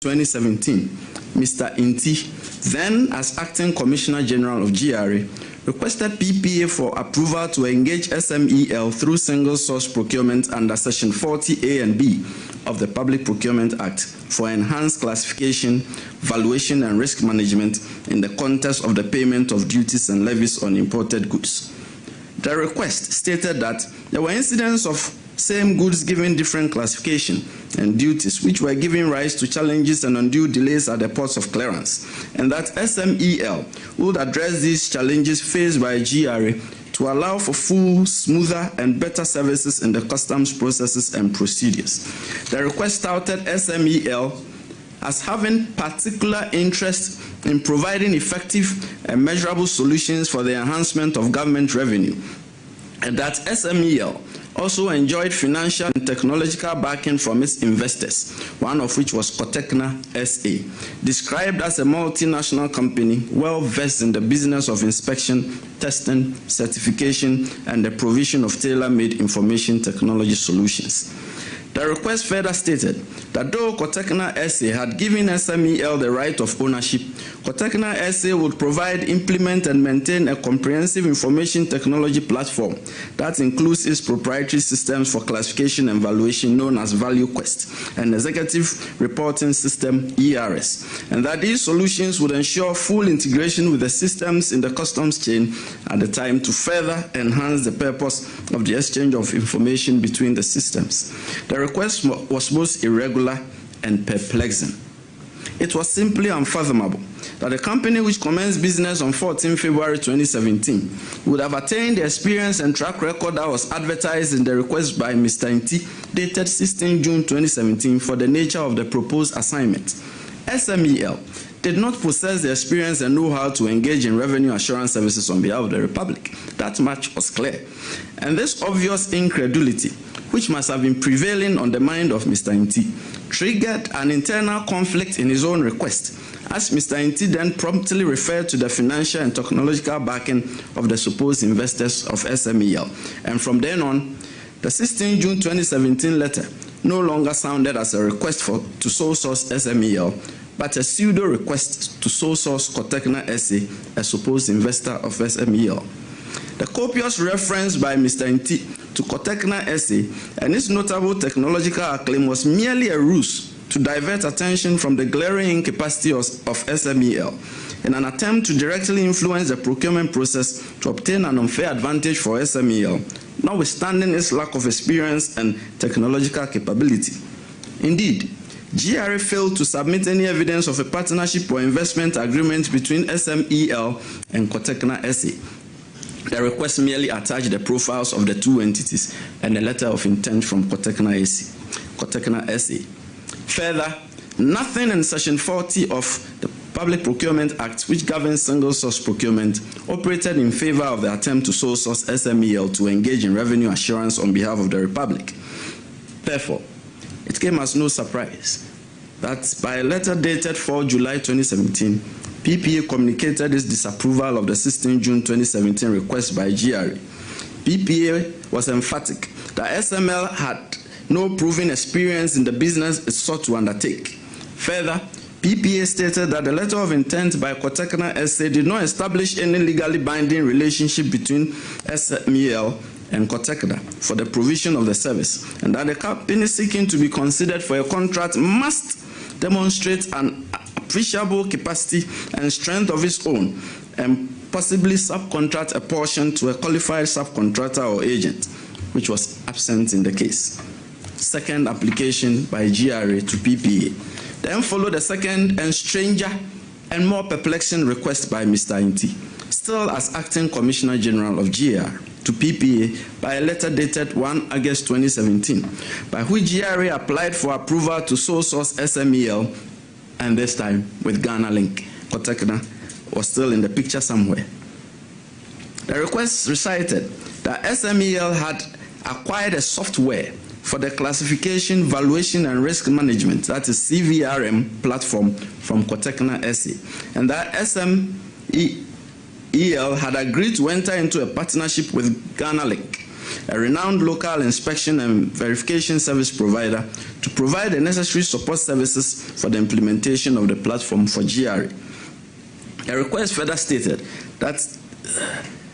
2017, Mr. Inti, then as Acting Commissioner General of GRA, requested PPA for approval to engage SMEL through single source procurement under Section 40A and B of the Public Procurement Act for enhanced classification, valuation, and risk management in the context of the payment of duties and levies on imported goods. The request stated that there were incidents of same goods given different classification and duties, which were giving rise to challenges and undue delays at the ports of clearance, and that SMEL would address these challenges faced by GRA to allow for full, smoother, and better services in the customs processes and procedures. The request touted SMEL as having particular interest in providing effective and measurable solutions for the enhancement of government revenue, and that SMEL also enjoyed financial and technological backing from its investors, one of which was Cotecna SA, described as a multinational company well versed in the business of inspection, testing, certification, and the provision of tailor-made information technology solutions. The request further stated that though Cotecna SA had given SMEL the right of ownership, Cotecna SA would provide, implement, and maintain a comprehensive information technology platform that includes its proprietary systems for classification and valuation known as ValueQuest and Executive Reporting System ERS, and that these solutions would ensure full integration with the systems in the customs chain at the time to further enhance the purpose of the exchange of information between the systems. The request was both irregular and perplexing. It was simply unfathomable that a company which commenced business on 14 February 2017 would have attained the experience and track record that was advertised in the request by Mr. Inti, dated 16 June 2017, for the nature of the proposed assignment. SMEL did not possess the experience and know-how to engage in revenue assurance services on behalf of the Republic. That much was clear. And this obvious incredulity, which must have been prevailing on the mind of Mr. Inti, triggered an internal conflict in his own request, as Mr. Inti then promptly referred to the financial and technological backing of the supposed investors of SMEL. And from then on, the 16 June 2017 letter no longer sounded as a request to sole source SMEL, but a pseudo request to sole source Cotecna SA, a supposed investor of SMEL. The copious reference by Mr. Inti to Cotecna SA and its notable technological acclaim was merely a ruse to divert attention from the glaring incapacity of SMEL in an attempt to directly influence the procurement process to obtain an unfair advantage for SMEL, notwithstanding its lack of experience and technological capability. Indeed, GRA failed to submit any evidence of a partnership or investment agreement between SMEL and Cotecna SA. The request merely attached the profiles of the two entities and a letter of intent from Cotecna SA. Further, nothing in Section 40 of the Public Procurement Act, which governs single source procurement, operated in favor of the attempt to sole source SMEL to engage in revenue assurance on behalf of the Republic. Therefore, it came as no surprise that by a letter dated 4 July 2017, PPA communicated its disapproval of the 16 June 2017 request by GRA. PPA was emphatic that SML had no proven experience in the business it sought to undertake. Further, PPA stated that the letter of intent by Cotecna SA did not establish any legally binding relationship between SMEL and Cotecna for the provision of the service, and that the company seeking to be considered for a contract must demonstrate an appreciable capacity and strength of its own, and possibly subcontract a portion to a qualified subcontractor or agent, which was absent in the case. Second application by GRA to PPA. Then followed a second and stranger and more perplexing request by Mr. Inti, still as Acting Commissioner General of GRA, to PPA by a letter dated 1 August 2017, by which GRA applied for approval to sole source SMEL, and this time with Ghana Link. Cotecna was still in the picture somewhere. The request recited that SMEL had acquired a software for the classification, valuation, and risk management, that is CVRM platform, from Cotecna SA, and that SMEL had agreed to enter into a partnership with Ghana Link a renowned local inspection and verification service provider, to provide the necessary support services for the implementation of the platform for GRA. The request further stated that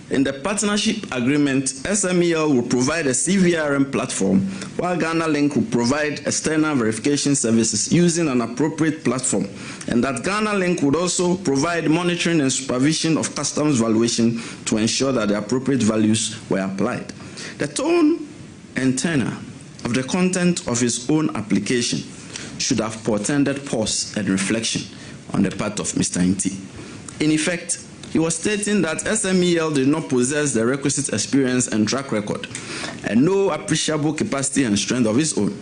in the partnership agreement, SMEL will provide a CVRM platform, while Ghana Link will provide external verification services using an appropriate platform, and that Ghana Link would also provide monitoring and supervision of customs valuation to ensure that the appropriate values were applied. The tone and tenor of the content of his own application should have portended pause and reflection on the part of Mr. Nti. In effect, he was stating that SMEL did not possess the requisite experience and track record, and no appreciable capacity and strength of his own.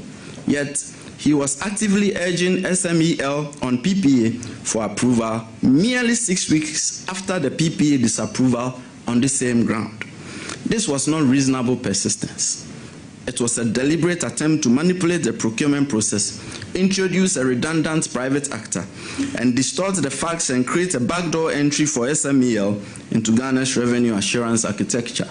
Yet, he was actively urging SMEL on PPA for approval merely 6 weeks after the PPA disapproval on the same ground. This was not reasonable persistence. It was a deliberate attempt to manipulate the procurement process, introduce a redundant private actor, and distort the facts and create a backdoor entry for SMEL into Ghana's revenue assurance architecture.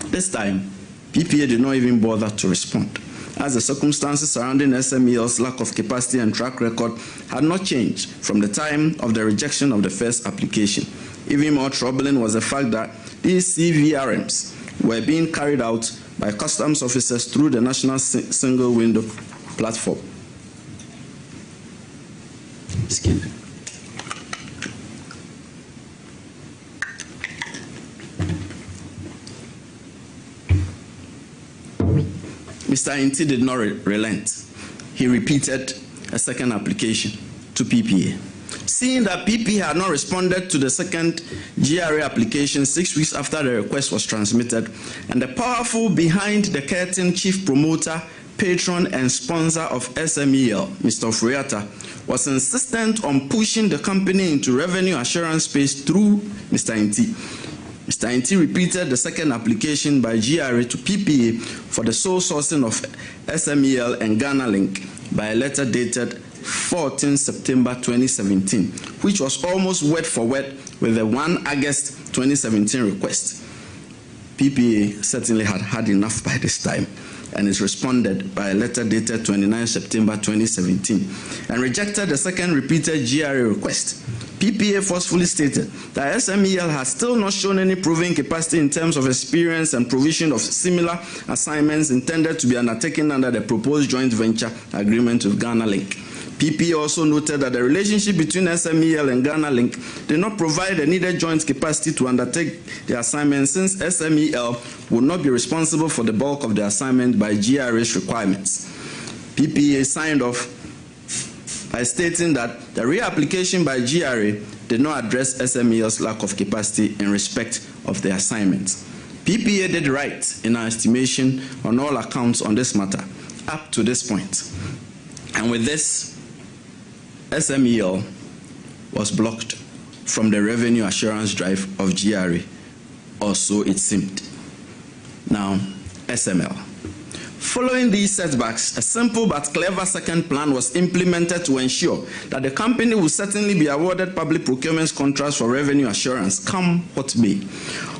This time, PPA did not even bother to respond, as the circumstances surrounding SMEL's lack of capacity and track record had not changed from the time of the rejection of the first application. Even more troubling was the fact that these CVRMs were being carried out by customs officers through the National Single Window Platform. Excuse me. Mr. Nti did not relent. He repeated a second application to PPA. Seeing that PPA had not responded to the second GRA application 6 weeks after the request was transmitted, and the powerful behind-the-curtain chief promoter, patron, and sponsor of SMEL, Mr. Ofuriatta, was insistent on pushing the company into revenue assurance space through Mr. Nti. Mr. Nti repeated the second application by GRA to PPA for the sole sourcing of SMEL and Ghana Link by a letter dated 14 September 2017, which was almost word for word with the 1 August 2017 request. PPA certainly had had enough by this time, and it responded by a letter dated 29 September 2017 and rejected the second repeated GRA request. PPA forcefully stated that SMEL has still not shown any proven capacity in terms of experience and provision of similar assignments intended to be undertaken under the proposed joint venture agreement with Ghana Link. PPA also noted that the relationship between SMEL and Ghana Link did not provide the needed joint capacity to undertake the assignment, since SMEL would not be responsible for the bulk of the assignment by GRA's requirements. PPA signed off by stating that the reapplication by GRA did not address SMEL's lack of capacity in respect of the assignments. PPA did right in our estimation on all accounts on this matter up to this point. And with this, SMEL was blocked from the revenue assurance drive of GRA, or so it seemed. Now, SML. Following these setbacks, a simple but clever second plan was implemented to ensure that the company will certainly be awarded public procurement contracts for revenue assurance, come what may.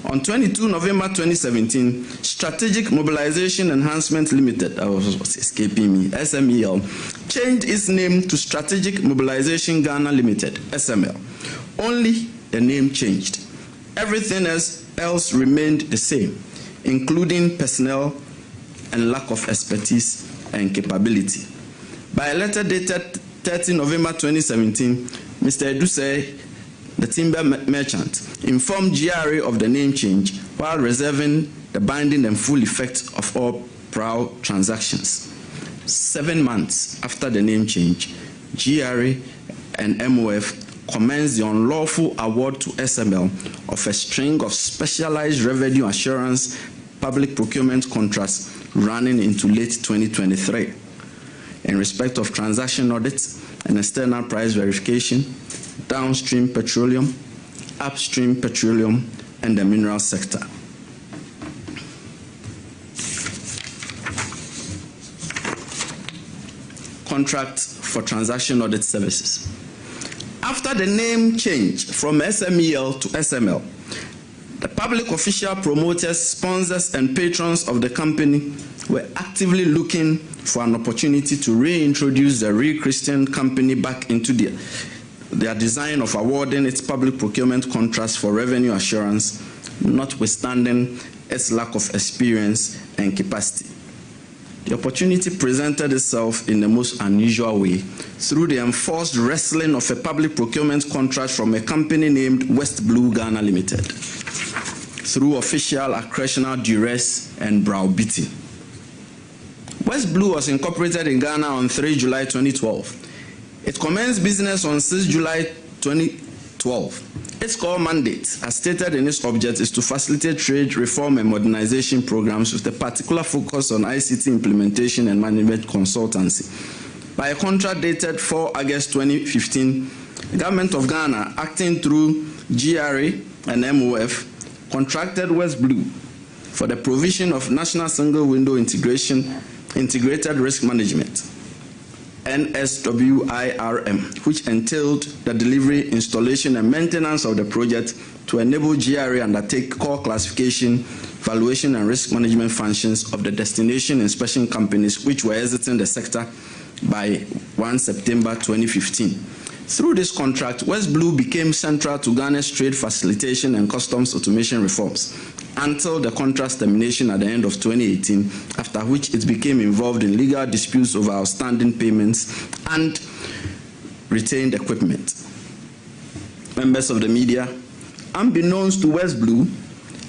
On 22 November 2017, Strategic Mobilization Enhancement Limited, that was escaping me, SMEL, changed its name to Strategic Mobilization Ghana Limited, SML. Only the name changed. Everything else remained the same, including personnel and lack of expertise and capability. By a letter dated 30 November 2017, Mr. Eduse, the timber merchant, informed GRA of the name change while reserving the binding and full effect of all prior transactions. 7 months after the name change, GRA and MOF commenced the unlawful award to SML of a string of specialized revenue assurance public procurement contracts running into late 2023 in respect of transaction audits and external price verification, downstream petroleum, upstream petroleum, and the mineral sector. Contract for transaction audit services. After the name change from SMEL to SML, The public official promoters, sponsors, and patrons of the company were actively looking for an opportunity to reintroduce the Real Christian company back into their design of awarding its public procurement contracts for revenue assurance, notwithstanding its lack of experience and capacity. The opportunity presented itself in the most unusual way through the enforced wresting of a public procurement contract from a company named West Blue Ghana Limited, through official accretional duress and browbeating. West Blue was incorporated in Ghana on 3 July 2012. It commenced business on 6 July 2012. Its core mandate, as stated in its object, is to facilitate trade reform and modernization programs with a particular focus on ICT implementation and management consultancy. By a contract dated 4 August 2015, the Government of Ghana, acting through GRA and MOF, contracted West Blue for the provision of National Single Window Integrated Risk Management, NSWIRM, which entailed the delivery, installation, and maintenance of the project to enable GRA undertake core classification, valuation, and risk management functions of the destination inspection companies which were exiting the sector by 1 September 2015. Through this contract, West Blue became central to Ghana's trade facilitation and customs automation reforms until the contract's termination at the end of 2018, after which it became involved in legal disputes over outstanding payments and retained equipment. Members of the media, unbeknownst to West Blue,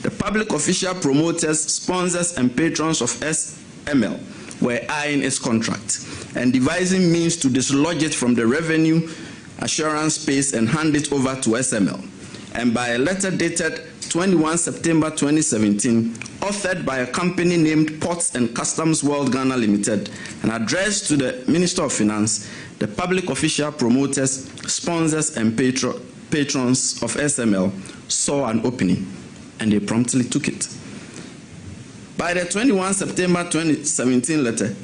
the public official promoters, sponsors, and patrons of SML were eyeing its contract and devising means to dislodge it from the revenue assurance space and hand it over to SML. And by a letter dated 21 September 2017, authored by a company named Ports and Customs World Ghana Limited and addressed to the Minister of Finance, the public official promoters, sponsors, and patrons of SML saw an opening, and they promptly took it. By the 21 September 2017 letter,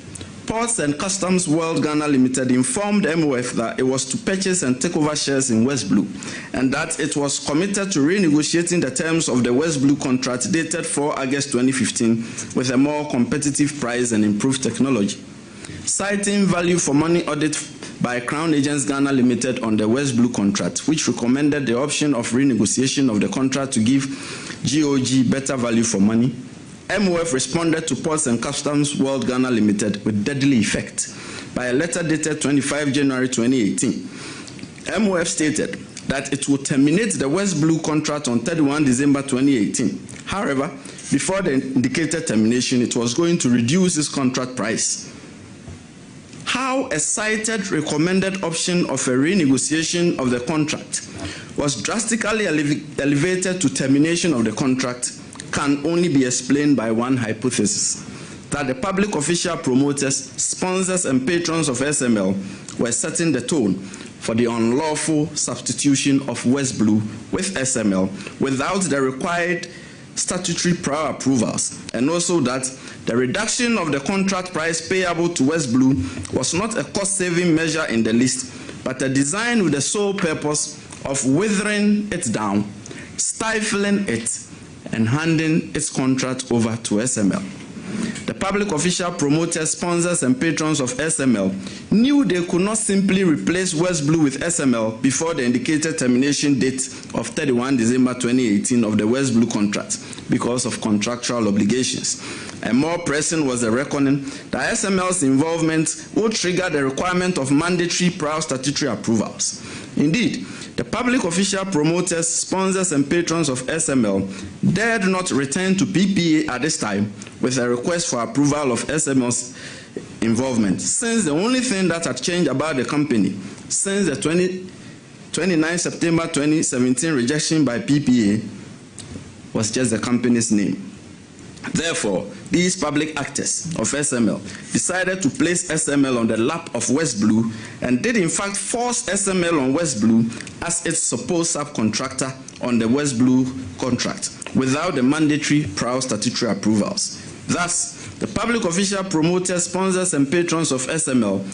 Ports and Customs World Ghana Limited informed MOF that it was to purchase and take over shares in West Blue, and that it was committed to renegotiating the terms of the West Blue contract dated 4 August 2015 with a more competitive price and improved technology. Citing value for money audit by Crown Agents Ghana Limited on the West Blue contract, which recommended the option of renegotiation of the contract to give GOG better value for money, MOF responded to Ports and Customs World Ghana Limited with deadly effect. By a letter dated 25 January 2018, MOF stated that it would terminate the West Blue contract on 31 December 2018. However, before the indicated termination, it was going to reduce its contract price. How a cited recommended option of a renegotiation of the contract was drastically elevated to termination of the contract can only be explained by one hypothesis: that the public official promoters, sponsors, and patrons of SML were setting the tone for the unlawful substitution of West Blue with SML without the required statutory prior approvals, and also that the reduction of the contract price payable to West Blue was not a cost-saving measure in the least, but a design with the sole purpose of withering it down, stifling it, and handing its contract over to SML. The public official promoters, sponsors, and patrons of SML knew they could not simply replace West Blue with SML before the indicated termination date of 31 December 2018 of the West Blue contract because of contractual obligations. And more pressing was the reckoning that SML's involvement would trigger the requirement of mandatory prior statutory approvals. Indeed, the public official promoters, sponsors, and patrons of SML dared not return to PPA at this time with a request for approval of SML's involvement, since the only thing that had changed about the company since the 29 September 2017 rejection by PPA was just the company's name. Therefore, these public actors of SML decided to place SML on the lap of West Blue and did in fact force SML on West Blue as its supposed subcontractor on the West Blue contract without the mandatory prior statutory approvals. Thus, the public official promoters, sponsors, and patrons of SML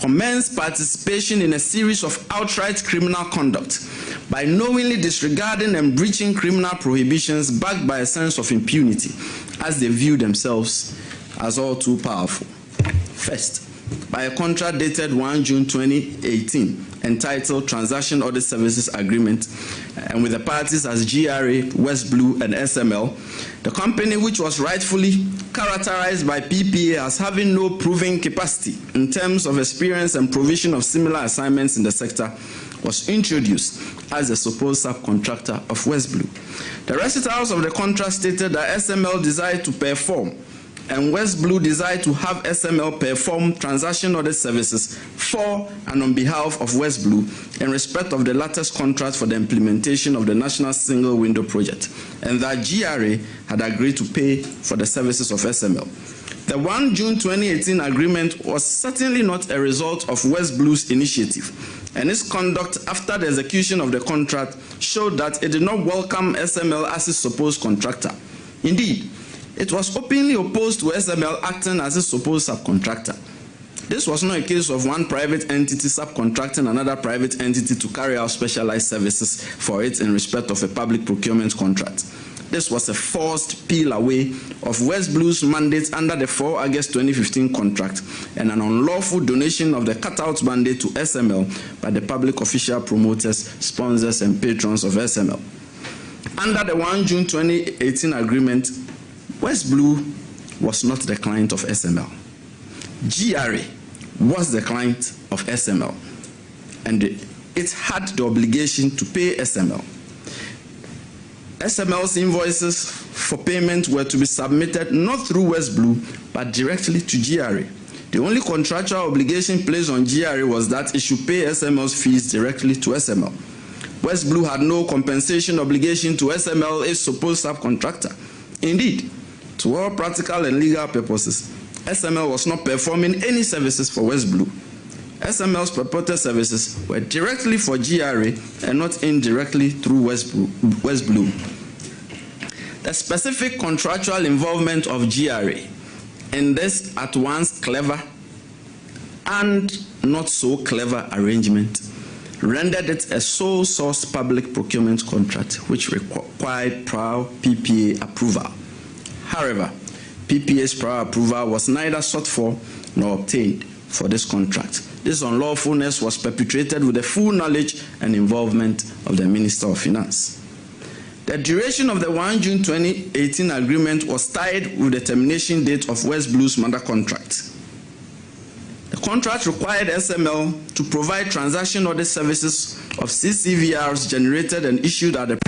commenced participation in a series of outright criminal conduct by knowingly disregarding and breaching criminal prohibitions backed by a sense of impunity, as they view themselves as all too powerful. First, by a contract dated 1 June 2018, entitled Transaction Audit Services Agreement, and with the parties as GRA, West Blue, and SML, the company, which was rightfully characterized by PPA as having no proven capacity in terms of experience and provision of similar assignments in the sector, was introduced as a supposed subcontractor of West Blue. The recitals of the contract stated that SML desired to perform and West Blue desired to have SML perform transaction audit services for and on behalf of West Blue in respect of the latter's contract for the implementation of the National Single Window Project, and that GRA had agreed to pay for the services of SML. The 1 June 2018 agreement was certainly not a result of West Blue's initiative, and its conduct after the execution of the contract showed that it did not welcome SML as its supposed contractor. Indeed, it was openly opposed to SML acting as its supposed subcontractor. This was not a case of one private entity subcontracting another private entity to carry out specialized services for it in respect of a public procurement contract. This was a forced peel away of West Blue's mandate under the 4 August 2015 contract and an unlawful donation of the cutout mandate to SML by the public official promoters, sponsors, and patrons of SML. Under the 1 June 2018 agreement, West Blue was not the client of SML. GRA was the client of SML, and it had the obligation to pay SML. SML's invoices for payment were to be submitted not through West Blue, but directly to GRA. The only contractual obligation placed on GRA was that it should pay SML's fees directly to SML. West Blue had no compensation obligation to SML, its supposed subcontractor. Indeed, to all practical and legal purposes, SML was not performing any services for West Blue. SML's purported services were directly for GRA and not indirectly through West Blue. The specific contractual involvement of GRA in this at once clever and not so clever arrangement rendered it a sole source public procurement contract which required prior PPA approval. However, PPA's prior approval was neither sought for nor obtained for this contract. This unlawfulness was perpetrated with the full knowledge and involvement of the Minister of Finance. The duration of the 1 June 2018 agreement was tied with the termination date of West Blue's mother contract. The contract required SML to provide transaction audit services of CCVRs generated and issued at the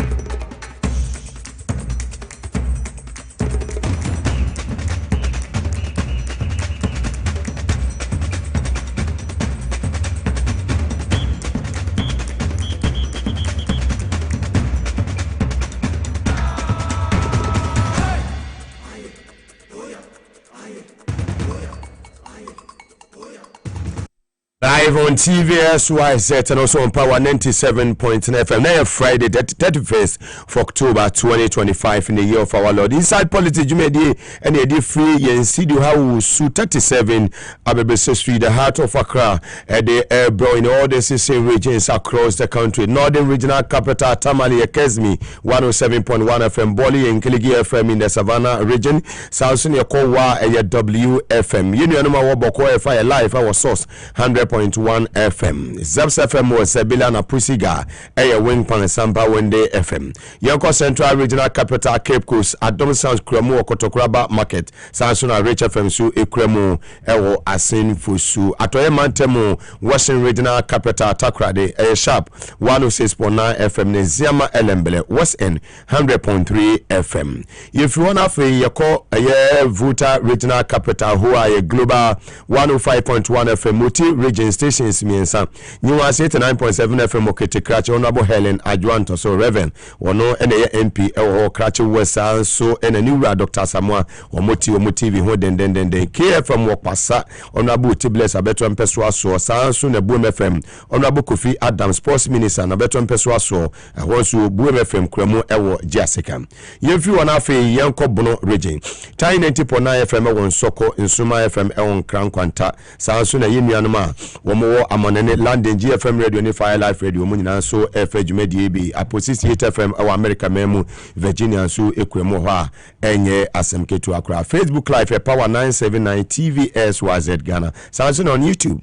live on TVSYZ and also on Power 97.9 FM. Now Friday, 31st of October 2025 in the year of our Lord. Inside politics, you may be any free and see how Su 37 Abebese Street, the heart of Accra, the Airbro in all the 16 regions across the country. Northern Regional Capital, Tamale, Kesmi, 107.1 FM, Boli and Kiligi FM in the Savannah region, South Sunia Kowa, and WFM. Union Waboko FI Live, our source, 100.1 FM. Zaps FM was Sebilana Pusiga, a wing Panasampa Wende FM. Yonko Central Regional Capital, Cape Coast, Adom Sounds Kremo, Kotokraba Market, Sansuna Rich FM Su, Ekremo, Ewo Asin Fusu, Atoye Mantemo, Western Regional Capital, Takrade, a sharp 106.9 FM, Neziama Elembele, West End, 100.3 FM. If you want to say Yako, a Vuta Regional Capital, who are a global 105.1 FM, multi region stations, Miensa, you are 89.7 FM, Okete Cratch, Honorable Helen Adjuanto, so Reverend, or no MP, or Cratch West, so and a new Dr. Samoa, or Motivi, who then KFM Wapasa, Honorable Tibles, a better Peswaso, Sansun, a Boom FM, Honorable Kofi Adam, Sports Minister, and a better Peswaso, a horse who Boom FM, Cremo, Ewo, Jessica. If you want to say Yanko Bono region, Tie 90.9 FM, on Soko, in Suma FM, on Cranquanta, Sansun, a Yimianuma, omo amonene London GFM radio ne Fire Life radio mu nyina so efa dwumadi bi aposisi FM awa America memu Virginia so ekwemu ho a enye asemketu akra Facebook live e power 979 TV SYZ Ghana sanso on YouTube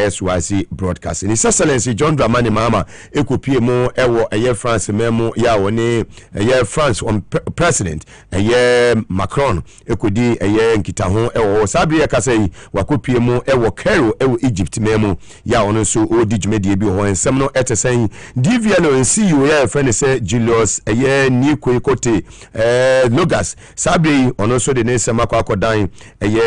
SYZ broadcast ni excellency John Dramani Mahama ekopie mu ewo France memu ya woni France on president Macron ekodi nkita ho ewo sabri akasai wakopie mu ewo Cairo ewo Egypt memu ya ono so odi dwumadi bi ho ensem no etesen DVL CEO ya friend say Julius Nikwe Kote Logas sabri ono so de nsem akwakodan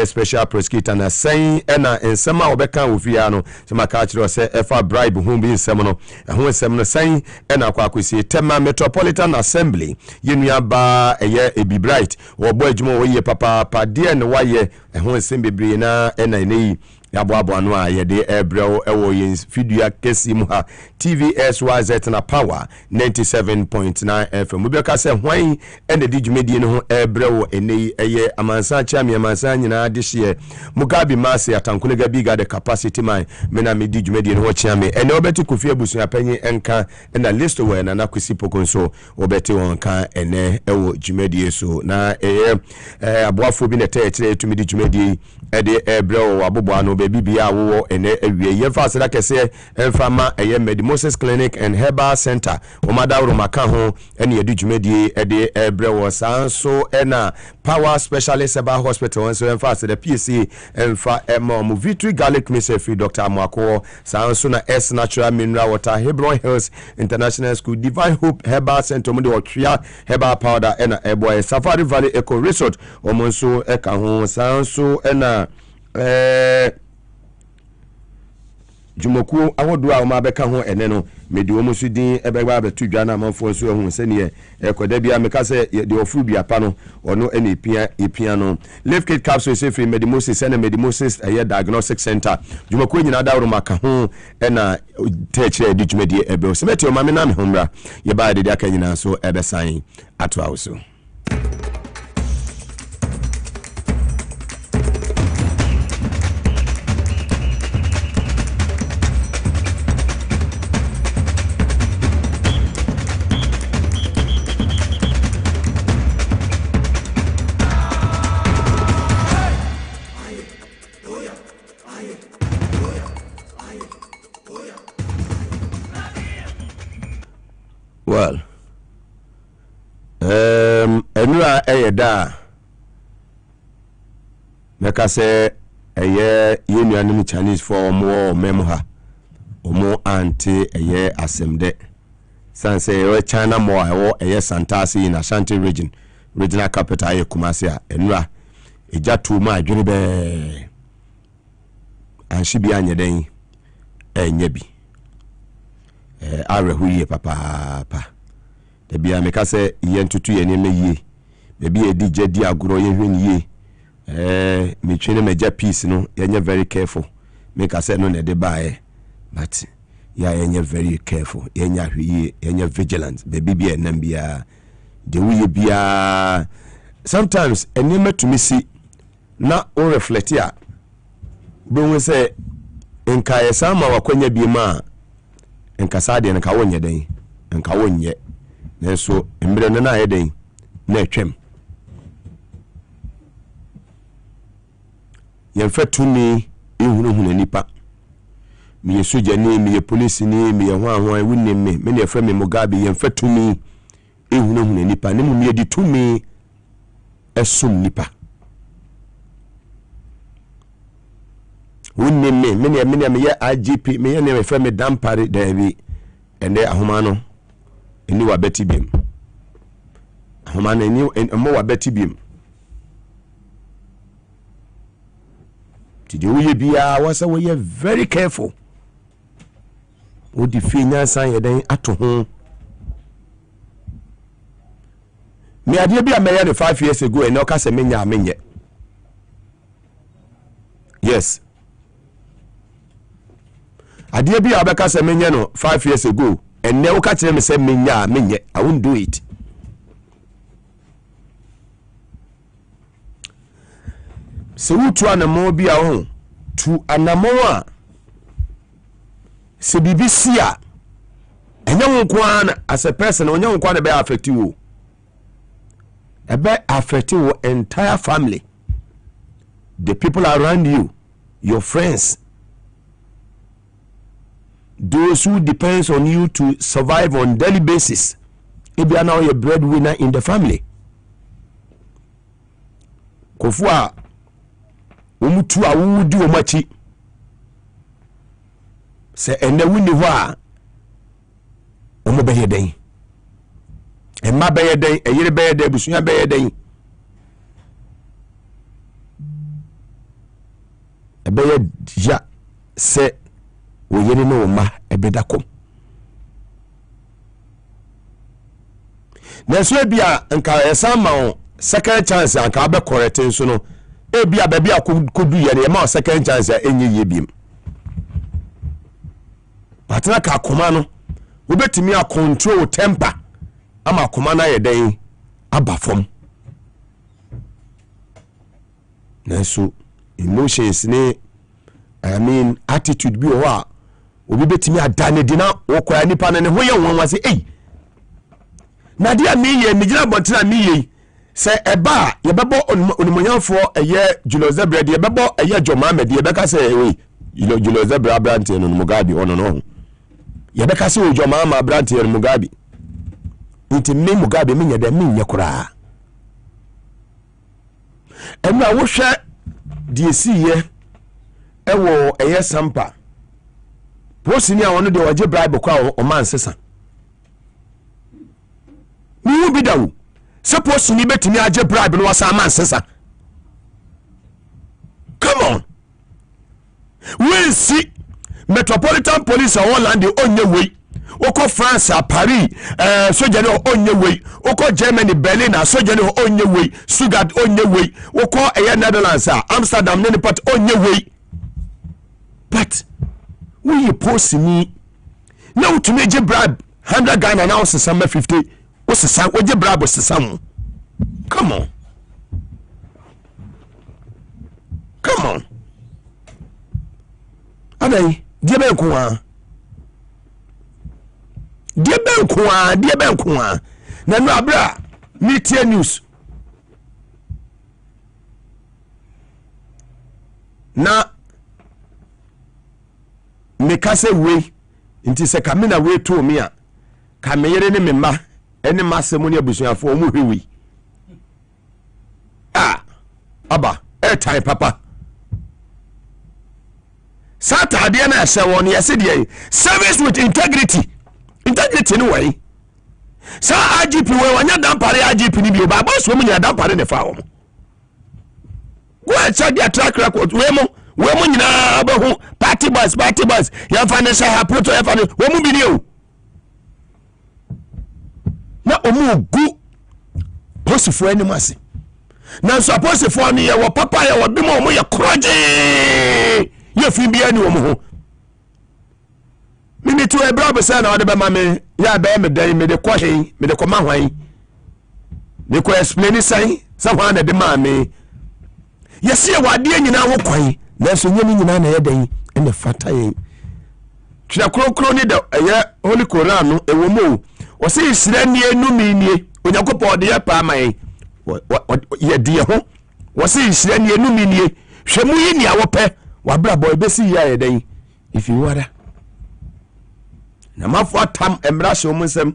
special prosecutor na sen na ensem a obeka ofia no se maka kire se efa bribe hu bi nsem no ho ensem no sen na akwakosi Tema Metropolitan Assembly yenua ba Ebi Bright obo adwuma wo ye papa de ne waye ho ensem bebre na nei yabo anu a yede ebrel ewo yin fidua kesi mu ha TVSYZ na power 97.9 FM mubeka se hwan ene di dwumedi ne ho ebrel enei amansa chami amansa nyina de hye Mugabe Maase atankole ga biga the capacity man mena me di dwumedi ne ho chiame ene obetu kofi abusu apanyi enka na list we na nakwisi pokonso obete won kan ene ewo dwumedi so na aboafo bi na te etumi di dwumedi ede ebrel abobo anu bibia wo ene awie yefa aseda kese emfama Mugabe Maase Clinic and Herbal Center omadawro maka ho ene yedu dwumedi ede ebrewo sanso ena Power Specialist Herbal Hospital so emfa aseda PSC emfa mu Victory Garlic Mixture free Dr. Amwako sanso na S Natural Mineral Water Hebron Hills International School Divine Hope Herbal Center mudi otria herbal powder ena eboy Safari Valley Eco Resort omonso eka ho sanso ena Jumoku ahodo a ma beka ho ene no medi wo musu din ebegba betu dwa na manfo so ehun se ne ekoda bia meka se de ofuru bia pa no ono ene epia no lift kit capsule se free Medimosis ene Medimosis diagnostic center Jumoku nyina dawro maka ho ena techre di dwumedi ebe se meti o ma me na me homra ye ba de aka nyina so ebesan ato awso. Well, enura eyeda meka se yenuanim Chinese for more memoha omo anti asemde sanse China more Santasi in Ashanti regional capital Kumasi enura eja tu ma adwene be anhye bi anyeden enyebi arehuye papa de bia meka se yentutu ye ne meye be bia DJ di agoro ye hweni ye metwene meja peace no yenye very careful meka se no ne de bae but ya yenye very careful yenye ahwiye yenye vigilant be bia nam bia de wuye bia sometimes enema tumisi na o reflect ya bo se enka yesama wakwanya bi ma enkasa de nka wonye den nka wonye nenso embre no na ayeden na atwem yemfa tumi ehunu nipa mi soja ni mi police ni mi hwan wunni me ne efra me Mugabe yemfa tumi ehunu nipa ne mu mi edi tumi esum nipa wunni me ne ye IGP me ye ne efra me dampare dabi ende ahoma no eni wa beti bim ahoma no eni mo wa beti bim tidi wo ye bia wasa wo ye very careful wo di finya san ye den ato ho me ade bia me ye 5 years ago eni o ka se menya menye yes ade bia obeka se menye no 5 years ago enne wo ka kire me se menya menye I won't do it so wutu anamo bia ho tu anamo a se BBC a enye nkwana as a person onye nkwana be affect you ebe affect your entire family, the people around you, your friends, those who depends on you to survive on daily basis. If you are now a breadwinner in the family, kofua umutu awudi omachi se ene wini wa omo beye den emma beye den eyire beye den busunya beye den ebeye ja se woyere no ma ebedakom na so bia nka esama o second chance anka be correct nso no ebia ba bia kodu ye ne ma second chance enye ye biem patna ka akoma no wobetimi a control temper ama akoma na ye den aba fom na so emotions ne attitude bi o a obi betimi adane dina wokoya nipa ne ho ye wonwa se na dia mi ye mi gina bontina mi ye se eba ye bebo onimonyamfo eye Julius Zebra de ye bebo eye Joma Ahmed ye beka se we Julius Zebra brand no Mugabe ono no ye beka se o Joma Ahmed brand no Mugabe nti me Mugabe me nyeda me nyekura emra wo hwe die si ye ewo eye sampa posini a wono de oje bribe kwa o man sesa ni bi dawo suppose ni betimi age bribe no wasa man sesa. Come on, we see Metropolitan Police of Holland onye way oko France a Paris soja no onye way oko Germany Berlin a soja no onye way Stuttgart onye way oko Netherlands a Amsterdam ne part onye way. But we post me now to make bribe 100 Ghana now sesama 50 osesa oje bribe sesam. Come on, come on, adai die ben kwa na no abra media news na mekase we nti se kamina we to me a kameyere ne memma ene masemu ne abusuafo omu hwewi aba time papa Saturday na se won yesi de service with integrity no way sa IGP we wanya dampare IGP ni bi ba boss wo mu nya dampare ne fa wo go check their track record we mu nyina abahu party boss ya financial approach ya financial we mu bi ni o na omu gu posifo ani mase na so posifo ani ye wo papa ye wo bimo omu ye kroje ye fi bia ni wo mu ho mimi to ebra be say na wo de be ma me ya be me dan me de ko hen me de ko ma hwan me ko explain sai hwan na de ma me yesi ye wade nyina wo kwan na so nyemi nyina na ye dan ene fata yen twa krokro ni de ye holy Quran no ewo mo o se isira nie numi nie onyakopo de ye pa mai ye die ho o se isira nie numi nie hwemu yi ni awope wa bra boy besi ya ye dan if you wada na mafo atam emra hye omunsem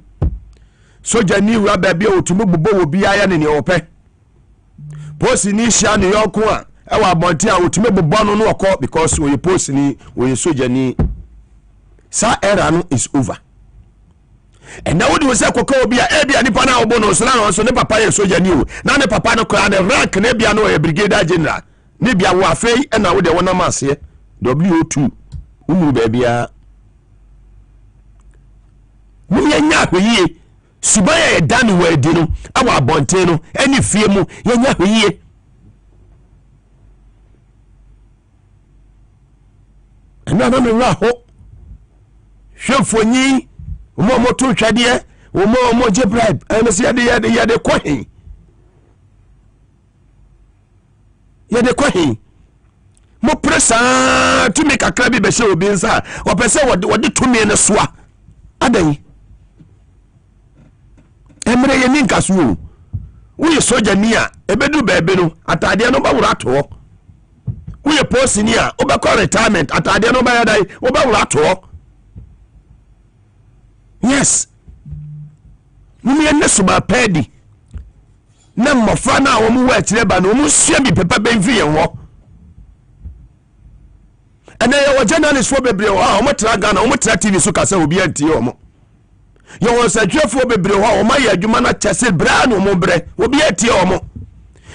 soja ni wura ba bia otumu bubo wo bia ya ne ne ope posi ni hia ne yonko a e wa bonti a otumu bubo no no okọ because we posi ni we soja ni sa era no is over. And now we say koko bia e bia nipa na obo no so na so ne papa ye soja ni o na ne papa no kra ne rank ne bia no e brigadier general ne bia wo afei e na wo de wona maase WO2 umu ba bia muye nya hweyi subaya ye dan we di no awa abonten no ani fie mu ye nya hweyi ana na me ra ho hwefonyi omo to twade omo je bribe ana se ya de kwahin mo presa to make kakra bi be hye obi nsa o pese wode to me ne soa adan emre ye ni nkaso wo soja ni a ebedu bebe no atade no ba wura to wo post ni a obekọ retirement atade no ba yadai wo ba wura to yes mumi ene suba pedi na mmofra na wo mu wa akire ba no mu sua bi pepa benfi ye ho ene ye wo journalist fo bebre ho a wo tra Ghana wo tra TV so kasa obi antie wo mo ye wo sajwefo bebre ho a wo ma ye adwuma na chese bra no mo bre obi antie wo mo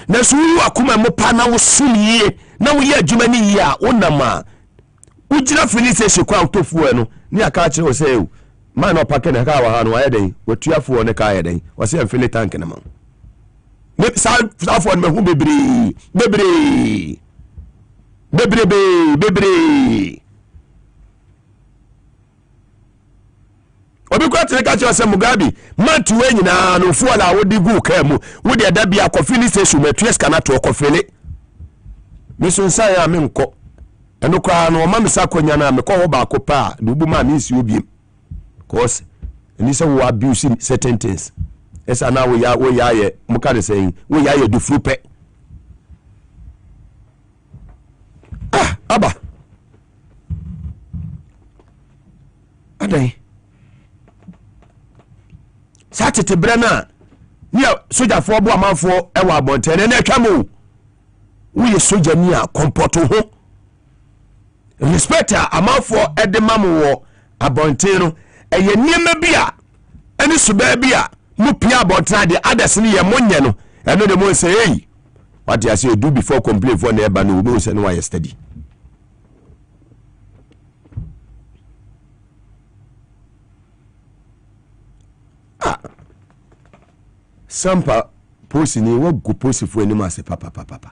na so wu akoma mo pa na wo sumie na wo ye adwuma ni yi a wonama wo gira finise shekwa autofuo no ni aka kire wo say man no pake na ka wa ha no aye den watuafo ne ka aye den wo say amfile tank na man me sa me hu bebre obi kwa tere ka che se Mugabe mantu we nyina no fu ala wodi gu ka mu wo de da bia kofili station metues kana to kofili me so nsa ya me nko eno kwa no ma me sa konya na me ko ho ba ko pa dubu ma me nsi obi cause ni se wo abuse certain things esa na wo ya ye muka de say wo ya ye du frupe aba adai satete brana ni soja fo bo amanfo e wa abontene na atwamo wo ye soja ni a comporto ho respect amanfo e de mamu wo abontene no eye niema bia eni suba bia mu pia abontene de others ni ye monye no eno de mo say hey what you say do before complain for neighbor no we say no why study sampa posi ni wo go posi fu eni Maase papa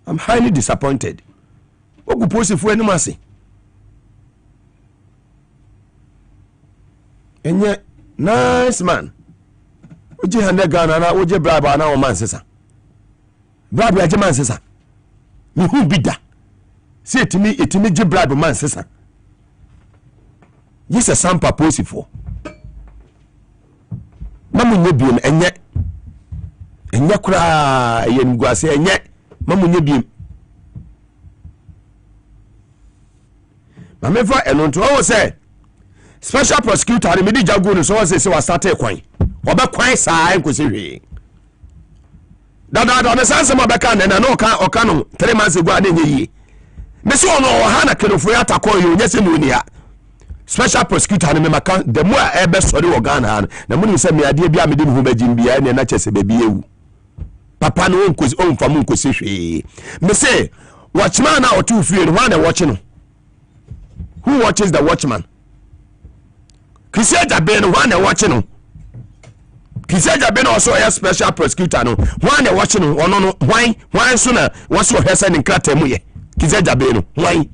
I'm highly disappointed wo go posi fu eni Maase enye nice man oje hande Ghana na oje braba na o man sesa braba ya je man sesa mi hu bida se etimi je braba man sesa yes a sampa posi fu mamu nye biem enye kura yen guase enye mamu nye biem mamefa enonto o say special prosecutor me di jago no so say wa start ekwan oba kwan saa enkosi hwe dada na sanse ma beka na no oka no 3 months ago ade nye yi me so no o ha na kenofo ya takọ yo nye se no ni ha special prosecutor ne maka the more ebe sori wo Ghana na muni se me ade bia me de hu bagim bia ne na chese be bia ewu papa no onkosi onfam onkosi hwe me say watchman na otu fie no na watch no who watches the watchman Kiseja be no na watch no Kiseja be no also a special prosecutor no na watch no ono no why so na waso hesa ni nkrata mu ye Kiseja be no why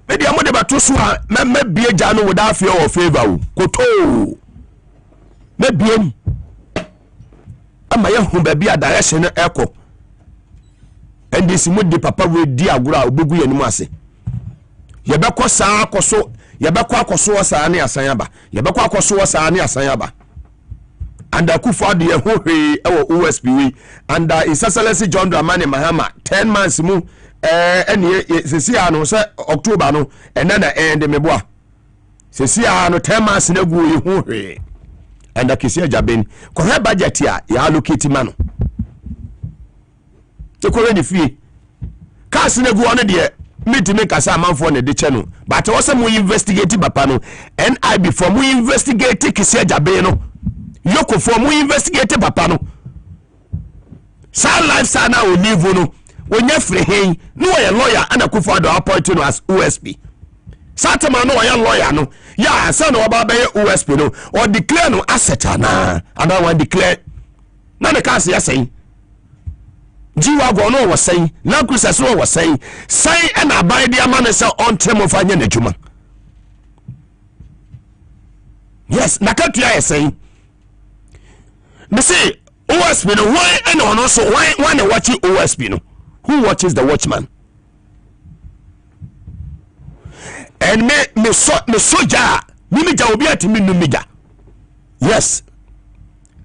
maybe I'm going to so maybe a jano without fear or favor. Koto maybe I'm my young baby a direction echo. And this would the papa with dear Gura Bugu and Maase. Yabako sa koso, Yabako so sani asayaba, Yabako so sani asayaba. And I could find the OSB and His Excellency John Dramani Mahama 10 months mu. Sesi ano se October no ena na end me boa sesi ano 10 months na gu yi hu hwe enda kisi ajaben ko he budget ya allocate mano to ko ready fee cash na gu ono de meet me kasa manfo na de che no but wo se mo investigate papa no NIB for mo investigate kisi ajaben no yoko for mo investigate papa no sa lifestyle na o live no wonya free hen no a lawyer ana Akufo-Addo appoint no as OSP satama no a lawyer no ya say no oba be OSP no or declare no asset ana one declare na the case ya say jiwa go no was saying na cruise so was saying say and abide the man say on term of anya najuma yes na ka tua ya saying me say OSP no why and also why they watching OSP no? Who watches the watchman? And me soldier mimija obi atimi numija. Yes,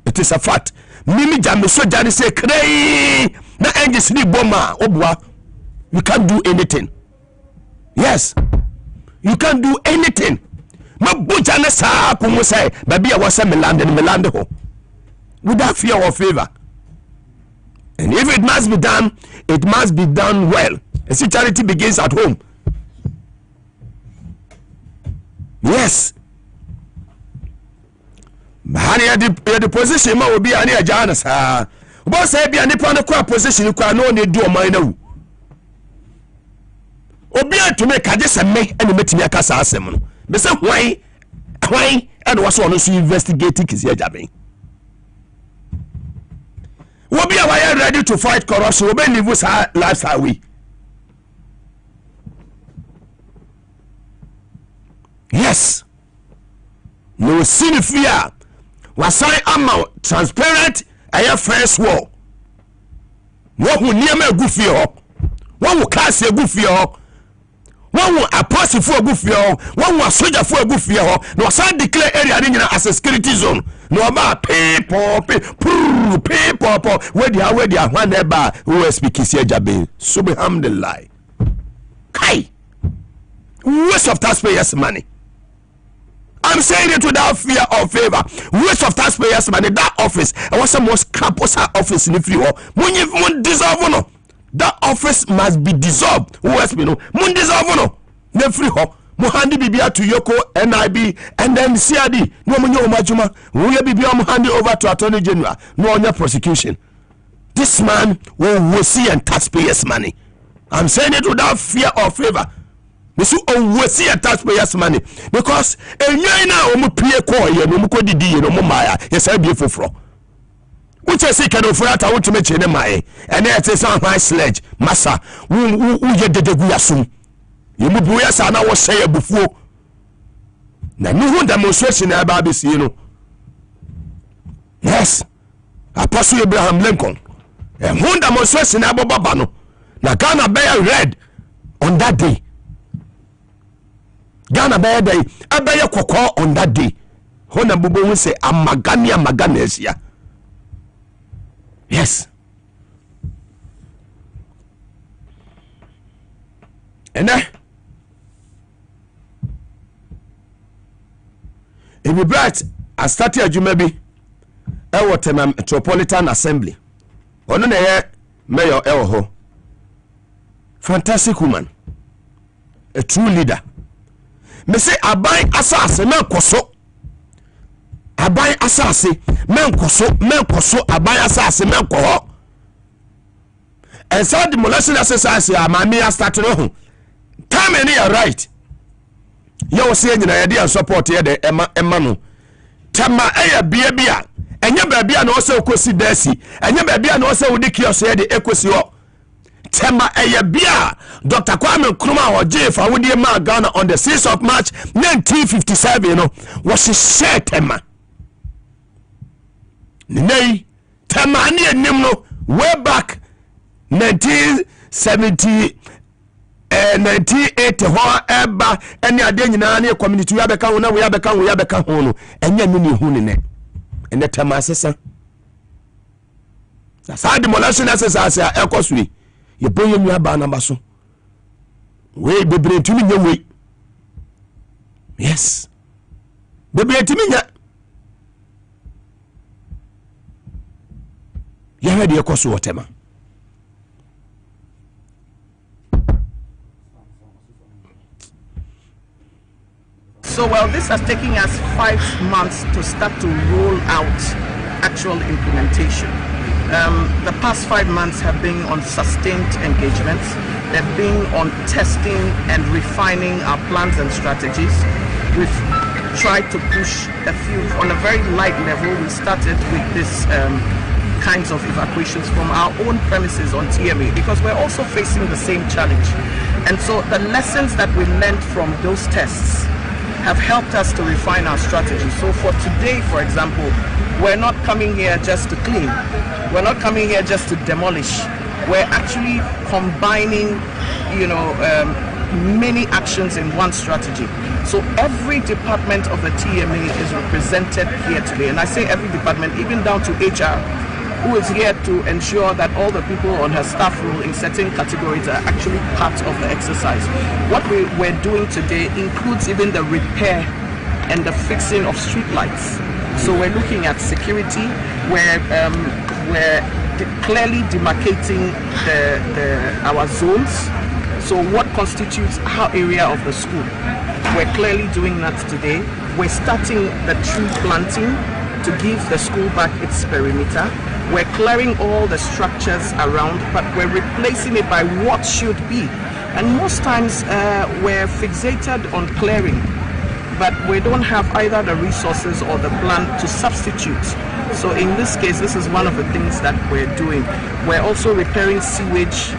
it is a fact. Mimija me soldier ni say krey na engine sleep bomber obwa. You can't do anything. Yes, you can't do anything. Ma buja na sa ko mo say baby a wasa me land ho without fear or favor. And if it must be done, it must be done well. And see, charity begins at home. Yes. Bahani the position ma obi ani ajana sa. Obo say bia nipa no kwa position kwa no ne do man na wu. Obi atume kaje se me ene metimi aka sa asem no. Be say hwan and was on so investigating kisi ajaben. Obi a why ready to fight corruption, obi live with lifestyle we. Yes. No sin fear. Wasai ama transparent aya first war. Wo hu niam agufi ho. Wo hu class agufi ho. Wo hu apostle fu agufi ho. Wo hu soldier fu agufi ho. No wasai declare area ni nyina as a security zone. No ba people where dia one eba who speak kisi ajabe. Subhanallah. Kai. Waste of taxpayers money. I'm saying it without fear or favor. Waste of taxpayers money. That office, I want some most campus office in the free. Mun dissolve no. That office must be dissolved. Who else me no? Mun dissolve no. Ne free ho. Mu handi bibia to Yoko, NIB, and then CRD. No munyo majuma. We bibia mu handi over to Attorney General. No on your prosecution. This man will see and taxpayers money. I'm saying it without fear or favor. Misu see a taxpayers money because enyan na omu pie call ye no mko didi ye no maya yes I be foforo which I say can offer at want to make ne mai and it is on my sledge massa who ye dedegu yasum ye mu buya sa na wo say abufuo na no hu demonstration na ba be see no. Yes, Apostle Abraham Lincoln and hu demonstration na baba no na Ghana bear red on that day. Ghana by day, I buy a cocoa on that day. Hona Bubo will say, Amaganesia. Yes. And if you brought a statue, you may be a Metropolitan Assembly. Ono ne Mayor Elho. Fantastic woman. A true leader. Me say aban asase men koso aban asase men koso aban asase men ko and so demolition exercise amami start no time any right you say nyina ye dey support ye de ema no tema eya bia enye ba bia na o se okosi dasi enye ba bia na o se wudi kioso ye de ekosi ho tema bia Dr. Kwame Nkrumah oje fa wodi ma Ghana on the 6th of March 1957 you know was share tema nei tema ni enim no way back 1970 1980 ho eba ene ade nyina na community ya beka ho na we ya beka ho no enya ni hu ne ene tema asesa sa demolition exercise a ekosuri ye boye nua ba na baso we bebre tumi nya we. Yes, bebre tumi nya ya hadi ekoso wotema. So well, this has taken us 5 months to start to roll out actual implementation. The past 5 months have been on sustained engagements. They've been on testing and refining our plans and strategies. We've tried to push a few on a very light level. We started with this kinds of evacuations from our own premises on TMA because we're also facing the same challenge. And so the lessons that we learned from those tests have helped us to refine our strategy. So for today, for example, we're not coming here just to clean. We're not coming here just to demolish. We're actually combining, many actions in one strategy. So every department of the TMA is represented here today. And I say every department, even down to HR, who is here to ensure that all the people on her staff role in certain categories are actually part of the exercise. What we're doing today includes even the repair and the fixing of street lights. So we're looking at security, we're clearly demarcating our zones. So what constitutes our area of the school? We're clearly doing that today. We're starting the tree planting to give the school back its perimeter. We're clearing all the structures around, but we're replacing it by what should be. And most times we're fixated on clearing, but we don't have either the resources or the plan to substitute. So in this case, this is one of the things that we're doing. We're also repairing sewage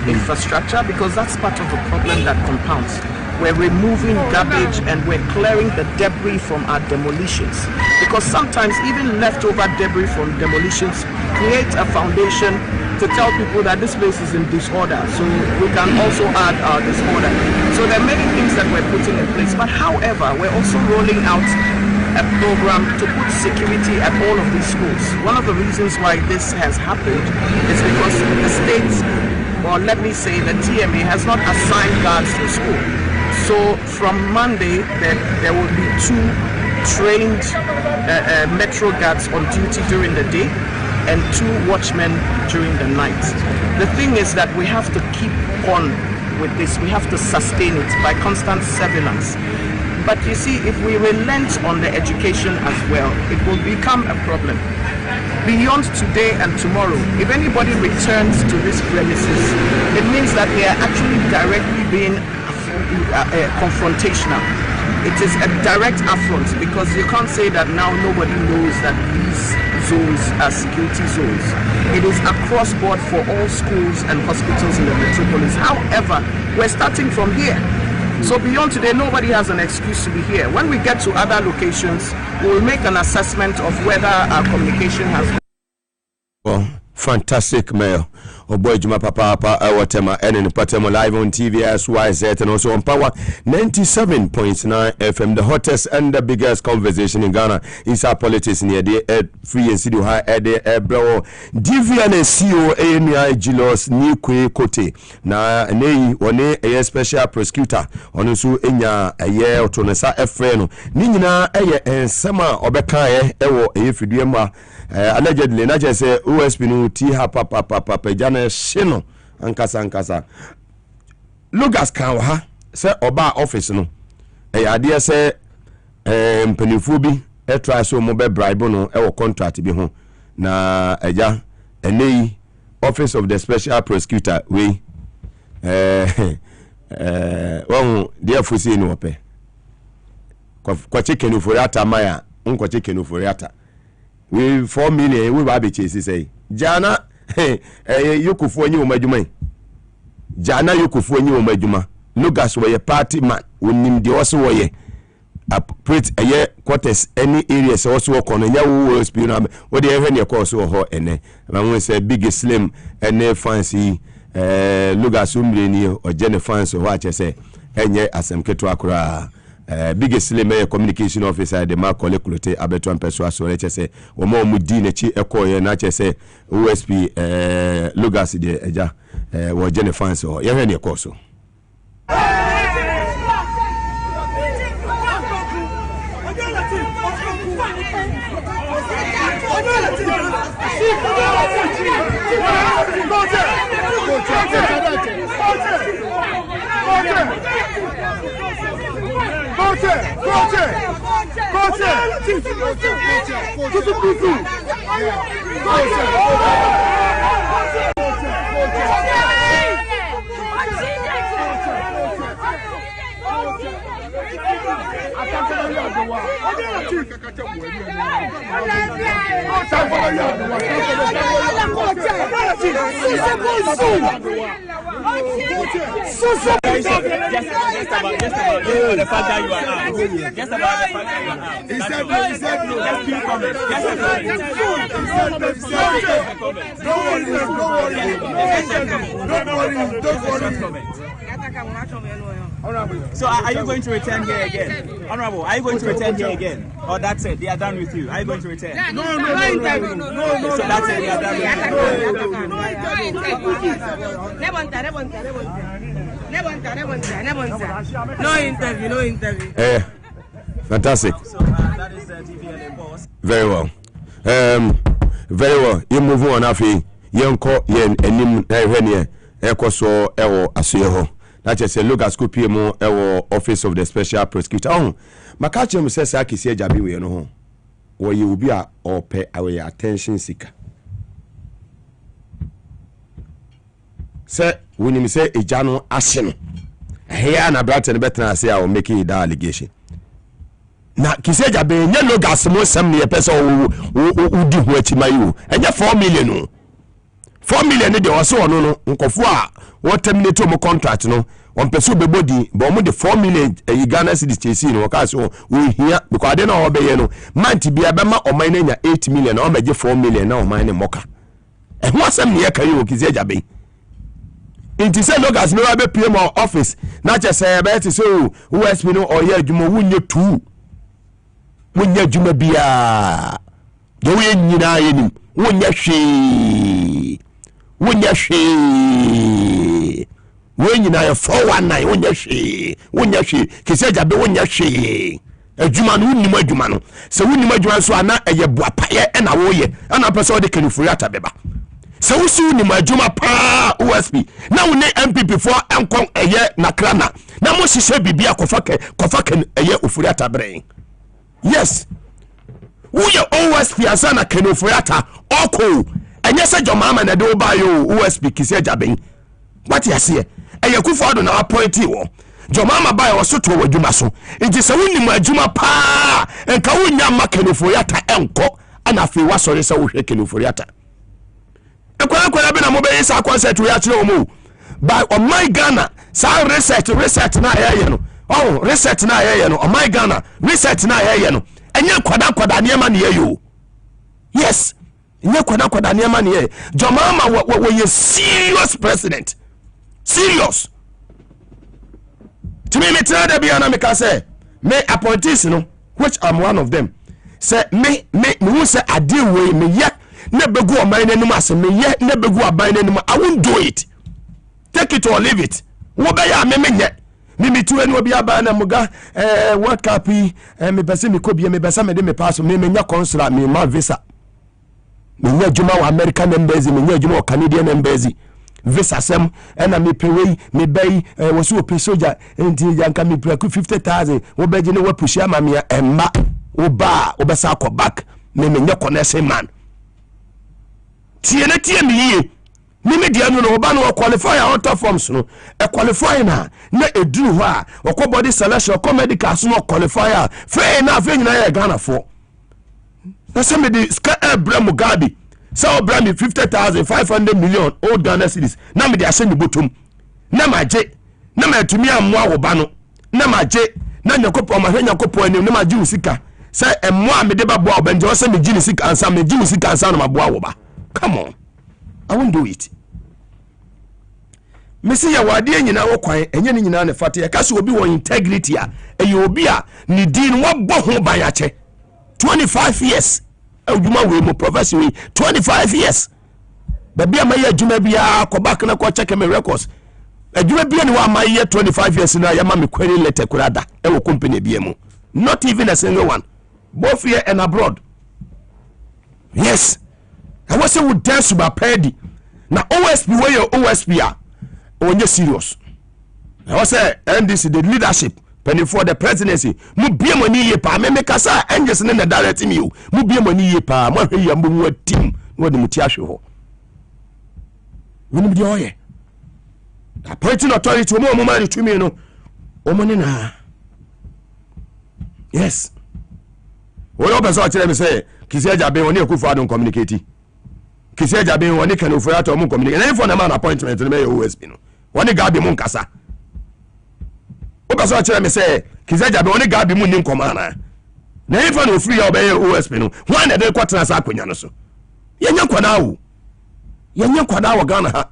infrastructure because that's part of the problem that compounds. We're removing garbage and we're clearing the debris from our demolitions, because sometimes even leftover debris from demolitions create a foundation to tell people that this place is in disorder, so we can also add our disorder. So there are many things that we're putting in place, but however, we're also rolling out a program to put security at all of these schools. One of the reasons why this has happened is because the state, or let me say the TMA, has not assigned guards to school. So from Monday, there will be 2 trained metro guards on duty during the day and 2 watchmen during the night. The thing is that we have to keep on with this. We have to sustain it by constant surveillance. But you see, if we relent on the education as well, it will become a problem. Beyond today and tomorrow, if anybody returns to these premises, it means that they are actually directly being confrontational. It is a direct affront, because you can't say that now nobody knows that these zones are security zones. It is across board for all schools and hospitals in the metropolis. However, we're starting from here. So beyond today, nobody has an excuse to be here. When we get to other locations, we will make an assessment of whether our communication has been. Well, fantastic, Mayor. Oh boy, Juma Papa, whatever, and in Patemo live on TVSYZ and also on Power 97.9 FM. The hottest and the biggest conversation in Ghana is our politics near the free and city high at the bro. DVN CEO AMI Gilos New Kwe Kote. Na nei one a special prosecutor on so enya a year or tonesa efreno. Nina a sema obeka ewo efidua allegedly na just say OSP no ti ha papa jana sheno ankasa Lucas kan ha say oba office no ade say mpanifu bi try so mo be bribe no e wo contract bi ho na eja enei office of the special prosecutor we won dia fusi ni ope kwa chicken uforiata maya unko chicken uforiata we 4 million we ba be chase say jana yokufu onyi omadwuma jana yokufu onyi omadwuma Lucas we party man onim de also we operate quarters any areas also work on ya wo speed na we dey ehwe ne course ho ene ma we say big slim ene fancy Lucas umreni o jene fancy ho ache say enye asemketo akura biggest slim communication officer de ma kolekulote abeto ampeso aso eche se wo ma omudi na chi ekoye na che se OSP Lucas de eja wo jene fans ho ye hwe ne ekoso Just about the fact that you are out. Just about the fact that you are out. He said no. Just few comments. Just a Don't worry. So are you going to return here again? Honorable, are you going to return here again? Or that's it, they are done with you. Are you going to return? No. So that's it, they are done with you. No interview. Fantastic. So that is the TVLA boss. Very well. You move on afi. Yenko yen enim na ehwe ekoso ewo asoye. That is a look at school PMO ewo office of the special prosecutor. Oh, makache mu sesa akisi ajabi we no ho. Wo ye obi a ope awe attention seeker. Say when you say ejano ahye no. Here na brate ne betena say I will make that allegation. Na kisi ajabi nye no gas mo sem ne pese wo di ho achimayi o. Enye 4 million no. 4 million de waso ono no nkofo a wo terminate mo contract no on peso be body but mo de 4 million Ghana cedis chesi no ka so we hia because ade na obeye no month bia be ma oman na nya 8 million o meje 4 million na oman ne moka e ho asem ne yaka yi o kizi ajabe inti se logas no be PM office na che se be ti so USP no oye adwuma wunye 2 wunye adwuma bia de we nyina yenim wunye hwe wonya hwe wenyina ya 419 wonya hwe kese jabe wonya hwe adwuma no wunnim adwuma no se wunnim adwuma so ana eye boapaye na woye ana pese o de kanifuri atabeba se wusi wunnim adwuma pa USP na wone MPP for enkon eye nakrana na mo hihye bibia kofake eye ofuri atabre yes woye USP asana kanifuri ata oko enye se jomama na de obayo USP kisi jaben what you see eye kufodo na appointee wo jomama bae wo soto wo adwuma so nti se wonni mu adwuma pa enka wonya makenofo yata enko ana fe wasore se wo hwe kenofo yata ekwara be na mo be yesa concert we akire omo by on my Ghana sa research na ayeye no oh research na ayeye no on my Ghana research na ayeye no enye kwada niema ne yeyo yes nye kwada niema ne jomama wo ye serious president serious to me tell there be na me can say me appointees no which I'm one of them say me who say ade we me ye na begu oman nanum ase me ye na begu aban nanum I won't do it take it or leave it wo be ya me nye me tu enu obi aba na muga world cup me pese me kobie me besa me de me pass me nya consular me ma visa me nya juma wa American embassy me nya juma wa Canadian embassy visa sem ena me pewe me bay wo so pe soldier enti yanka me preku 50,000 wo beje ne wa push ama me emma wo ba wo besa akọ back me nya connection man tie me yie me dia no oba no qualify out of forms no e qualify na eduru ho a okọ body selection okọ medical so no qualifier fe na fe nyina ya Ghana for na se me di ska Mugabe so bra me 50,500 million old Ghana cedis na me di ase ni botom na maje na ma tumi amwa wo ba no na maje na nyakopo ma hwe nyakopo anim na maje usika se emwa me de ba bo obenje o se me gini sika ansa me gini sika ansa na maboa wo ba come on I won't do it mesi ya wade nyina wo kwan enye ni nyina ne fate ya kasi obi wo integrity a eye obi a ni din wo bo ho ban ya che 25 years adwuma we mo professor we 25 years baby amaye adwuma bia ko back na ko check me records adwuma bia ni wa amaye 25 years na ya ma me query letter kurada e wo company bia mu not even a single one both here and abroad yes I was say we dance about pedi na OSP we your OSP a onye serious I was say NDC the leadership penny for the presidency mu bia mani ye pa me kasa angels ne na direct me you mu bia mani ye pa mo hwe yambo mu team no de muti ahwe ho woni bi oye appointing authority mo mari to me no o mo ni na yes we no person tell me say kisi ajabe woni ekufu adon communicate kisi ajabe woni kan ofu ato mo communicate na for na man appointment me OSP no One Gabi Munkasa. Obaso chere me say Kizeja be one Gabi mu ni nkomana. Na ifa no free obey OSP no. One na dey kwatena sa akwanya no so. Yenya kwada wo. Yenya kwada wo Ghana ha.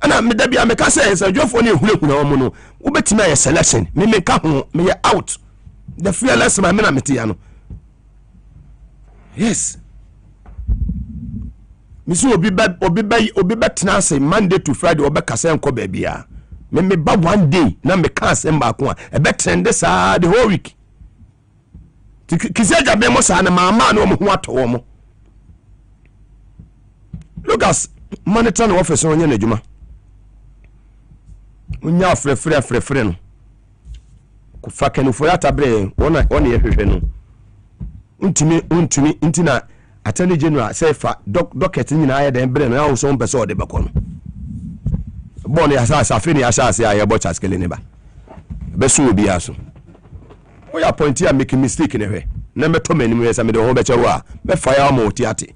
Ana me da bia me ka say dwofo ne ehunehuna wo mu no. Wo betima ye selection. Me ka ho me ye out. The fearless man me na metia no. Yes. Misu obi tena say Monday to Friday obi kasa enko ba bia. Me ba one day na me ka asem ba ko a e be trend sa the whole week. Kiseja be mo sa na mama na mo ho ato mo. Lucas monitor no office onye na adwuma. Onya frefre no. Ku fakenu fo ya tabre wona ye hwehwe no. Untimi intina Attorney General say fa docket nyina ya den bre no ya so mpese ode beko no. Bon ya sa fini ya sa ya bo chaskele ne ba. Be so obi aso. O ya point ya make mistake ne hwe. Na meto manim we sa me de ho be chewa. Be fire mo tiate.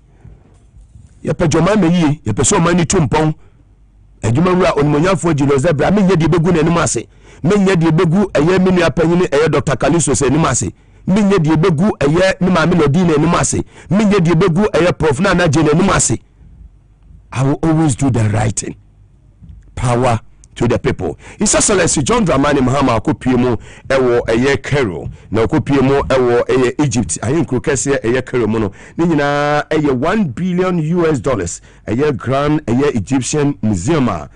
Ya pe joma me yi, ya pe so mani tumpon. Adwuma wura onimonyafo Jilo Zebra me nya de begu ne nim ase. Me nya de begu eye menu apanyini eye Dr. Kaliso se nim ase. Minye die begu eye ni ma melody na nim ase. Minye die begu eye prof na je na nim ase. I will always do the right thing. Power to the people. His Excellency John Dramani Mahama akopiemu ewo eye Cairo na akopiemu ewo eye Egypt. Ayin krokese eye Cairo mo no. Ni nyina eye $1 billion eye Grand eye Egyptian Museum.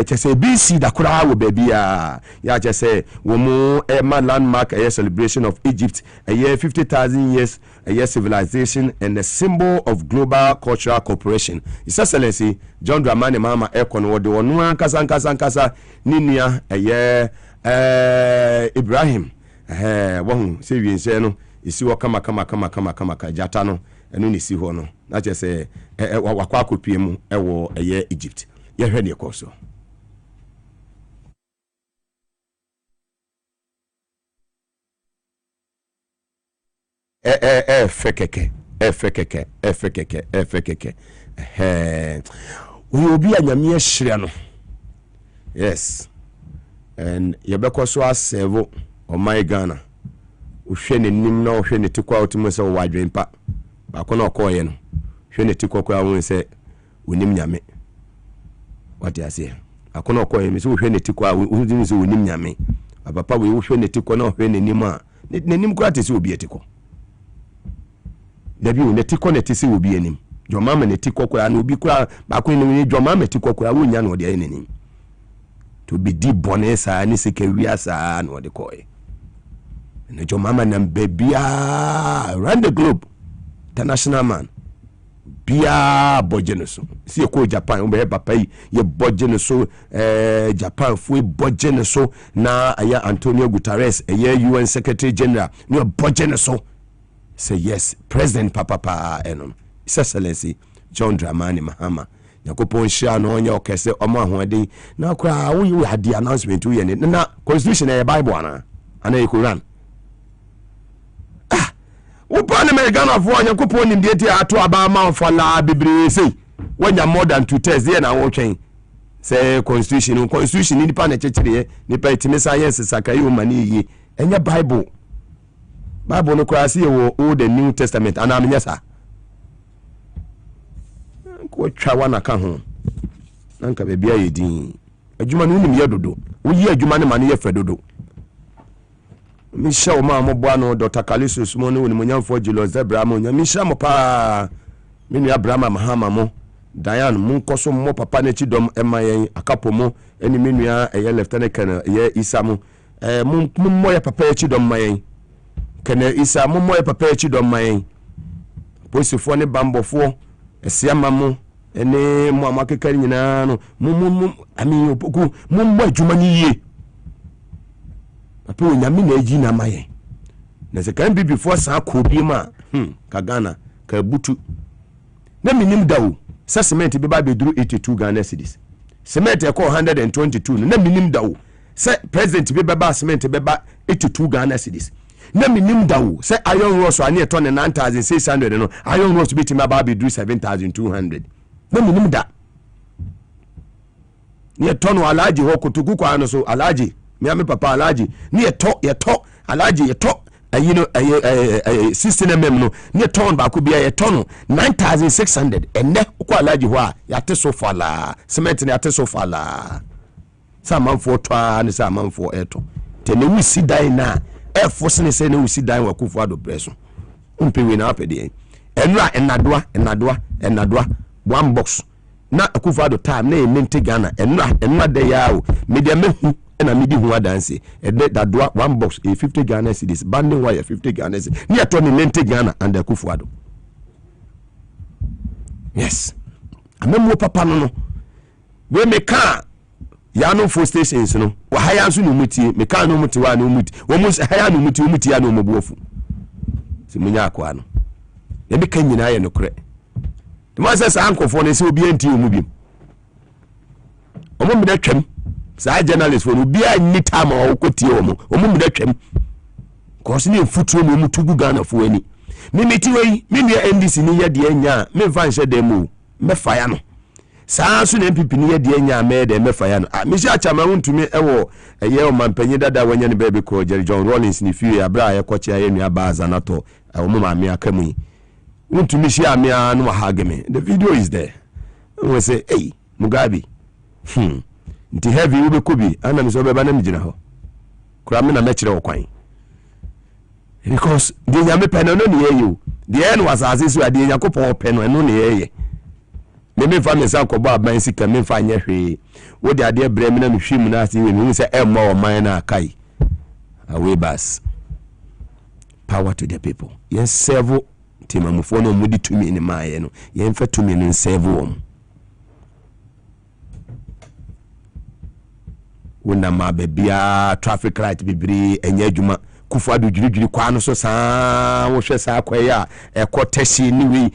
Chese BC da kura wo baby ya chese wo mo ma landmark a celebration of Egypt a year 50,000 years a year civilization and a symbol of global cultural cooperation. His Excellency John Dramani Mahama Ekon wo de wonu ankasa ninia a year Ibrahim wo se wi nse no isi wo kama jata no enu ni si ho no na chese wakwa kopiemu ewo a year Egypt. Ya hwɛ ne kɔ so fekeke we obi anyame ahire no yes and yɛbɛkɔ so asevo o my Ghana uhwɛ ne nim na uhwɛ ne tikwa otimu sɛ wo adwen pa ba ko na ɔkɔɔ yɛ no hwɛ ne tikwa kwa wo sɛ onim nyame. What you say? I cannot call him. So we ne tikwa. We didn't say we nim nyame. Papa we ne tikwa na we ne nima. Ne nim kwa tesi obi etiko. Dabi we ne tikwa ne tesi obi enim. Jo mama ne tikwa kwa na obi kwa ba ko ne jo mama tikwa kwa wo nya na ode enim. To be deep bonesa ni sekewia sa na ode koy. Ne jo mama na baby around the globe. International man. Bia bojeneso si ko Japan o be papa yi ye bojeneso Japan fu bojeneso na aya Antonio Guterres UN Secretary General no bojeneso say yes President papa enom His Excellency John Dramani Mahama yakopon sha no onye okese omo ahoden na kra wo yi ade announcement wo ye ne na constitution e Bible ana e Quran Upon American of one, Yakupon in the to about mouth for la Bibri say when you're more than 2 tests, then I won't change. Say constitution, independent church, Nipa science, Sakayu Mani, and your Bible no cross here Old and New Testament, and I'm yes, sir. What Chawana come home? Nanka baby, a dean. A Juman Yadodo. We hear Juman Mani Fredodo. Michelle Mama Boano, Dr. Kaliso Smono, Munyafo Jilo Zebra, Misha Mopa, Minia Brahma Mahama, Diane Munkoso Mo Papa Nechidom, MIA, a couple more, any Minia, a lieutenant Colonel, Isamu, Mummoya Papa Chidom May, Colonel Isa, Mummoya Papa Chidom May, Posifone Bambo 4, a Siamamu, any Mamaka Karinano, I mean, Mummo Jumani. Apo nyame na agi na maye na se kan bi before sa ko bi ma Kagana ka butu na minim dawo sa cement bi ba be duru 82 Ghana cedis cement e ko 122 na minim dawo sa president bi ba cement be ba 82 Ghana cedis na minim dawo sa iron rods ani e to ne 9600 no iron rods bi ti ma ba be duru 7200 na minim da ni etono alaji ho kutuku kwa no so alaji me papa alaji ni yeto alaji yeto system mem no ni ton ba ko bia yeto 9600 enne ko alaji ho a yate so fala cement ni yate so fala sa manfo twa ni sa manfo eto te ne wusi dan na force ne se ne wusi dan wa kufu ado preso umpewe na apede enra enadoa one box na kufu ado time na emente Ghana enra de yawo media mehu na medi hu adanse that one box 50 Ghana cedis banding wire 50 Ghana cedis ni ato ni mente Ghana and kufu ado yes amemo papa no we meka ya no for stations no wa haya nso no muti meka no muti wa no muti wo mu haya no muti ya no mobuofu simunya akwa no e meka nyina ye no kure to ma se sa ankofo ne se obi anti omu biem omu mi da twam sa journalist for obi anyi time o kotie omu mi da twam cause ni futuo mo mu tugu Ghana fo ani mimiti wei mimi NDC ni ye de anya me fa nche dem o me fa ya no saa so na MPP ni ye de anya me de me fa ya no me sha chama huntumi ewo eye o mampanyi dada wanya ne baby ko Jerry John Rollins ni fie abra ye koche ya nua baza na to omu ma me akamu huntumi shi amia no hageme the video is there we say hey Mugabe nti heavy ube kubi ana mi so beba na mjina ho kura me na mechire wo kwan because the nyame pe no ne yeyo the end was as so the yakopon pe no ne yeye me fa me sa kobo aban sika me fa nya hwe wo de ade bre me na no hwim na ase we me say emma o man na kai away bus power to the people yes serve timamufo no mudi tumi ni maye no yen fa tumi no serve wom wona ma bebia traffic light bibiri enya adwuma kufado dwiridwiri kwa no so saa wo hwe saa kwaya ekotesi ni we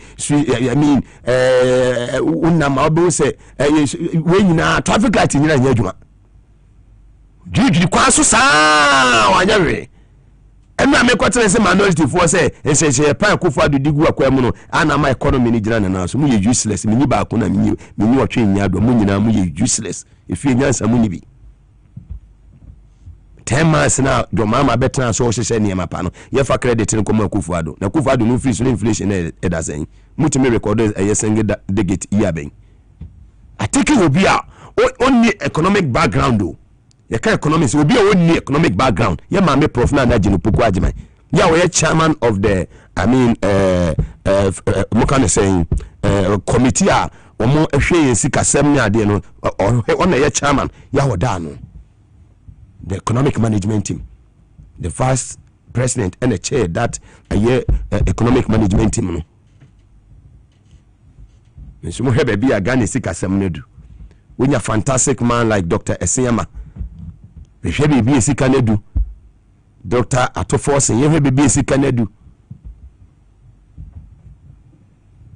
I mean wona ma obo se we nyina traffic light nyina enya adwuma dwiridwiri kwa so saa wanyawe ena me kwatene se minority for say enhye pan kufado digu akwa mu no ana ma economy ni gina na so mu ye useless minyi ba ko na minyi otwe nya do mu nyina mu ye useless if you nyansa mu ni bi 10 months na do mama better so hye ne mapa no ye fa credit no komo Akufo-Addo na Akufo-Addo no free so inflation e da sen mutimi record a single digit year ben atake obi a only economic background do ye ka economics obi a only economic background ye ma me prof na agino poku agima ya we chairman of the I mean mo kan say committee a omo ehwe yen sika sem ne ade no on ye chairman ya hoda no the economic management team, the vice president and the chair that economic management team no. Nsumo hebe bi agane sika semnedu. When a fantastic man like Dr. Esiyama, we hebe bi sika nedu. Dr. Atofose ye hebe bi sika nedu.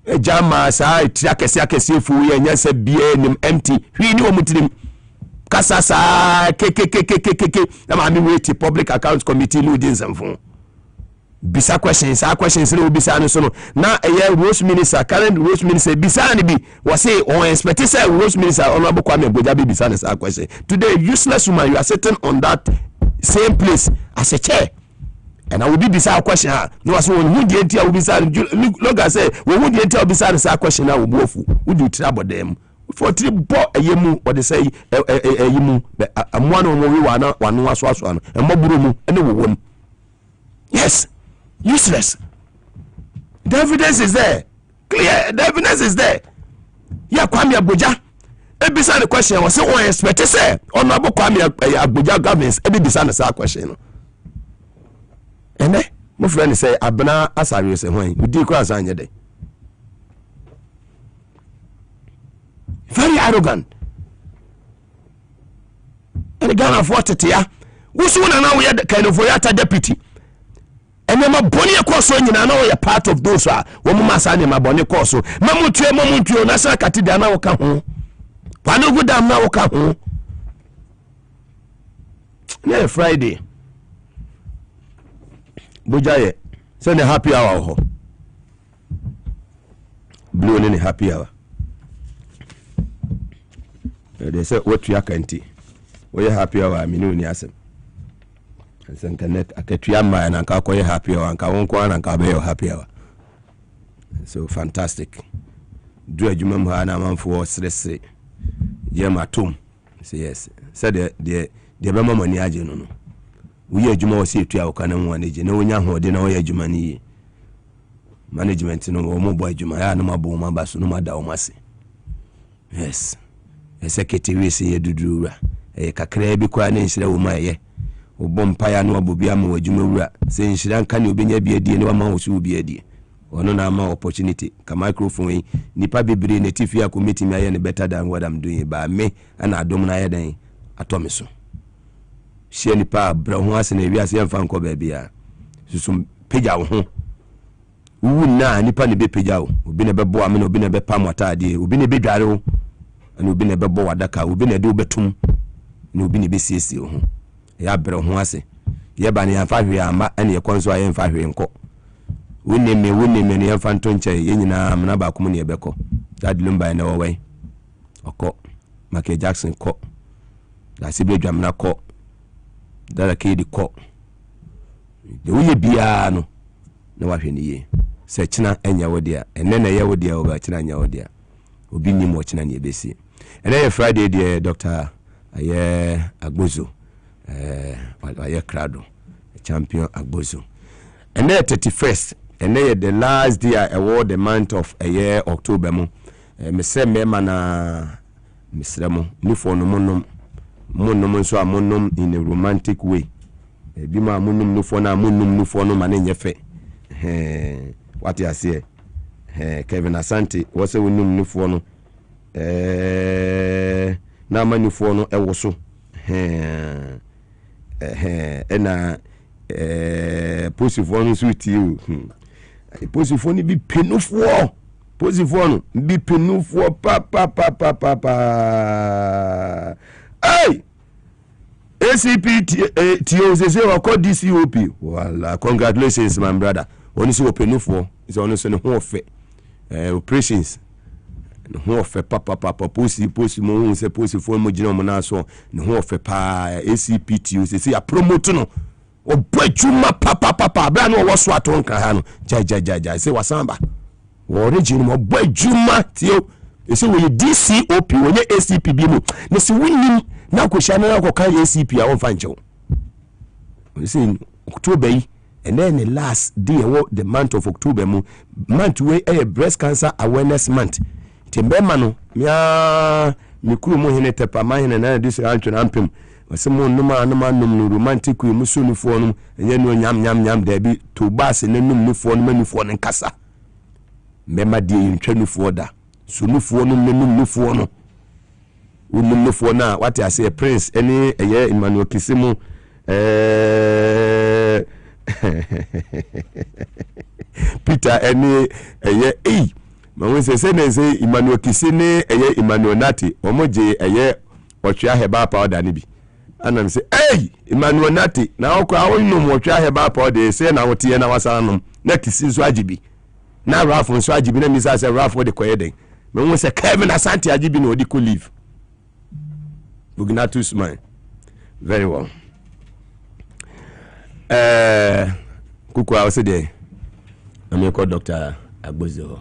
E jama sa tiakesi fu ye nyanse bie nim empty. Hwi ni omutirim kasasa kekekekekeke na ma mi wait public accounts committee no din samfo bisa questions no bisa no so no na Rose minister current Rose minister bisa ni bi we say on expect say Rose minister honorable Kwame Boja be bisa na question today useless woman you are sitting on that same place as a chair and I will be bisa question no was one who dey tia bisa look I say who dey tia bisa na question na wo bofu wo do trouble them for three bo ayemu what they say ayemu amwano mo wi wana wanu aso no emoburu mu ene wowom yes useless the evidence is there clear the evidence is there ya Kwame Aboja ebisa the question was say on expect say honorable Kwame Aboja governance ebisa na say question no ene mo friend say abena asare say hwan udi kwa asanye dey very arrogant and the Ghana for tetia wusu na now we kind of yata deputy and ma boni ekoso nyina na we part of those wo mu masa ne ma boni ekoso ma mutuo na sa katida na wo ka ho kwano gudam na wo ka ho ne Friday Bojaye send a happy hour ho blue ne happy hour they say what you can tea. We happy hour, I mean, yes. And sen connect a Katiama and Anka happy hour and Kawon and Kabeo happy hour. So fantastic. Do a Jumam Hana man for stress. Yama Tom. Say yes. Said the Bama money agent. We are Juma say to our canon one age. No young who didn't know your Jumani management no mobile Juma, no more boom, basso, no matter Maase. Yes. A secretary say Dudura. A cacrebi quine instead of my o bompire no bobiamo Jumura. Saying she don't can you be a dear no amount will be a dear. Or no more opportunity. Ka microphone nipa bebre native ya committee me and better than what I'm doing by me and I don't know then atomiso. She nipa brown was in a real fan ko baby ya. Susum peja ho. Wu na nipa ne be peja o. Obi ne bebo ame no obi ne be pam atade, obi ne be dware o. Ana obi ne bebo wadaka, obi ne de obetum. Na obi ne be siesie ho. Ya brown ho ase. Ye ba ne ya fa hwe amba ene ye konso aye fa hwe nko. Wunne me ne yamfanto nche yenyina amna ba komu ne ebeko that lumba na wo oko Michael Jackson ko da sibe dwamna ko da kidi ko de wuye bia no na wahwe ne ye se kina enya wodia enne na ye wodia wo ba kina enya wodia obi ni mo kina ne ebesi ene ye Friday de Dr. aye Agbozo aye Krado champion Agbozo ene 31st and they the last day I award the month of a year October mo Mr. Memana Mr. Mo ni for no monum so amonum in a romantic way be ma monum no for na monum no for no man nyefe what you say Kevin Asante was a monum no for no na manu for no e wo so na posifo no sweet you posifo ni bi penufo posifo no bi penufo pa hey ACP TO say we call DCOP wala congratulations my brother oni so penufo is oni so ne ho ofe operations ne ho ofe papa posi mo hu se posifo mo gina mo na so ne ho ofe pa ACP TO say ya promote no o bwejuma papa bra no wo so aton kan ha no ja say wasamba wo origin mo bwejuma tio e say we DCOP we ACP bi mu ne se winnim na ko sha na ko kan ACP a won fa nchew we say October yi and then the last day the month of October mu month we breast cancer awareness month tembema no mia mikuru mo hene tepa ma hene na dis antwe ampem wasemo numa num romantic we musunufo no enye no nyam da bi to bas ne num nufo no manufo no nkasa mema die ntwanufo da sunufo no num nufo no unum nufo na what I say prince any eye Emmanuel Kisimu Peter any eye ma we say Emmanuel Kisine eye Emmanuel Nati omoje eye otwa heba pa oda ne bi anam say hey Emmanuel Nati na okwa awonum otwa heba pa oda say na wotie na wasanum na Kisi so agibi na Rafo so agibi na misa say Rafo de koyeden me won say Kevin Asante agibi na odi ko leave Bugnatus man very well kuku I say there I'm call Dr. Agbozo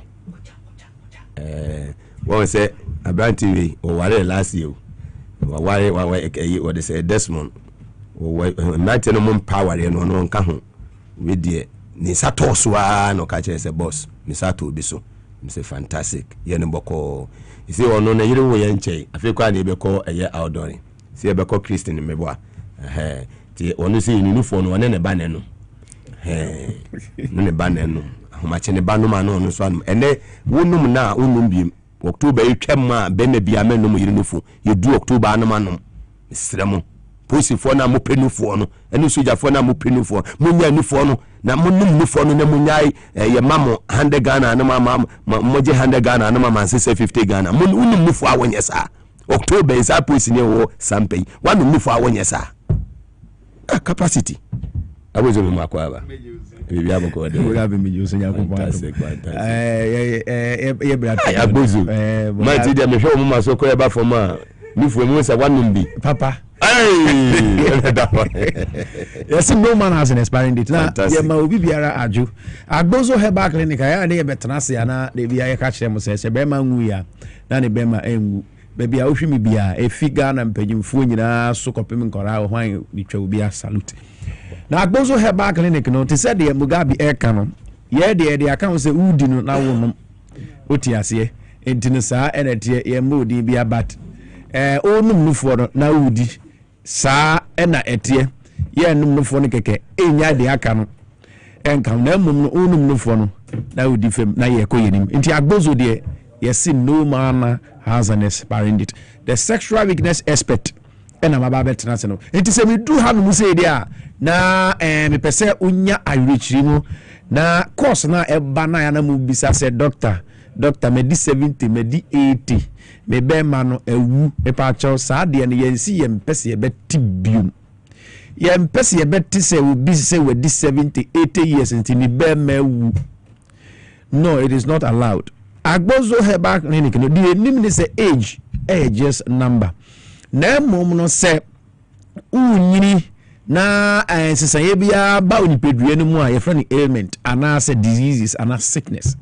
one say Abranti we o ware last year ware what they say Desmond o night no mum power no nka ho we there ni sato so no ka che say boss ni sato bi so me say fantastic ye no boko you see ono na yire wo ye nche afekwa na ebe ko eye outdooring see ebe ko Christian meboa ti ono see ni nufu no ne ba ne no ne ba ne no ahomache ne ba no ma no so an ene wonum na wonum bi October yitwam a be na bia me no yire nufu ye du October anu ma no sremo posifo na mo penufu no ene sojafo na mo penufu munya nufu no na munum nufu no na munyai ye mamo 100 Ghana na mama moje 100 Ghana na mama 50 Ghana munum nufu awonye sa October is aposi ne wo sampai wanu nufu awonye sa capacity awozo mu akwaba bibi aboko de Mugabe Maase yakobwa ye brata Agbozo ma ti de me hwe mu maso ko e ba foma If we move, one be Papa. Yes, no man has an expiring date. Now, yeah, Maubi Biara Aju. Agbozo Heba Clinic, I had a betanasi, and they be a catch them, says a Bema Nguya, Nani Bema Engu. Baby, I wish me be a figure and paying Fuina, so copying Corral, why we will be a salute. Now, Agbozo Heba Clinic, no, to say the Mugabe air cannon. Yeah, the account say, who did not now, Utiasie, in Tinasa, and a dear Moody be a bat. Oh, no, for now, Woody. Sa ena etie ye num no fo no keke enya de aka no enka na mum no unum no fo no na odi fem na ye koyenim nti Agbozo de yes no man has an expiring date. The sexual weakness expert ena maba betra se no nti se me do have mu say dia na me pese unya awirichiri mu na course na eba na ya na mu bisa se doctor me di 70 me di 80 me be ma no ewu me pa cho sa de ne yensi ye mpese ye beti bium ye mpese ye beti se we bi se we di 70 80 years until me be ma ewu. No, it is not allowed. Agbozo Herbal Clinic no the name ni say age just number na mom no say unyini na sesaye bia ba onipedue no mu a ye friend ailment ana say diseases ana sickness.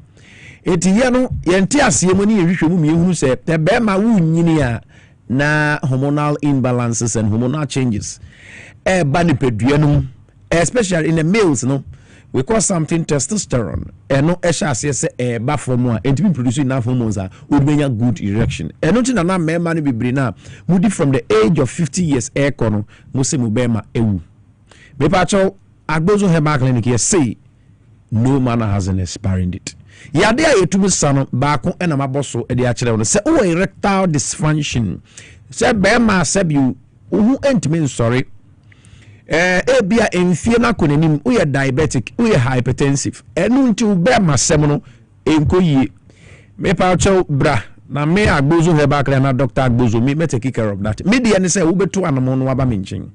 Eti ye no yente aseye mo ni yehwehwe mu miehunu se te be ma wu nyini a na hormonal imbalances and hormonal changes ba ni pedua no, especially in the males no, we call something testosterone no esha aseye se ba from a enti produce enough hormones a would be a good erection no tin na mema no bibre na mudi from the age of 50 years kono mo se mo be ma ewu. Me pa cho Agbozo Herbal Clinic here say no man has an expiring date. Yade a yetubu sano baako ena maboso e de a kire wono se o erectile dysfunction se be ma sabiu uhu entime sorry bia enfie na konanim wo ye diabetic wo ye hypertensive enu nti wo be ma sem no enkoyie me pa cho bra na me Agbozo Herbal Clinic na Dr. Agbozo me take care of that me de ne se wo beto anomo no aba me nchen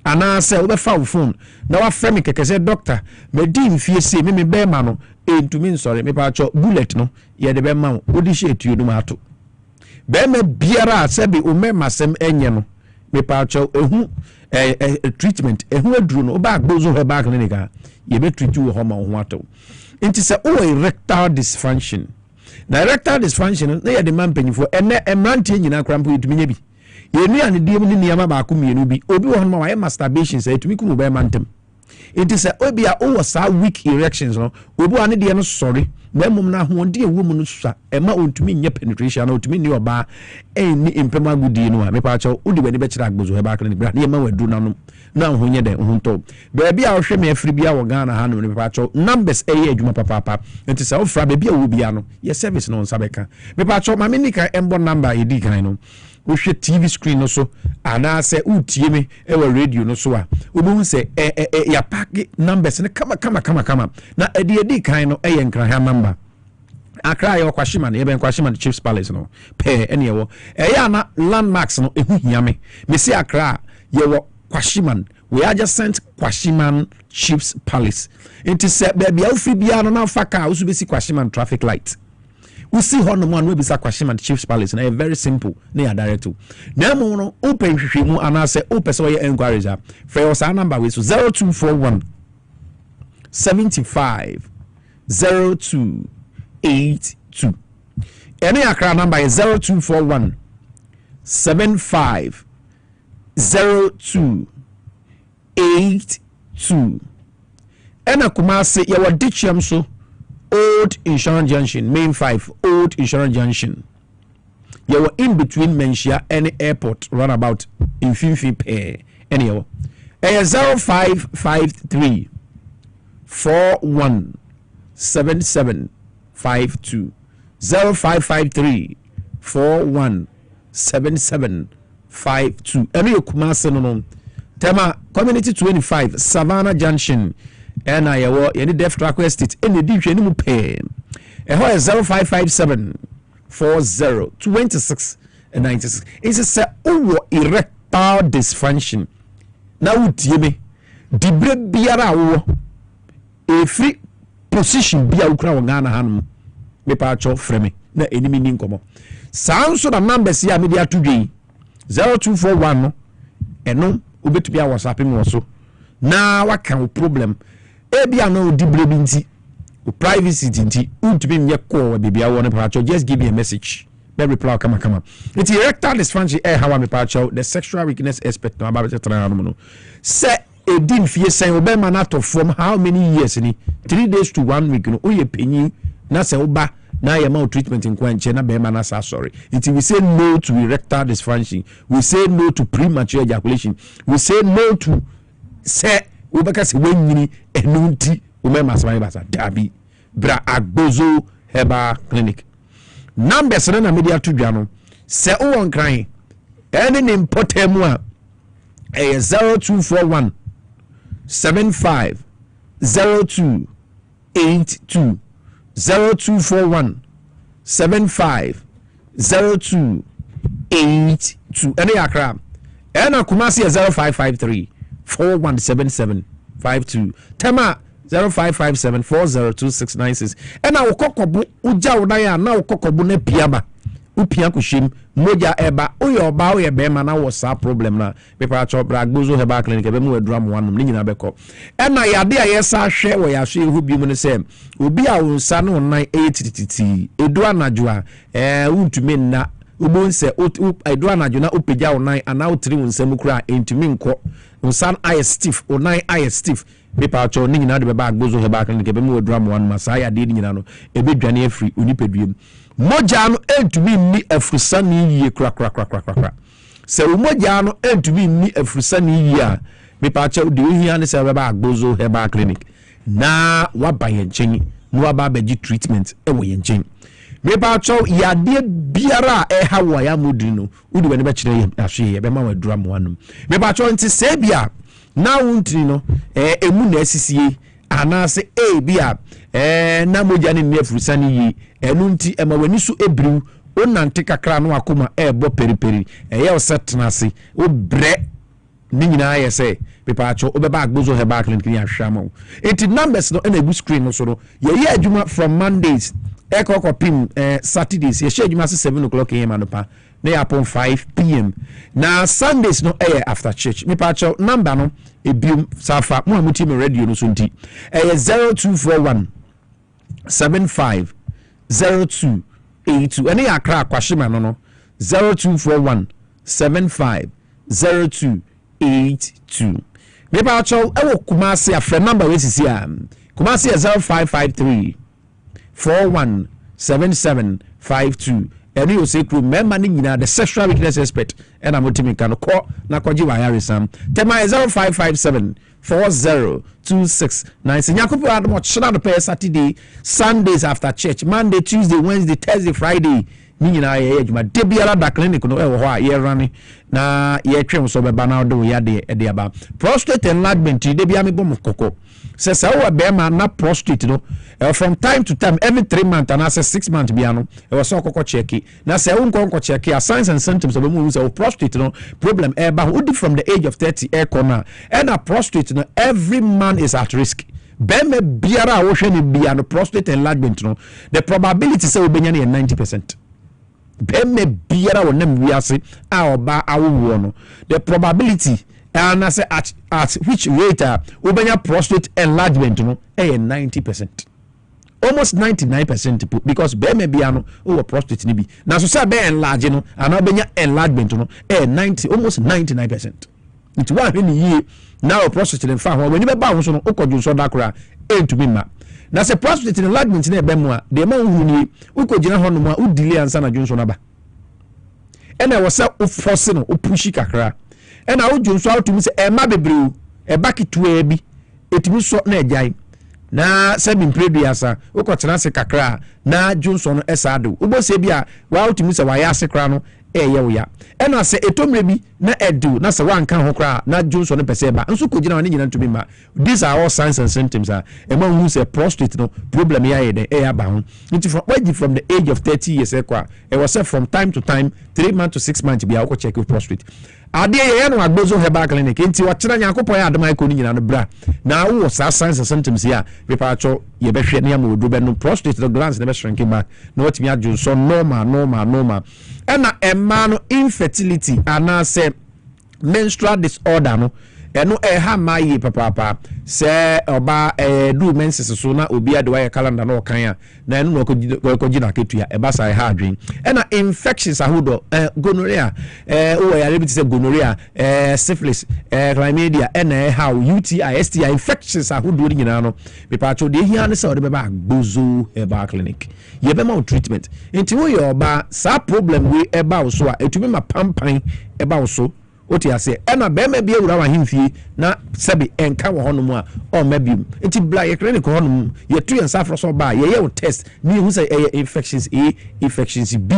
ana se wo be fa wo phone na wa frame keke se doctor me di mfie se me be ma no entumi sorry me pa cho bullet no ye de be ma wo di she etuo no ma to be me biara se bi o me masem enye no me pa cho ehu treatment ehu aduru no ba Agbozo Herbal Clinic ye be treat you ho ma ho ato enti se o erectile dysfunction na erectile dysfunction na ye de man panifo ene emrante nyina krampo etumi nya bi ye nu ane die ni niama ba ko mienu bi obi wo ho ma wa masturbation se etumi ku mu be mantem. It is a obia o sa weak erections no obi ane de no sorry na mum na ho de ewu mu no sua e ma ontumi nye penetration na ontumi ni oba ni impema gudi no a me pa cha odi bani be kira Agbozo Herbal Clinic bra na ma wadu nanom na ho nye de ho nto ba bia wo hwe me afiri bia wo Ghana ha no me pa cha numbers adwuma papa it is a fra ba bia wo bia no ye service no nsabeka me pa cha ma me nika embo number edi kan no wo hwe TV screen no so ana se utie me e wa radio no so a obo se ya pack numbers ne kama na edi kan no ye nkra ha number Accra yo kwashiman ye ben kwashiman Chiefs Palace no pe ene ye wo ya na landmarks no ehu hiame me se Accra ye wo kwashiman we are just sent kwashiman Chiefs Palace into se baby afi bia no na faka usu be si kwashiman traffic light we see hono mo no be sa kwashiman Chiefs Palace na very simple na ya direct na mo no open hwehwe mu ana se o pese we enquiries a for us our number we so 0241 75 0282. Any Accra number is 0241 75 0282. Ena Kumasi yawa Dichiam so Old Insurance Junction Main 5 Old Insurance Junction. Yawa in between Menchia any airport runabout in Fifi pair. Anyhow, 0553 417752 0553 417752. Emi Kumasi no tema community 25 Savannah Junction and I any Deaf Track Estate in the deep mu pay. Eho 0557 40 26 96. It's a say erectile dysfunction. Now tie me dibre biara wo e free position bia ukra wo Ghana hanum me pa cho frame na enimi ni nkomo sanso na numbers ya media to dwe 0241 no eno obetumi a WhatsApp me so na waka wo problem ebia na odi brebi nti o privacy nti untumi nye call bibia wo ne pacho just give me a message be reply kama it's erectile dysfunction how me pacho the sexual weakness aspect no about try no say edin fie sen obema na to from how many years ni 3 days to 1 week no oye penyin na se oba na yema treatment in kwanche na be ma na sorry it we say no to erectile dysfunction, we say no to premature ejaculation, we say no to say obeka se wenyini enunti umema asama basa dabi bra Agbozo Herbal Clinic numbers na media to dwa no se o won kran any important mu a 0241 75 02 82 0241 75 02 82 any akra ena Kumasi 0553 4177 52 tema 0557 402696 ena wokokobu uja udaya na wokokobu ne piaba upia kushim moja eba oyoba oye bema na wasa problem na pepa cho Agbozo Herbal Clinic be mu adura mo anum ni nyina beko ena yade a yesa hwe wo ya hwe hu bi mu ne se obi a wonsa no nan etititi edu anajo a untumi na ubonse edu anajo na opegya wonan ana otiri wonsam kura entumi nko wonsan aye stiff onan aye stiff pepa cho ni nyina de be Agbozo Herbal Clinic be mu adura mo anum sa ya de nyina no ebedwane afri onipaduem moja no entumi ni afrusa ni yie kra se moja no entumi ni afrusa ni yie a me pa cha de ohia ne se ba Agbozo Herbal Clinic na waba yenchen no waba beji treatment e wo yenchen me pa cha yade biara e hawo ya modri no udi we ne be kire ahwe ye be ma wadura mo anum me pa cha nti se bia na wuntri no emu na asisie anase bia na moja ni afrusa ni yie enu nti ema wani so ebriu onante kakra no akoma ebo periperi eye osetnase obre ni nyina yese pepa acho obeba Agbozo Herbal Clinic ni ahwama enti numbers no na ebu screen no so no ye adwuma from Mondays ekokopim Saturdays ye share adwuma 7 o'clock am anopa na yapon 5 pm na Sundays no after church pepa acho number no ebium safa mo amuti me radio no so nti 0241 75 0282 any akra kwashima no 0241 75 0282 me ba cho ewo Kumasi afre number we sisi Kumasi 0553 417752 eni o say crew member ni nyina the sexual weakness expert and amotimi kan ko na kwaji wa yaresam tema 0557 402696 Nyakopo admo china the Saturday Sundays after church Monday Tuesday Wednesday Thursday Friday ni nyina ye adwuma de biara da clinic no ho a ye rane na ye twem so beba na do ya de aba prostate enlargement de bia me bom kokko se wo be ma na prostate no from time to time every 3 months and as 6 months bia no e was so kokko check na se wo nko check signs and symptoms of mu say prostate no problem e ba udi from the age of 30 e corner and a prostate no every man is at risk beme biara wo hwe ni bia no prostate enlargement no the probability say obenya na 90%. Beme biara wonam wiase a oba awo no the probability and as at which rate obenya prostate enlargement no 90%, almost 99% because beme bia no o prostate ni bi na so say be enlarge no and obenya enlargement no 90 almost 99%. It one when ye now prostate in fa when you be ba so no okoju so dakora entumi ma na se prostate enlargement na ebe mu a de ma nhuni ukogina ho no mu a udile ansa na dwonso na ba ena wo se o force no o pushi kakra ena wo dwonso awtumi se e ma bebre e bakitu e bi etimi so na ejai na se bi mpreduasa ukotena se kakra na dwonso no esado ubo se bia wa awtumi se wa ya se kra no ye wo ya ena se etomre bi na edu na se wanka ho kra na dwonso no pese ba nso kogina wani nyina ntumi ma these are all signs and symptoms e ma hu se prostate no problem ya ye de e ya ba ho nti from the age of 30 years ekwa e was from time to time 3 months to 6 months bia ko check prostate ade ye no agbozo herbal clinic nti wo kira Nyankopon ya adom iko ni nyina no bra na wo sa signs and symptoms ya pepa acho ye behwe ne am odo be no prostate the glands ne be shrinking back na watimi adwo so normal ena emma no infertility ana say menstrual disorder no eno ha mayi papa se oba do menses so na obi ade wa calendar na okan a na eno no ko gina ketua e ba sai ha adwen ena infections ahodo gonorrhea o ya rebi say gonorrhea syphilis chlamydia ena ha UTI STI infections ahodo ni nyina no pepa cho de hia ne se ode be ba Agbozo Herbal Clinic ye be ma treatment enti wo ye oba sa problem we e ba so a etumi ma pampan e ba so oti ase ena be ma bi ewura wa himfie na sebi enka wo hono mu a o ma bi enti bla ye clinic hono mu ye tu ye nsafro so ba ye test ni hu say infections A infections B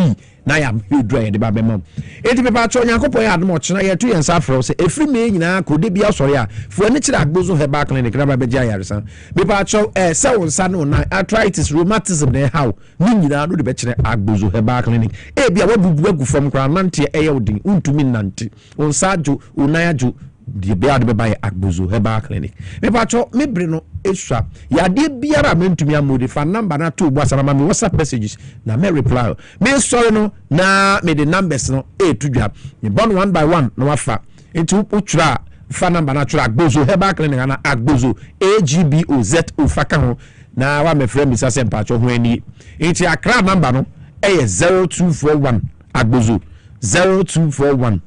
na ya be dry de ba be ma enti be ba cho Nyankopon ya adom ochena ye tu ye nsafro say efri me nyina ko de bia sori a fu ani kira Agbozo Herbal Clinic na ba be ja yaresa be ba cho se won sa no na arthritis rheumatism na how ni nyina no de be kire Agbozo Herbal Clinic e bia wabubu agu fam kra nante eye odin untumi nante sajo unayajo de bia de be Agbozo Herbal Clinic me pacho me bre no esua ya de biara mentumi amodi fa number na to boasa na me WhatsApp messages na me reply me sorry no na me the numbers no tudwa me born one by one no wafa enti utwra fa number na twra Agbozo Herbal Clinic na Agbozo AGBOZ ufaka ho na wa me frame bisa sem pacho ho ani enti Accra number no 0241 Agbozo 0241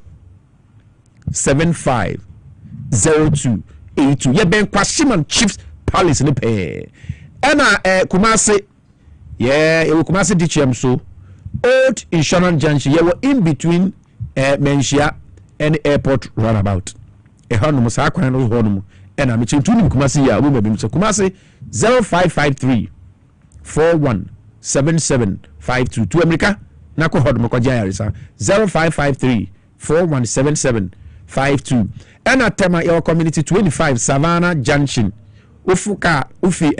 750282 ye ben Kwashiman Chiefs Palace ne pe ena Kumasi ye Kumasi DCM so Old Insurance Junction ye were in between Menchia and airport runabout hono sa kwan no hono ena me chintu ni Kumasi ya wo mabim so Kumasi 0553 417752 to America na ko hodo ko jayarisa 0553 417752 and at tema your community 25 Savannah Junction ufuka ufi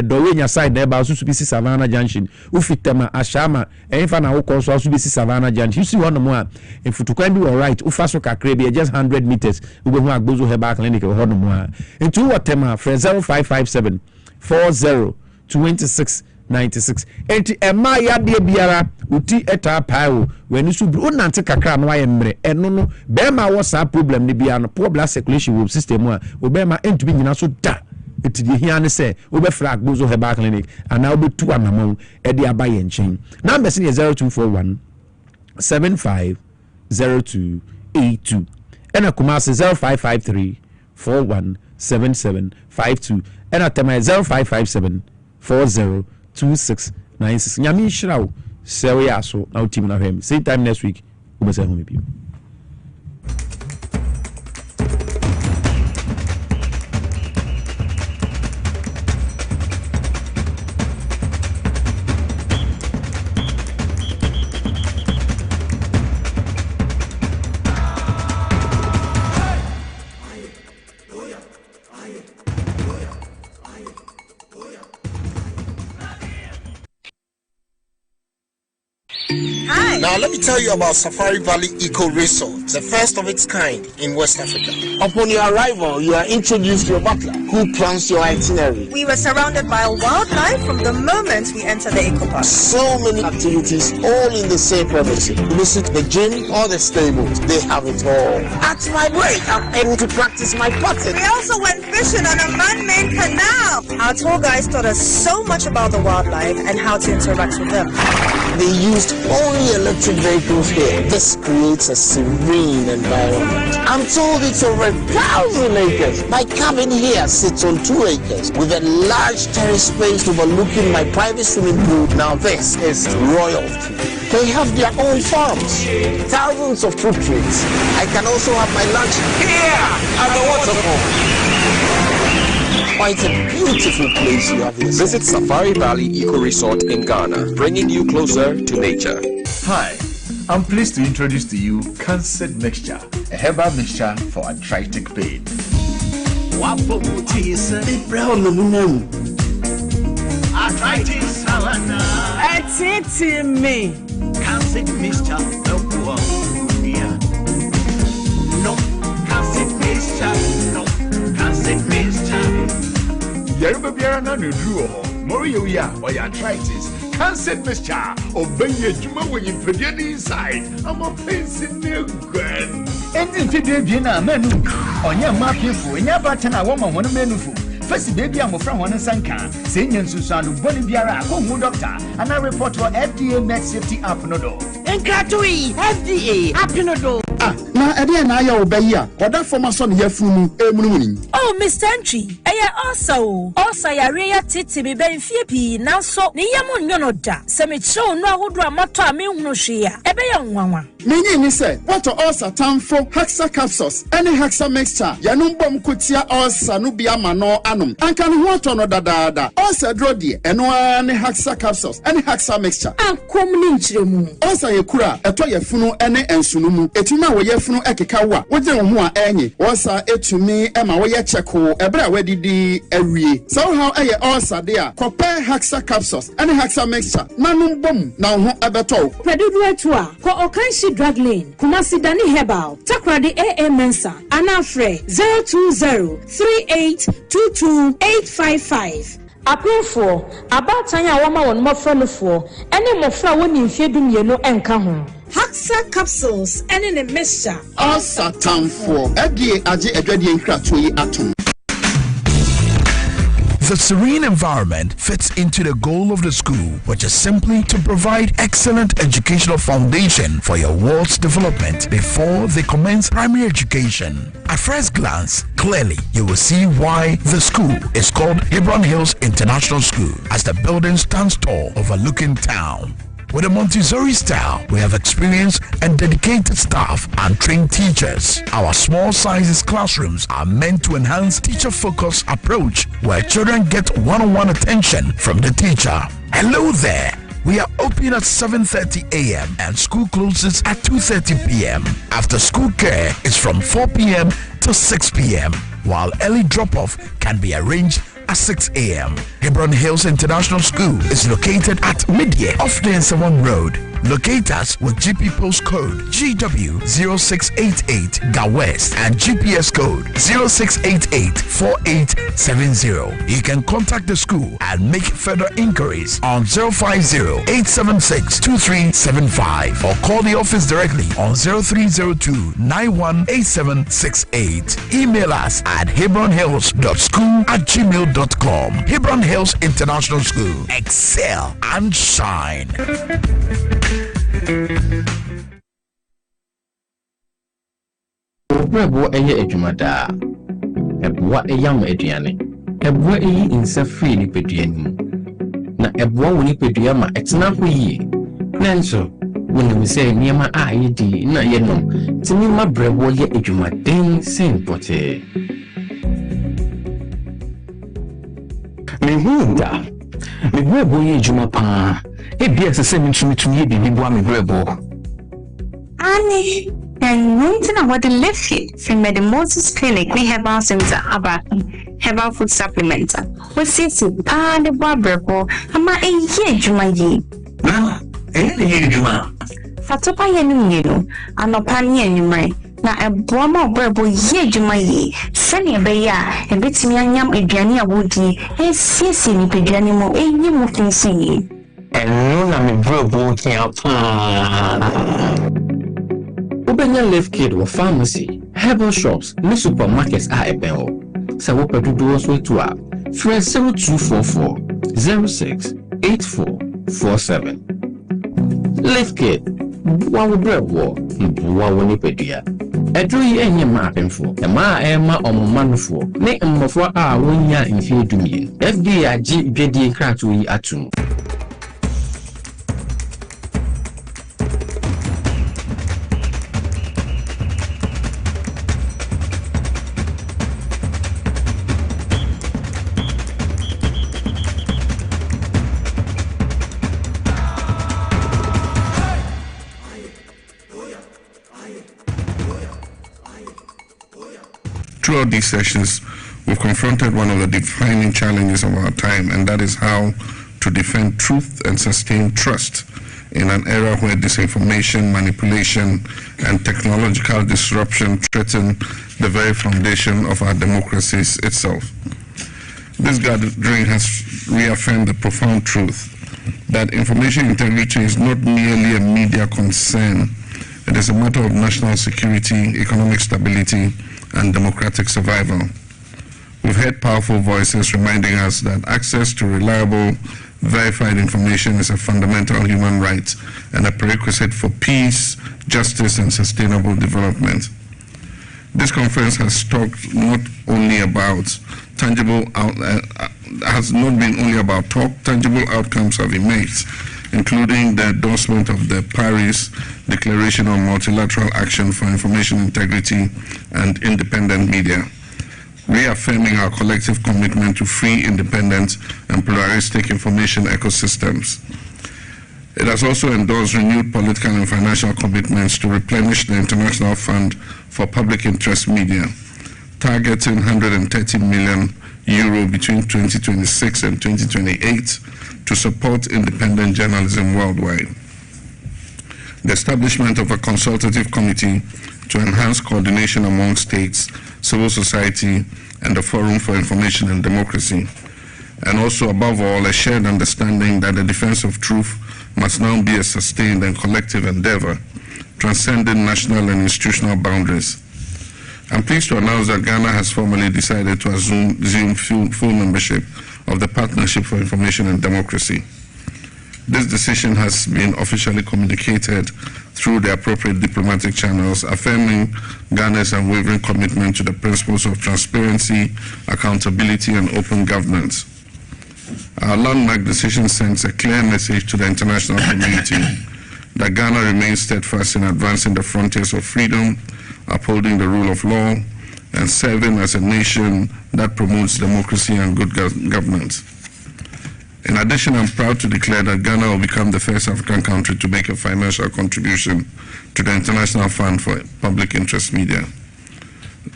dowenya side na ba so bisi Savannah Junction ufi tema ashama enfa na wo so bisi Savannah Junction you one mo a efutukwan bi all right ufa so kakra bi just 100 meters ubehu Agbozo Herbal Clinic ho no mo a entu wo tema 0557 40 26 96 enti ema ya de biara uti eta pao weni su bru nante kakra no aye mre eno no be ma wo sa problem ni bia no blood circulation system a obe ma entumi nyina so da eti de hia ne se obe fra Agbozo Herbal Clinic ana obe tu anamon e de abaye nchen number se 0241 750282 ena Kumasi 0553 417752 ena tema 0557 40 2696 nyami shirawo sewe yaso na team na hwem same time next week ubese ho mebi Now, let me tell you about Safari Valley Eco Resort, the first of its kind in West Africa. Upon your arrival, you are introduced to a butler who plans your itinerary. We were surrounded by wildlife from the moment we entered the eco park. So many activities, all in the same privacy. Visit the gym or the stables, they have it all. At my break, I'm able to practice my putting. We also went fishing on a man-made canal. Our tour guides taught us so much about the wildlife and how to interact with them. They used only electric vehicles here. This creates a serene environment. I'm told it's over 1,000 acres. My cabin here sits on 2 acres with a large terrace space overlooking my private swimming pool. Now this is royalty. They have their own farms, thousands of fruit trees. I can also have my lunch here at the waterfall. Quite a beautiful place you have here. Visit Safari Valley Eco Resort in Ghana, bringing you closer to nature. Hi, I'm pleased to introduce to you Cancer Mixture, a herbal mixture for arthritic pain. Arthritis, me. Cancer Mixture, Yaruba Biana Nudru, Moria, or arthritis, cancer mixture, obey your juma when you put your inside. I'm a face in the grand. And into the Vienna menu on your map, you for in your button, a woman, one menu. First, baby, I'm from one Sanka, Senior Susan, Boliviara, home doctor, and I report to FDA Med Safety App Nodo. And Katui, FDA App Nodo. Ah, now, Eddie and I obey ya, or that for my son here from me. Oh, Miss Entry, also, Yaria Titi, be Ben Fipi, now so, Niamun Yonoda, Semicho, no, who draw Mata, no shea, a young one. Meaning, say, what are also time for Haxa capsules, any Haxa mixture, Yanum Kutia or Sanubia Mano Anum, and can what on da also Drodi, and one Haxa capsules, any Haxa mixture. And come Lynch, also a kura, a toy funo, any and sunumu, etima we funo ekikawa, what the more any, also it to me, Emma, we cheko, a bra wedi di every. So how a also there, compare Haxa capsules, any Haxa mixture, Manum bum, now abato. Predutua toa, ko Okanshi Drug Lane, Kumasi Dani Hebal, Takradi AA Mensa, Anafre 020-3822-855. Appeal for about Tanya Wama on more friend for any more flower when you feed them, you know, and come. Haxa capsules and in a mixture. Also, time for FDA Aji Edredi and Kratui Atom. The serene environment fits into the goal of the school, which is simply to provide excellent educational foundation for your world's development before they commence primary education. At first glance, clearly you will see why the school is called Hebron Hills International School, as the building stands tall overlooking town. With a Montessori style, we have experienced and dedicated staff and trained teachers. Our small sizes classrooms are meant to enhance teacher-focused approach where children get one-on-one attention from the teacher. Hello there. We are open at 7:30 a.m. and school closes at 2:30 p.m. After school care is from 4 p.m. to 6 p.m. while early drop-off can be arranged at 6 a.m. Hebron Hills International School is located at Midye off the Nsawam Road. Locate us with GP postcode GW0688 Ga West and GPS code 06884870. You can contact the school and make further inquiries on 050-876-2375 or call the office directly on 0302-918768. Email us at hebronhills.school@gmail.com. Hebron Hills International School. Excel and shine. Obrabo eye adwumada eboa eyam aduane eboa eyi insa free ni peduani na eboa woni pedua ma etena ho yi nanso woni se niema a yedi na ye no timi ma brabo ye adwumaden sen pote mehunda me brabo ye adwuma pa ebia se mitumi ye bibi boa me brabo ani and waiting what the left feet from the Moses Clinic, we have our center about herbal food supplements. We see the barber, ama a year jumayi. Fatopa yenu, and opani and you may. Now a broma berbo ye jumayi, sending a beya, and bits me and yam a jania woody, and sissy pijanimo, a you moving see. And no, I'm a brabo here. Ubenya Left Kid or pharmacy, herbal shops, and supermarkets are a bell. Sawopa do us with 0244 068447. Left Kid, one bread war, one pedia. A dream any mapping for a ma emma or man for, make a for our 1 year in fear to me. FDA JD Kratui Atum. Throughout these sessions, we've confronted one of the defining challenges of our time, and that is how to defend truth and sustain trust in an era where disinformation, manipulation, and technological disruption threaten the very foundation of our democracies itself. This gathering has reaffirmed the profound truth that information integrity is not merely a media concern. It is a matter of national security, economic stability, and democratic survival. We've heard powerful voices reminding us that access to reliable, verified information is a fundamental human right and a prerequisite for peace, justice, and sustainable development. This conference has talked not only about has not been only about talk. Tangible outcomes have emerged, including the endorsement of the Paris Declaration on Multilateral Action for Information Integrity and Independent Media, reaffirming our collective commitment to free, independent, and pluralistic information ecosystems. It has also endorsed renewed political and financial commitments to replenish the International Fund for Public Interest Media, targeting €130 million between 2026 and 2028 to support independent journalism worldwide. The establishment of a consultative committee to enhance coordination among states, civil society, and the Forum for Information and Democracy, and also, above all, a shared understanding that the defense of truth must now be a sustained and collective endeavor, transcending national and institutional boundaries. I'm pleased to announce that Ghana has formally decided to assume full membership of the Partnership for Information and Democracy. This decision has been officially communicated through the appropriate diplomatic channels, affirming Ghana's unwavering commitment to the principles of transparency, accountability, and open governance. Our landmark decision sends a clear message to the international community that Ghana remains steadfast in advancing the frontiers of freedom, upholding the rule of law, and serving as a nation that promotes democracy and good governance. In addition, I'm proud to declare that Ghana will become the first African country to make a financial contribution to the International Fund for Public Interest Media.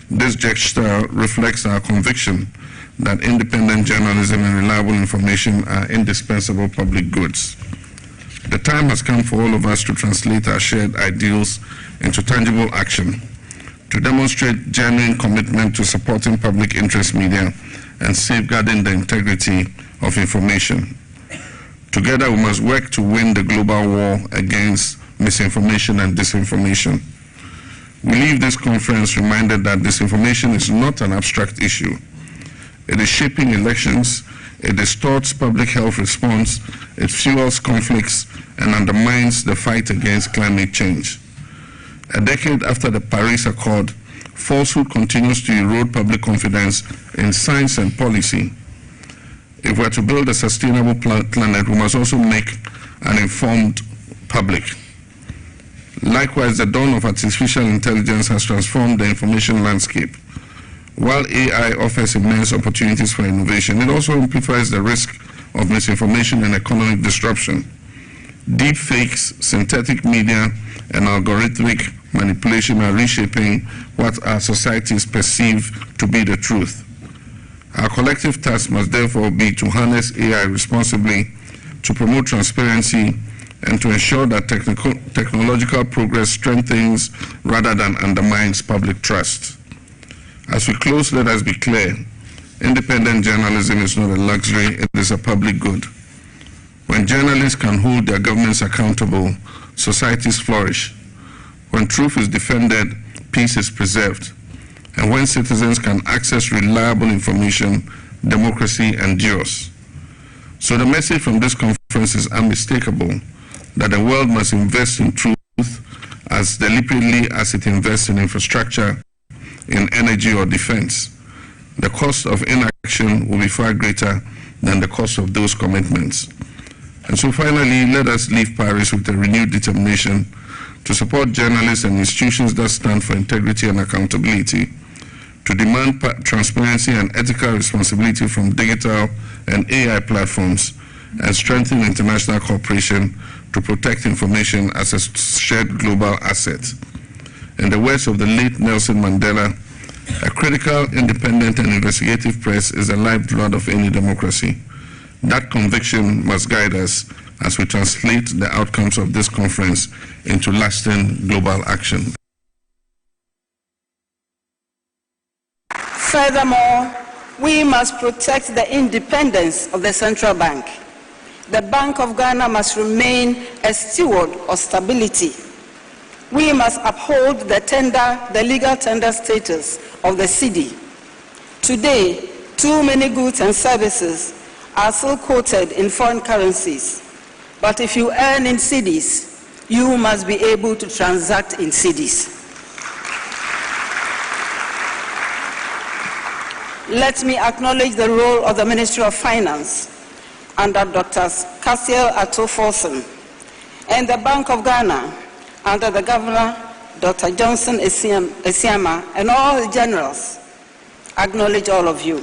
This gesture reflects our conviction that independent journalism and reliable information are indispensable public goods. The time has come for all of us to translate our shared ideals into tangible action, to demonstrate genuine commitment to supporting public interest media and safeguarding the integrity of information. Together, we must work to win the global war against misinformation and disinformation. We leave this conference reminded that disinformation is not an abstract issue. It is shaping elections, it distorts public health response, it fuels conflicts, and undermines the fight against climate change. A decade after the Paris Accord, falsehood continues to erode public confidence in science and policy. If we're to build a sustainable planet, we must also make an informed public. Likewise, the dawn of artificial intelligence has transformed the information landscape. While AI offers immense opportunities for innovation, it also amplifies the risk of misinformation and economic disruption. Deep fakes, synthetic media, and algorithmic manipulation are reshaping what our societies perceive to be the truth. Our collective task must therefore be to harness AI responsibly, to promote transparency, and to ensure that technological progress strengthens rather than undermines public trust. As we close, let us be clear. Independent journalism is not a luxury, it is a public good. When journalists can hold their governments accountable, societies flourish. When truth is defended, peace is preserved. And when citizens can access reliable information, democracy endures. So the message from this conference is unmistakable, that the world must invest in truth as deliberately as it invests in infrastructure, in energy or defense. The cost of inaction will be far greater than the cost of those commitments. And so finally, let us leave Paris with a renewed determination to support journalists and institutions that stand for integrity and accountability, to demand transparency and ethical responsibility from digital and AI platforms, and strengthen international cooperation to protect information as a shared global asset. In the words of the late Nelson Mandela, a critical, independent, and investigative press is the lifeblood of any democracy. That conviction must guide us as we translate the outcomes of this conference into lasting global action. Furthermore, we must protect the independence of the central bank. The Bank of Ghana must remain a steward of stability. We must uphold the legal tender status of the cedi. Today, too many goods and services are still quoted in foreign currencies. But if you earn in cedis, you must be able to transact in cedis. Let me acknowledge the role of the Ministry of Finance under Dr. Cassiel Ato-Forson and the Bank of Ghana under the Governor, Dr. Johnson Esiama, and all the generals. Acknowledge all of you.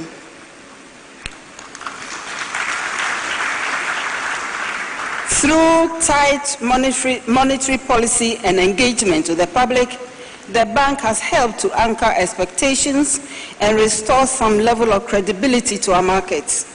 Through tight monetary policy and engagement with the public, the bank has helped to anchor expectations and restore some level of credibility to our markets.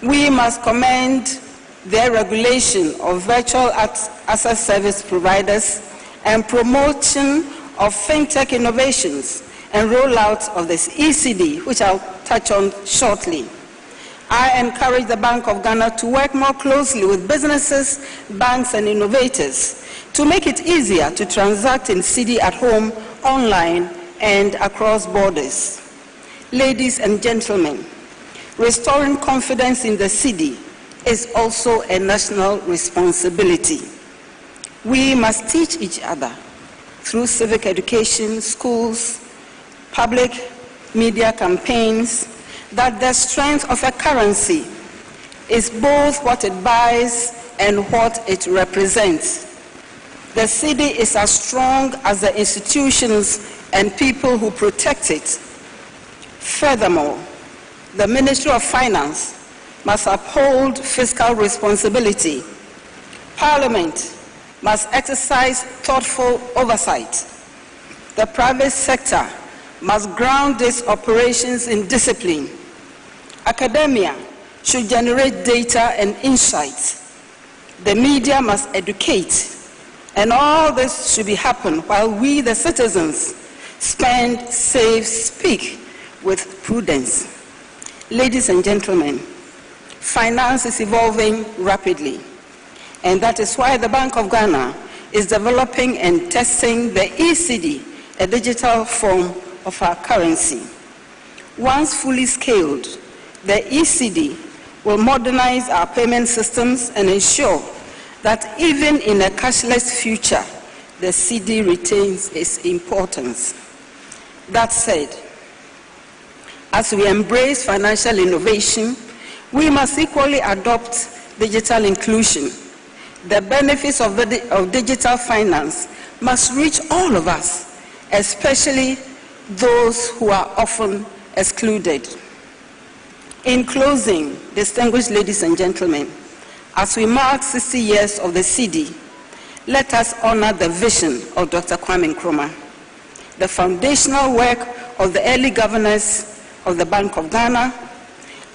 We must commend their regulation of virtual asset service providers and promotion of fintech innovations and rollout of this ECD, which I'll touch on shortly. I encourage the Bank of Ghana to work more closely with businesses, banks, and innovators to make it easier to transact in cedi at home, online, and across borders. Ladies and gentlemen, restoring confidence in the cedi is also a national responsibility. We must teach each other through civic education, schools, public media campaigns, that the strength of a currency is both what it buys and what it represents. The cedi is as strong as the institutions and people who protect it. Furthermore, the Ministry of Finance must uphold fiscal responsibility. Parliament must exercise thoughtful oversight. The private sector must ground its operations in discipline. Academia should generate data and insights. The media must educate. And all this should be happen while we, the citizens, spend, save, speak with prudence. Ladies and gentlemen, finance is evolving rapidly. And that is why the Bank of Ghana is developing and testing the ECD, a digital form of our currency. Once fully scaled, the ECD will modernize our payment systems and ensure that even in a cashless future, the cedi retains its importance. That said, as we embrace financial innovation, we must equally adopt digital inclusion. The benefits of digital finance must reach all of us, especially those who are often excluded. In closing, distinguished ladies and gentlemen, as we mark 60 years of the cedi, let us honor the vision of Dr. Kwame Nkrumah, the foundational work of the early governors of the Bank of Ghana,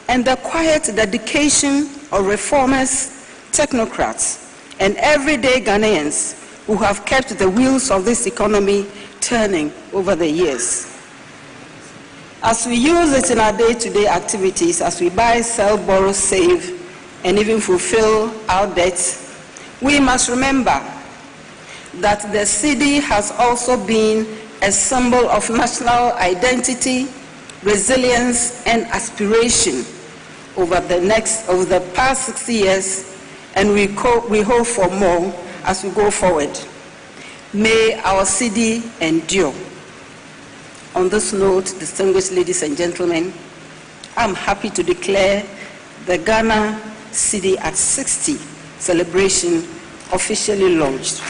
and the quiet dedication of reformers, technocrats, and everyday Ghanaians who have kept the wheels of this economy turning over the years. As we use it in our day-to-day activities, as we buy, sell, borrow, save, and even fulfill our debts, we must remember that the cedi has also been a symbol of national identity, resilience, and aspiration over the past 60 years, and we hope for more as we go forward. May our cedi endure. On this note, distinguished ladies and gentlemen, I'm happy to declare the Ghana cedi at 60 celebration officially launched.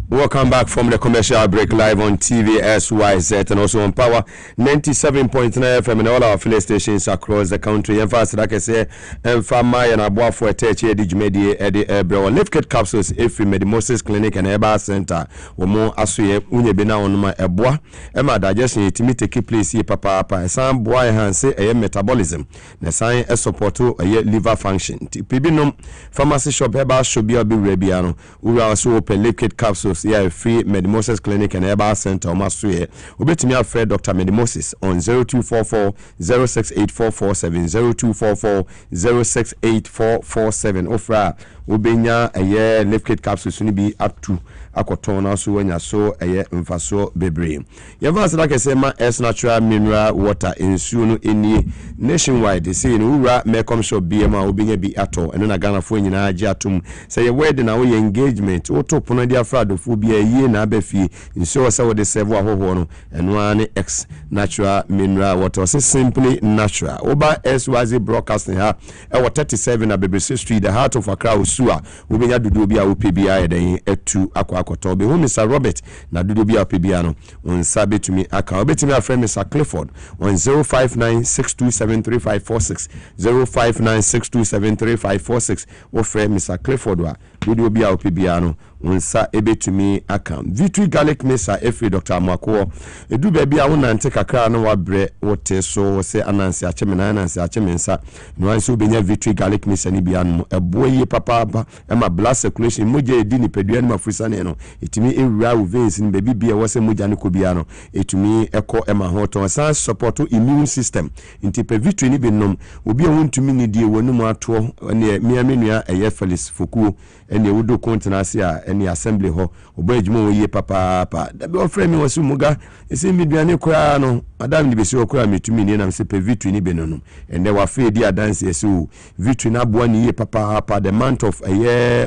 Welcome back from the commercial break, live on TV SYZ and also on Power 97.9 FM and all our affiliate stations across the country. And fast, like I say, and from my and above for a church, Eddie Jumedi, Eddie Ebro, Lift Kit Capsules, if we made Moses Clinic and Eba Center, or more Asuye, Unyebina on my Eboa, Emma digestion, to me take place here, Papa, some boy hand say a metabolism, the sign a support to a liver function. Pibinum, pharmacy shop, Eba should be a big rebiano, we also open Lift Kit Capsules. shops here free Medimosis Clinic and Herbal Center Omasue. Obetimi afre Dr. Medimosis on 0244 068447 0244 068447 ofra obenya eye liquid capsules ni bi up to akotona so wanya so eye mfaso bebre. Yevans like say ma S natural mineral water ensuo no eni nationwide say no wura Mecom shop BMA obenya bi ato eno na Ghana fo nyina agi atom say ye wedding na we engagement otopono dia fradofo bi aye na abafi nsuo say we de serve ahoho no eno ani X natural mineral water say simply natural. Oba SYZ broadcasting ha e 37 na BBC Street, the heart of Accra Usua obenya dudu bi a opebia eden etu akoto be hu Mr. Robert na dudu bi a opebia no onsa betumi aka obetumi afre Mr. Clifford on 0596273546 0596273546 ofre Mr. Clifford wa dudu bi a opebia no onsa ebetumi aka Victory Garlic Mesa every Dr. Amako edu ba bia wona nte kakra no wabre wote so se anansi achemena anansi achemensa no anso obenya Victory Garlic Mesa ni bia no eboye papa ema blood circulation moja edi ni pedua ni mafrisa ne no etimi ewura wo veins ni baby bia wose moja ne kobia no etumi eko ema hoto san support immune system nti pe Victory ni benom obi wontumi ni die wonu mu ato ne miamenua eye Felix Fokuo ene wudo kontenase a ene assembly ho obo ejuma wo ye papa da be ofre mi wasu muga ese miduane kora no madam ni besi okora metumi ni na mse pe Victory ni benonom ende wa fe di adanse ese Victory na boa ni ye papa the month of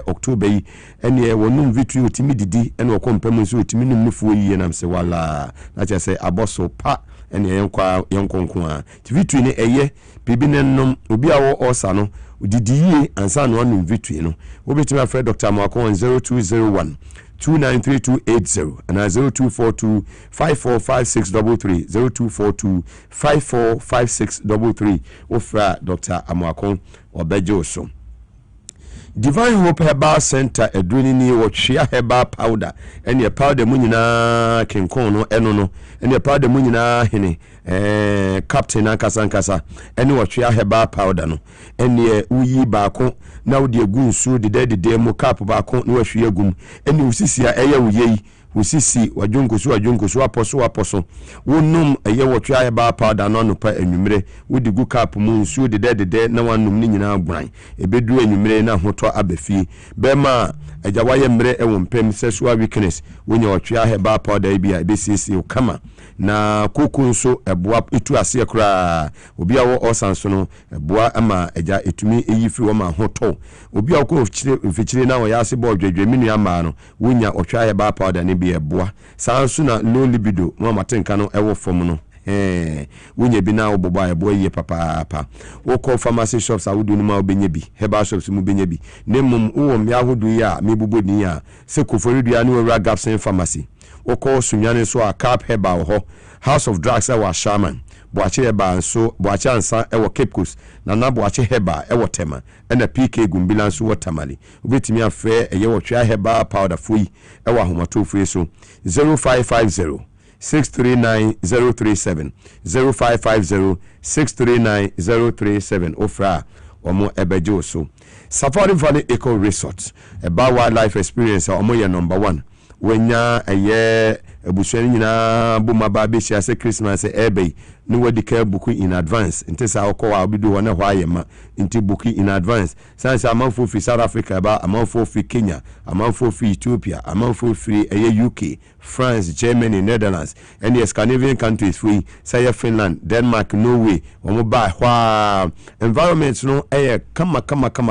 October yi ene wonum Victory otimi didi ene okompam nso otimi num nufuo yi na mse wala na cha se aboso pa ene yenkonko a Victory ni eye bibi nennom obi a wo osa no didi ansa no anum Victory no obetimi afre Dr. Mwako 0201 293280 and 0242 545633 0242 545633 ofra Dr. Amwako obejoso. Divine Hope Herbal Center edruni ni wohwea herbal powder ene powder mu nyina kenkon no eno no ene powder mu nyina hene captain ankasa ene wohwea herbal powder no ene uyi baako na wode egu nsu de mu cap baako na wohwea gum ene usisia eye uyei usisi wajonkoso aposo wonum eye wohwea herbal powder no no pa enwumre wode gu cap mu nsu de na wanum ni nyina agwan ebedu enwumre na hoto abafi bema ajawaye mre ewo mpem sexual weakness wonya wohwea herbal powder bia ebesisi kama na koku nso eboa itu ase kra obi awo osanso no eboa ama eja etumi eyifi wo ma hoto obi akọ mfichire na wo ya ase bo dwedwe minu ama no wonya wohwea herbal powder ne bia eboa sanso na low libido mo matenka no ewo fom no wunye bi na obobo ebo ye papa wo call pharmacy shops awudu ni ma obenye bi herbal shops mu benye bi nemum wo me ahodu ya mebubo ni ya se koforidu ani wura Gapsen pharmacy wo call sunyane so a cap herbal ho House of Drugs ewa Shaman boache herbal so boache ansa ewo Cape Coast na boache herbal ewo Tema ena PK gumbila so watamali obetimi afre eye wo twa herbal powder foi ewo ahomato foi so 0550 639037 0550 639037 ofra omo ebejo so Safari Valley Eco Resort eba wildlife experience omo ye number 1 wenya eye ebusuani nyina boma ba be share say Christmas ebe no wadi ka buku in advance ntesa okwa obidu ho na hwa yema nti buku in advance sansa amanfo fi South Africa ba amanfo fi Kenya amanfo fi Ethiopia amanfo fi UK France Germany Netherlands and the Scandinavian countries fi say Finland Denmark Norway omo ba hwa environment no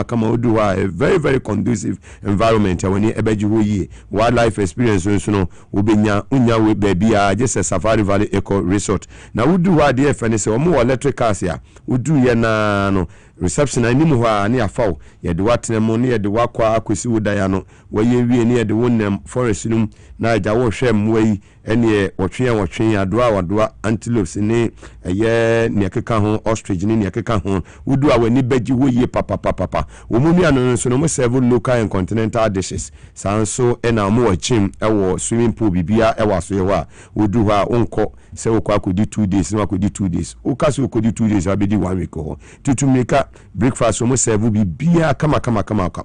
kama odu wa a very very conducive environment when ebeji ho yi wildlife experience so no obenya unya we baby just a Safari Valley Eco Resort na udu wa de fene se omo electric cars ya udu ye na no reception animu ho na afaw ye de watena ne ye de wakwa akosi woda ya no waye wie ne ye de wonam forest num na aja wo hwem wai ene wotwe adoa antelopes ne eye ne keka ho ostrich ne keka ho udu a wani baji wo ye papa wo mu nua no so no mo serve local and continental dishes sanso ena mo wachim ewo swimming pool bibia ewa so ye wa udu ha onko se wo kwa kodi 2 days no akodi 2 days o ka se okodi 2 days abedi 1 week ho tutumeka breakfast omo serve bi bia kama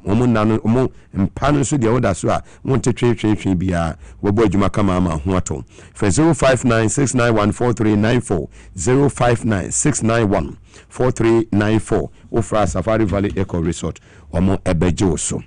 omo nanu omo mpano so dia oda so a wonte twen bia wo bo adwuma kama ama ho ato for 0596914394 0596914394 ofra Safari Valley Eco Resort omo ebejo so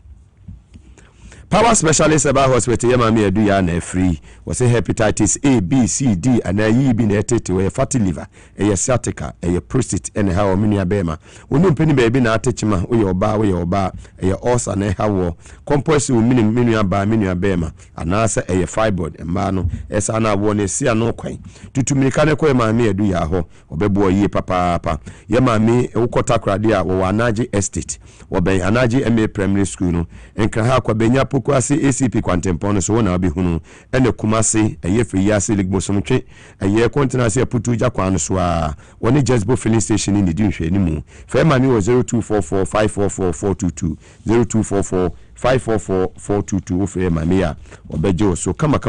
Power specialist about hospital yamami edu ya na free was a hepatitis A, B, C, D and a yi bi na etete we fatty liver e sciatica e prostate and how many abema wonu penny baby na atechima we oba e ulcer na hawo compost minu abema anasa e fibroid emba no esa na abo na sia no kwan tutumirika ne ko mami edu ya ho obebo yi papa yamami ukota krade a wo anaji estate wo ben anaji MA primary school no enkra ha kwa benya kwasi ACP kwantempono so na obihunu ene kumase eye free yase ligbosomtwe eye continency aputu jakwan so a woni Jesbo filling station ni di nhwe ni mu fe ma mi wo 0244544422 0244544422 fe ma mi a obeje so kama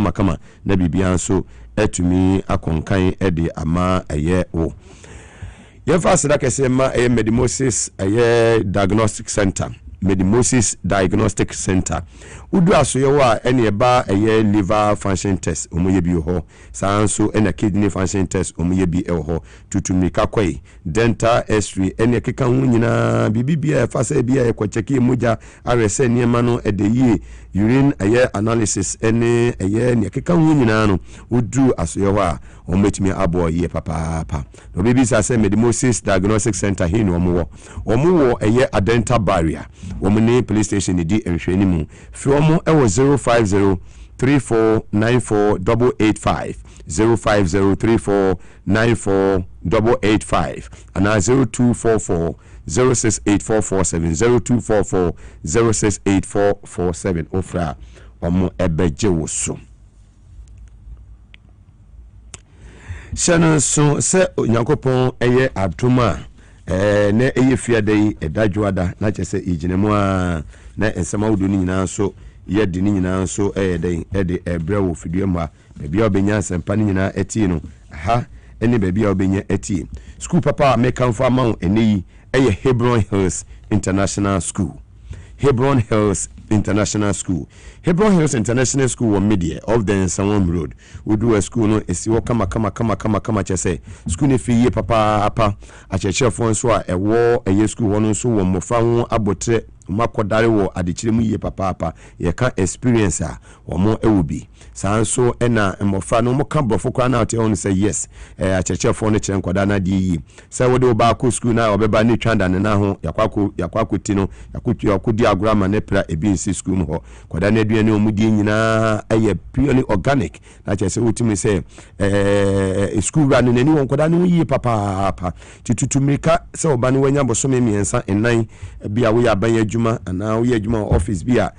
na bibia so etumi akonkan ede ama eye o ye fast da kese ma eye Medimosis eye diagnostic center Medimosis Diagnostic Center. Udu asoyewa ene eba eye liver function test omoye bi ho. Sanso ene kidney function test omoye bi ho. Tutumika kwai dental x-ray ene keka hu nyina bibibia fasa bia e kwacheki moja arese niema no edeye urine eye analysis ene eye ne keka hu nyina no udu asoyewa ometimi abo ye papa. No bibi sa se Medimosis Diagnostic Center hin omo eye a dental barrier. Omni police station di enhwani mu fiomo ewo 05034948885 05034948885 ana 0244 068447 0244 068447 ofra omo ebeje woso so se Nyankopon eye adoma ne eye fiade edadwoada na chese iginemu a na ensema wudo ni nyina so ye de ni nyina so den ede ebra wo fidue ma bia obenya sempa ni nyina eti no ha ene bia obenya eti school papa make am for amount ene eye Hebron Hills International School Hebron Hills International School wa media of the Nsawam Road. We do a school no esi kama chese school ne fi ye papa a cheche fon so a ewo eye school wono so wo mofa ho abotre makodare wo adechire mu ye papa ye ka experience a wo mo ewubi sanso ena mofa no mo ka brofo kwa na ate on say yes a cheche fon ne kire nkoda na di yi say wo de oba ko school na obeba ni twanda ne na ho yakwako ti no yakudi agrama ne pra ebinsi school mo ho koda na aduane omudi nyina aye purely organic na chese wotimi say school run ne ni won koda no yi papa tututumika say oba no wanya bosome miensa enan bia wo ya ban adwuma ana wo ya adwuma office bia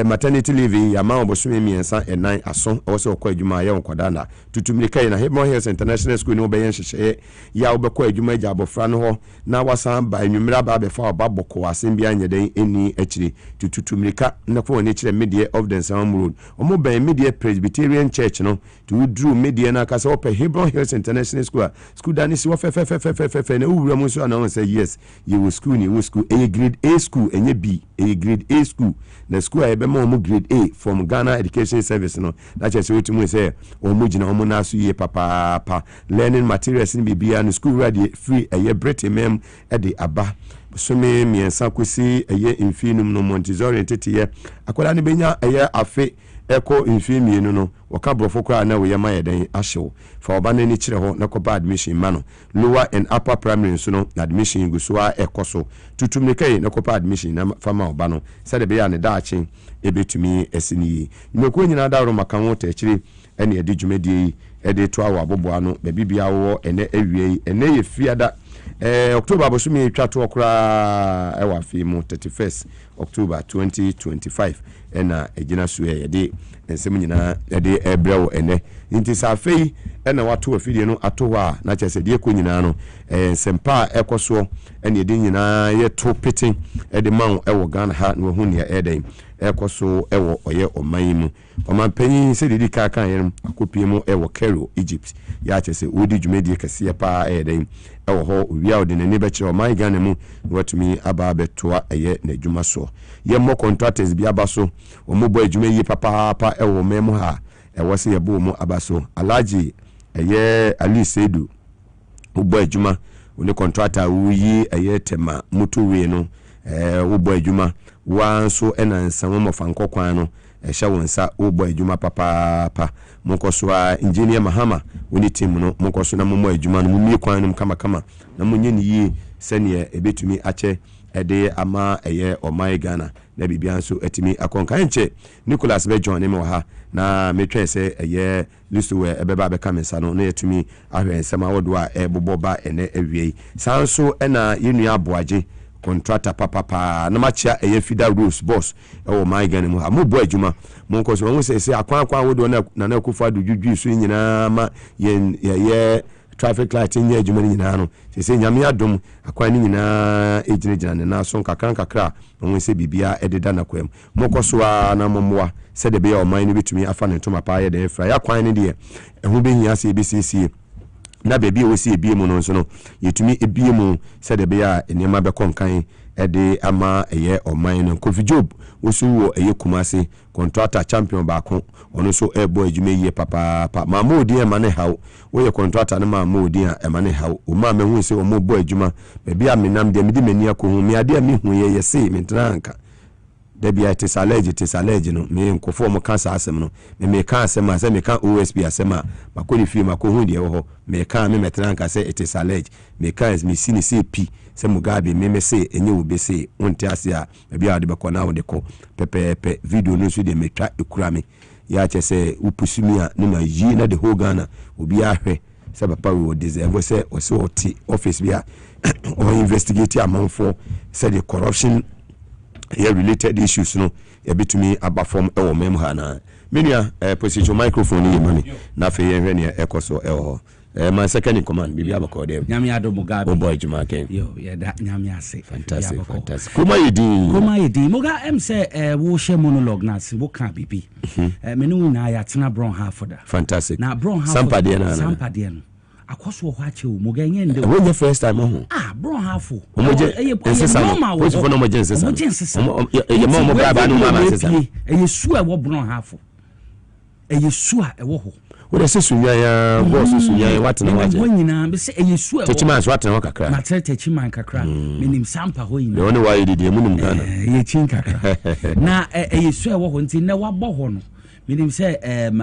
maternity leave ya ma bosome miensa enan aso wo say okwa adwuma ya koda na tutumika na Hebron Hills International School no be yen hyehyɛ ya wo be kwa adwuma agya abofra no ho na wasan ba enwumira ba be fa obaboko asem bia nyeden eni akiri tutumika na kwa ne kire media of the Nsawam Road omo ben media Presbyterian Church no to drew media na kasa ope Hebron Hills International School dani si wo fe na uwura mu so na say yes you will school ni school a grade A school enye B a grade A school na school a be mo grade A from Ghana Education Service no na chese wetumu say omo gina omo na so ye papa learning materials ni bibia no school ready free a Britain mem e de aba so me miensa kwesi eye infinum no Montessori tete akola ne benya eye afe eko infimienu no waka brofo kwa na we yema yeden ahyew fa oba na ni kire ho na ko ba admission ma no lower and upper primary so no admission gusua ekoso tutumnikai na ko ba admission na fama oba no se de be ya ne daachi ebetumi esini imekwo nyina da ro maka ho ta akire ene edi dwumedi ede to awo aboboa no be bibia wo ene awie ene ye fiada October bosumi twato okra ewa fi mu 31st October 2025 ena ejina so yede ensem nyina yede ebrewo ene nti safei ena wato afidie no atowa na chese de ko nyina no sempa ekoso ene yede nyina ye to pitin ede man ewo Ghana ha no hu ne eden ekoso ewo oye oman mu omanpanyin se didi ka kan yem akopie mu ewo Cairo Egypt ya chese odi dwumedi kese pa eden ewo ho wia odi nani be kire oman Ghana mu watumi aba betoa eye na dwuma so ye mo contractors bi abaso omubo adwuma yi papa ewo memu ha ewo se yebo mu abaso Alhaji eye Ali Seidu ubo adwuma oni contractor wuyi eye tema mutuwe no ubo adwuma wanso ena nsanwo mofanko kwan no ehya wonsa ubo adwuma papa monkoso a engineer Mahama woni team no monkoso na momo adwuma no mumie kwan no kama na munye ni yi sene ebetumi ache ede ama eye oman Ghana na bibia nso etimi akonka enche Nicholas be John me ha na metwe se eye listo ebeba be kamensa no na etumi ahwe nsema wodo a eboboba ene awie sanso ena yenu aboaje contractor papa na machia eye Fida Rose boss ewo my Ghana mu ha mo bo adwuma mo nkoso won se akwan wodo na na kufa do dwudwu so nyina ma ye traffic light nye adwuma nyina no se nyame adom akwan ni nyina ejinejina ne na so kakra won se bibia ededa na kwam mo koso na mommoa se de be ya oman ni betumi afa ne ntoma pa ye de fra ya kwan ni de ehu be hia se BCC na bebi o si ebie mu no so no yetumi ebie mu se de be ya enema be konkan ede ama eye oman no Kofi Job osu wo eye Kumase contractor champion baako ono so ebo adwuma yie papa Mamodi e mane hawo wo ye contractor na Mamodi e mane hawo o ma mehu se o mo bo adwuma bebi amenam de medi mani akohu me ade me hu ye se mentranka da bia tisalege no me nkofo mo kansa asem no me kan asem asem me kan OSP asem a makoni fi makohu de wo ho me kan me metranka se tisalege me kan me sini se pi se Mugabe me se enye obe se wonte ase a bia ade be kona wo de ko pepepe video no so de metwa ekura me ya che se upusumi a ne na yi na de ho Ghana obi ahwe se papa we deserve se o se oti office bia o investigate amanfo se the corruption related issues no ebitumi abafom ewo mem ha na menua position microphone yi mani na fe ye hwe ne ekoso ewo my second in command bibi abako dem nyame ado Mugabe boy juma ken yo ye da nyame ase fantastic kuma yedi muga em say wo she monologue na se wo kan bibi menu na ya tena bron half da fantastic na bron half sampade no akoso ho ache o muga nye nde wo first time ho bro hafu omoje normal wo fo no moje nsesa ye mo Mugabe anu mama nsesa su e wo bro hafu su a e wo ho wo de sesu ya boss sesu ya what na waje wo nyina be se su e wo techiman so atena kakra na techiman kakra menim sampa ho nyina wo ne wa yidi munum Ghana ye chin kakra na su e wo ho nti na wa bo ho no menim se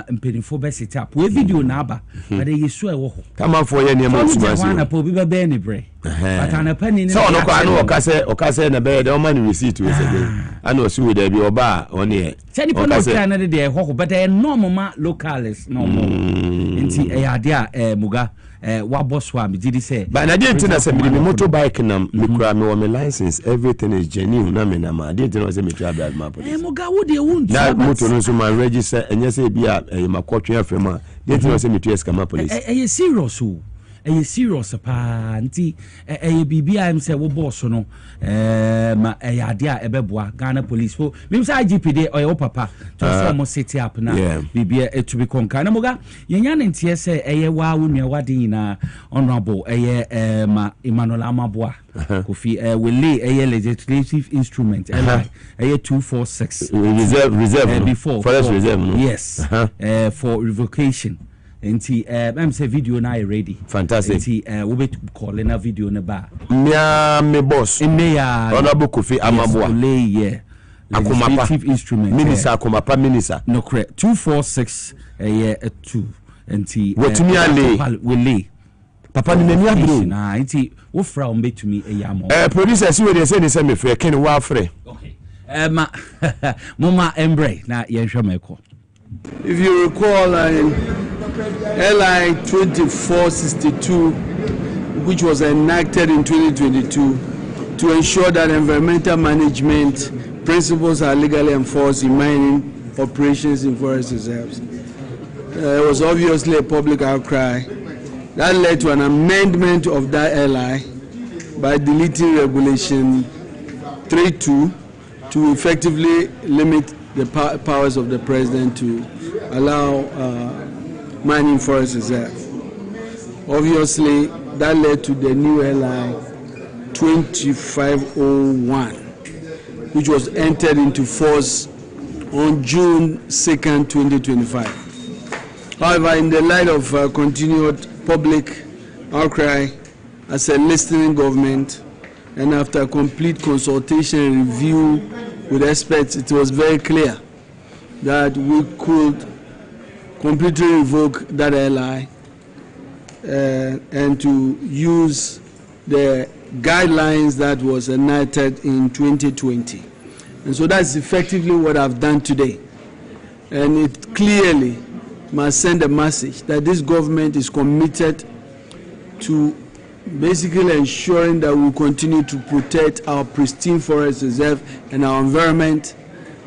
mpenifo be set up we video na aba but yesu e wo ho kama fo ye ne ma tumasi na po bi be ne bre but ana pani ne so no kwa no okase na be de o man receipt we say ana o si we da bi oba o ne se ni po no kra na de ho but normal ma locals normal nti ya dia muga wa boss wa me did say but na dey ntina say me motorbike na me kra me o me license everything is genuine na me na ma dey ntina say me travel ma police muga wo de won na moto no so ma register enye say bia makotwe afema dey ntina say me tu escama police serious o serious pa nti bibia am say wo boss no ma ya dia ebeboa Ghana police for me say IGP dey o papa to form city up na bibia to be conquer na muga yenya ne ntie say wa wonua wade na honorable ma Emmanuel Amaboa Kofi we lay legislative instrument 246 reserve before forest reserve no yes for revocation nti am say video na ready fantastic nti we be calling a video na ba me boss ya honorable Kofi Amaboa lay legislative instrument minister akomapa minister no correct 246 2 nti wetumi ale we lay papa ni meni abro na nti wo fra o betumi eyamo producers we dey say ni say me free ken wa free okay mama embrace na ye hwe meko. If you recall LI 2462, which was enacted in 2022 to ensure that environmental management principles are legally enforced in mining operations in forest reserves. It was obviously a public outcry that led to an amendment of that LI by deleting Regulation 32 to effectively limit the powers of the president to allow mining forest reserve. Obviously, that led to the new airline 2501, which was entered into force on June 2nd, 2025. However, in the light of continued public outcry as a listening government, and after complete consultation and review with experts, it was very clear that we could completely revoke that LI and to use the guidelines that was enacted in 2020. And so that's effectively what I've done today. And it clearly must send a message that this government is committed to basically ensuring that we continue to protect our pristine forest reserve and our environment.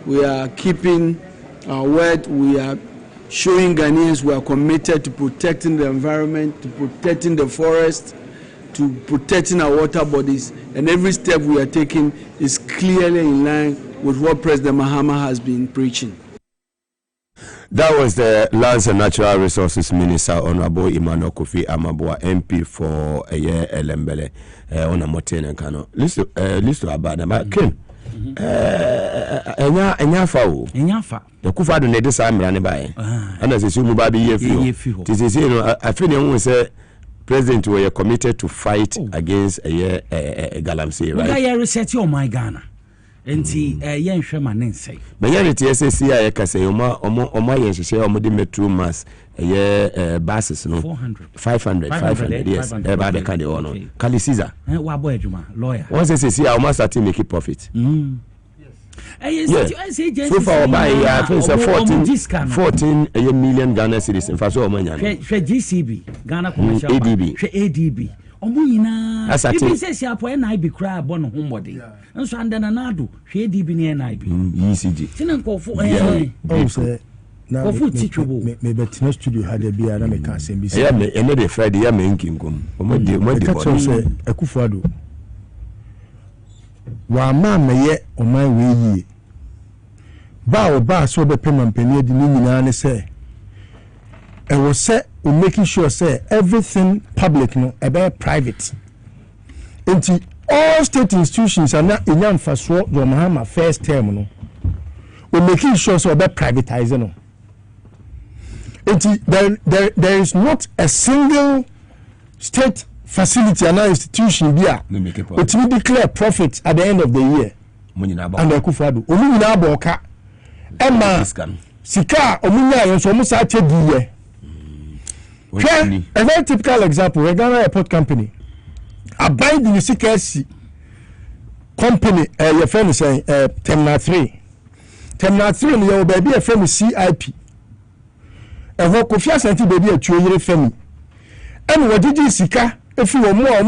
We are keeping our word. We are showing Ghanaians we are committed to protecting the environment, to protecting the forest, to protecting our water bodies, and every step we are taking is clearly in line with what President Mahama has been preaching. That was the Lands and Natural Resources Minister, Honorable Emmanuel Kofi Amabua, MP for Elembele, Onamote and Kano. Listen to Abada, Ken. Enyafa. The Kufa do need some running by. And as you Mugabe Yefu. This is, you know, I feel you say President were committed to fight against a Galamsey, right? I reset your my Ghana. Enti yen hwema ne nsai but yen TSC I ka say omo yen hwehwe omo de metro mass buses no 500 yes about the kind of no Kali Caesar wa boy adwuma lawyer once say omo start make profit yes so far buy I think 14 million Ghana cedis in fact so omo nya GCB Ghana commercial ADB Omuyina ibi say si apo na ibi kra abo no hombody nso andana na ado hwe di bi ne na ibi ECG tina nkofo say na me betina studio had bia na me ka asem bi say ya me ene de Friday ya me nkinkom omode body say Akufo-Addo wa ma meye oman we yie ba so be pema mpani adi ni nyina ne say e wo say making sure say everything public no about private into all state institutions are not enough for so the Mahama first term no we making sure so about privatizing no there is not a single state facility and institution there which will declare profit at the end of the year and Akufo-Addo omunyina aboka ema sika omunya yenso omusa chediye. A very typical example, a Ghana Airport Company. A binding the CKSC company, your friend is saying, Terminal 3. Terminal 3, and your baby, a friend is CIP. A Hokofia Santi baby, a 2 year family. And what did you see? If you were more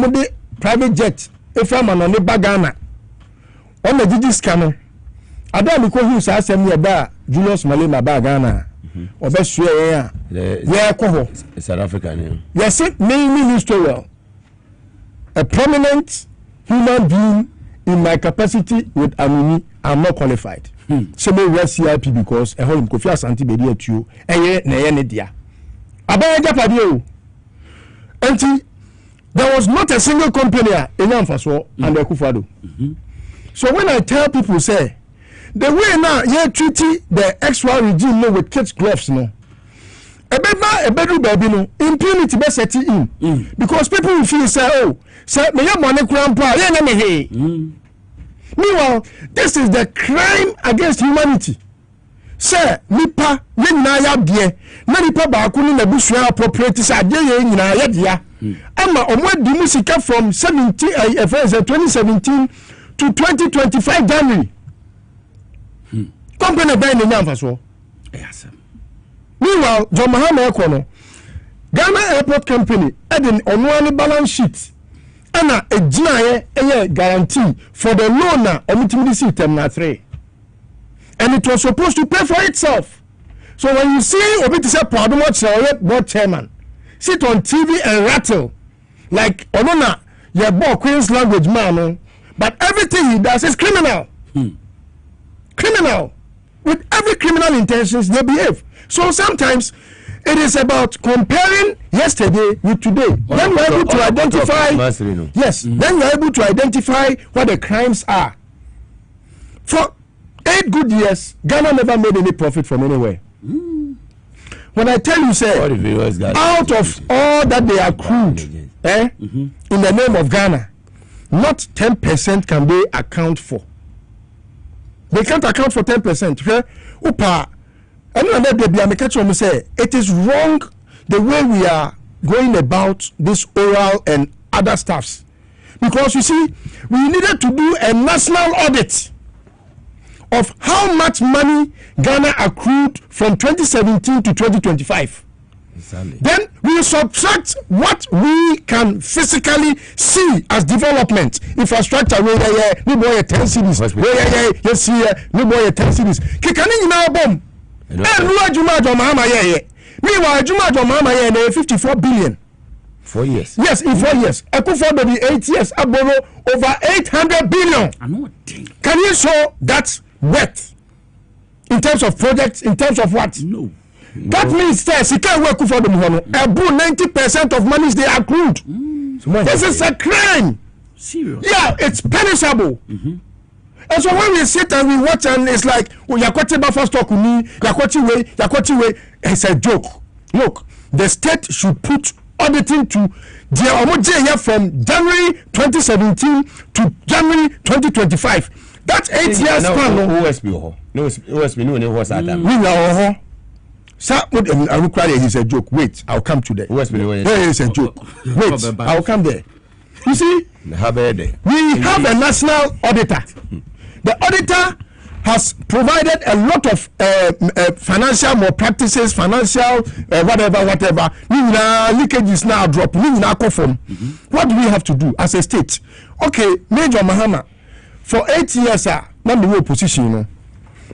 private jet, if I'm on the Bagana, on the Digi scanner, I don't know who says me about Julius Malema Bagana. Or best yeah, South African. Yes, it made me used to well. A prominent human being in my capacity with Amini, I'm not qualified. So me wear CIP because a whole Kofi Asante be there to you. Na dia. Abaya Japadio. Until there was not a single company in Amfaso and Akufo-Addo. So when I tell people say the way now you treat the XY regime no with kids gloves no. A bedroom baby no impunity be set in because people will feel say oh say me your money grandpa yeah na me hey. Meanwhile this is the crime against humanity. Say nipa we na ya de na nipa ba ko na busua appropriate say ade ye nyina ya dia ama omwadi musika from 2017 to 2025 January. Company by the name so. Yes. Meanwhile, John Mahama Ekono, Ghana Airport Company adding on one balance sheet and a guarantee for the loaner of Terminal 3. And it was supposed to pay for itself. So when you see Obitisa Padumo board chairman sit on TV and rattle like your boy Queen's language man, but everything he does is criminal. criminal. With every criminal intentions, they behave. So sometimes it is about comparing yesterday with today. Then we're able to identify. Yes. Then we're able to identify what the crimes are. For 8 good years, Ghana never made any profit from anywhere. When I tell you, say, out of all that they accrued, in the name of Ghana, not 10% can they account for. They can't account for 10%. Upa, it is wrong the way we are going about this oral and other stuffs. Because you see, we needed to do a national audit of how much money Ghana accrued from 2017 to 2025. Exactly. Then we subtract what we can physically see as development infrastructure. Where 10 cities, yes, here, 10 cities. Kikani na bomb. Meanwhile, Juma 54 billion. 4 years. Yes, in 4 years. Akufo be 8 years. Aboro over 800 billion. Can you show that worth in terms of projects? In terms of what? No. That means that you can't work for them. About 90% of monies they accrued. This is a crime. Serious? Yeah, it's punishable. And so when we sit and we watch and it's like, Yakwati Buffer stock with me, Yakwati way, it's a joke. Look, the state should put auditing to their Omoje from January 2017 to January 2025. That's 8 years span. No, OSP, no, what's that? We are. Sir, I will cry. He's a joke. Wait, I'll come to that. It's a joke. Wait, I'll come there. You see, we have a national auditor. The auditor has provided a lot of financial malpractices, financial whatever. Leakages now drop. What do we have to do as a state? Okay, Major Mahama, for 8 years, not the opposition, you know.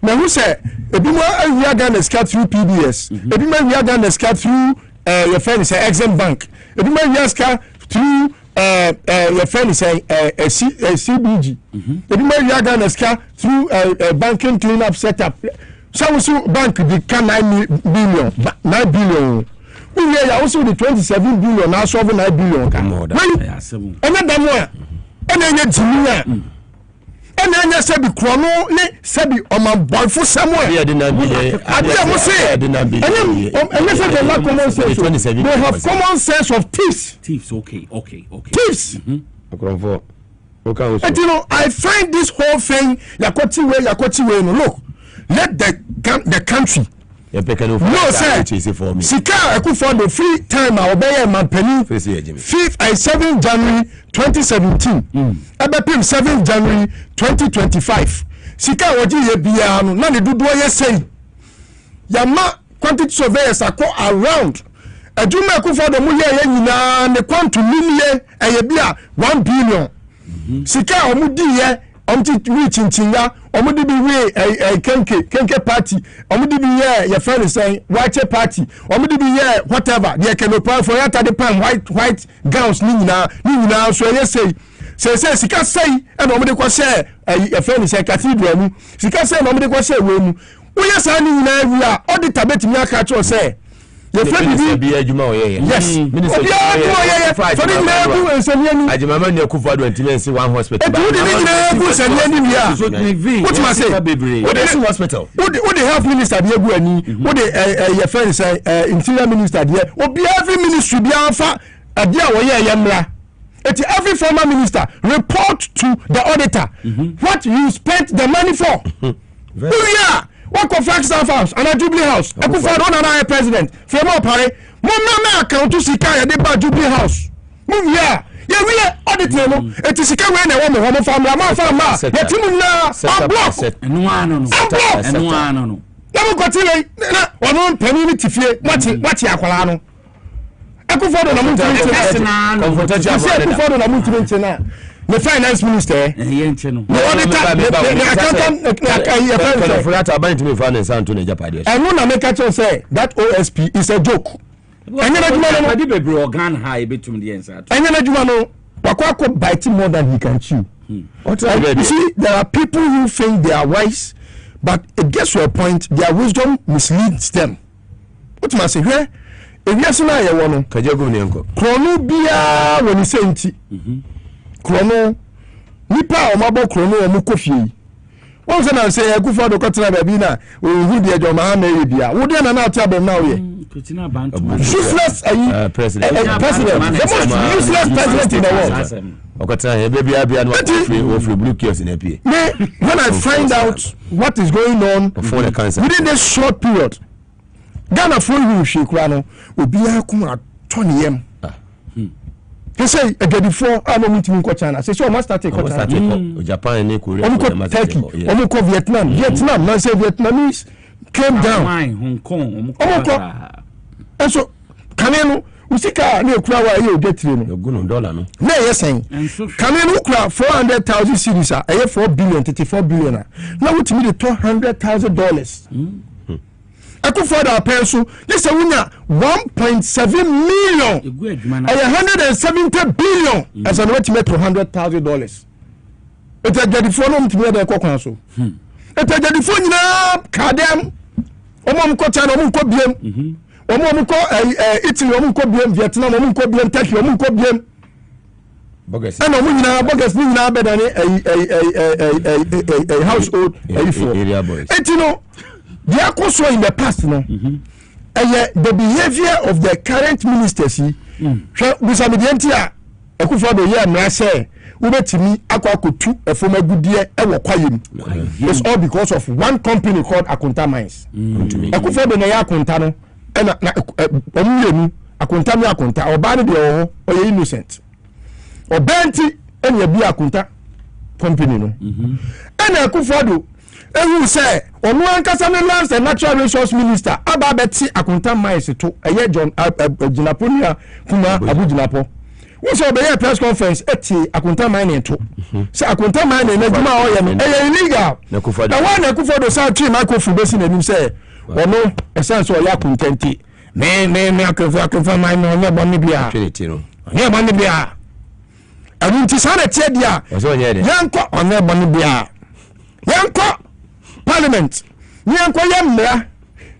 Now who say we are going to scout through PBS, we are going to scout through your friend is Exim Bank, we are scout through your friend is CBG, we are going to scout through banking cleanup setup. So bank become 9 billion. We are also the 27 billion now solving 9 billion. Another one, and then and then you said, Chrono, said, my boy for somewhere. I didn't say, they have common sense of thieves. Thieves, okay. Thieves. And you know, I find this whole thing, Yakoti way, look, let the country. No, sir. Sika Akufo the free time I obey my penny 7 January 2017. Ebepim 7 January 2025. Sika oji ye bia no na ne dodo ye sei. Yama quantity surveyors are around. Aduma Akufo the mu ye nyina ne quantum million e bia 1 billion. Sika omu di ye omti reach ntinga omudi bi we kenke party omudi bi ye your friend is saying white party omudi bi ye whatever they can apply for yata the pan white gowns ni nyina so ye say sika say and omudi kwa say your friend is say cathedral mu sika say omudi kwa say we mu we yes ani nyina wi a auditor betimi aka cho say your friend be adwuma oyeye yes minister for the level and senior ajimama ne Akufo do ntimensi one hospital what you say what hospital what the health minister dey go ani what the your friend say interior minister dey obi every ministry be afa ade a wo ye mra every former minister report to the auditor what you spent the money for. What conflicts our house and a Jubilee House? Akufo don na president. From up pare. Mama account to sika ya dey ba Jubilee House. Move here. Yeah, we audit no. It is sika we na wo mo family. Ma family. Ya timu na block. Enu ano no. Ya mo kotile na wono pani ni tifie. Wati akwala no. Akufo don na mu tifie. Akufo don na mu tifie na. The finance minister, no. And when I make a say that OSP is a joke. And then bite more than he can chew. You see, there are people who think they are wise, but it gets to a point their wisdom misleads them. What must say here? If yes na ye wono kajago ne nko krono bia woni senti krono nipa o mabo krono o mukofie won say na say Akufo do kotena ba bi na ohu de ejo ma na ye bia wo de na na tia bem na wo ye kotina bantu useless president the most useless president in the world okotena ye baby abia no ofri blue kiosk na pie when I find out what is going on within this short period Ghana for you shekura no obia kuma toniyem he say agadi for amo mutimi ko China say so must start ko China Japan ni Korea Turkey omo Vietnam man say Vietnamese came down Hong Kong omo and so kanenu usika na ekura wa ye odetire no oguno dollar no na yesen kanenu kura 400,000 cedis a 4 billion 34 billion na wutimi de $200,000 Akufo da penso this wunya 1.7 million 170 billion as an ultimate $200,000 it a jadi for no mtimi da kokon so it a jadi for nyina kadem omom ko China omom ko biem omom ko Italy omom ko biem Vietnam omom ko biem Turkey omom ko biem bogus and omom nyina bogus ni nyina bedani household area boys etino they are also in the past, no. The behavior of the current ministers, it's all because of one company called Akunta Mines. Akunta innocent. Or Benti and you be Akunta company, no. And Akufo who say onu ankasa ne lands and natural resource minister aba beti Akunta Mines to eye John Jinaponia kuma Abu Jinapo we say be press conference eti Akunta Mines to say Akunta Mines na djuma o ye no illegal na one Akufo do say three microphone be sin anim say onu essence o ya contenti me Akunta Mines no ye boni bia ye boni bia anunti sana tie dia yanko onye boni bia yanko Parliament, we are going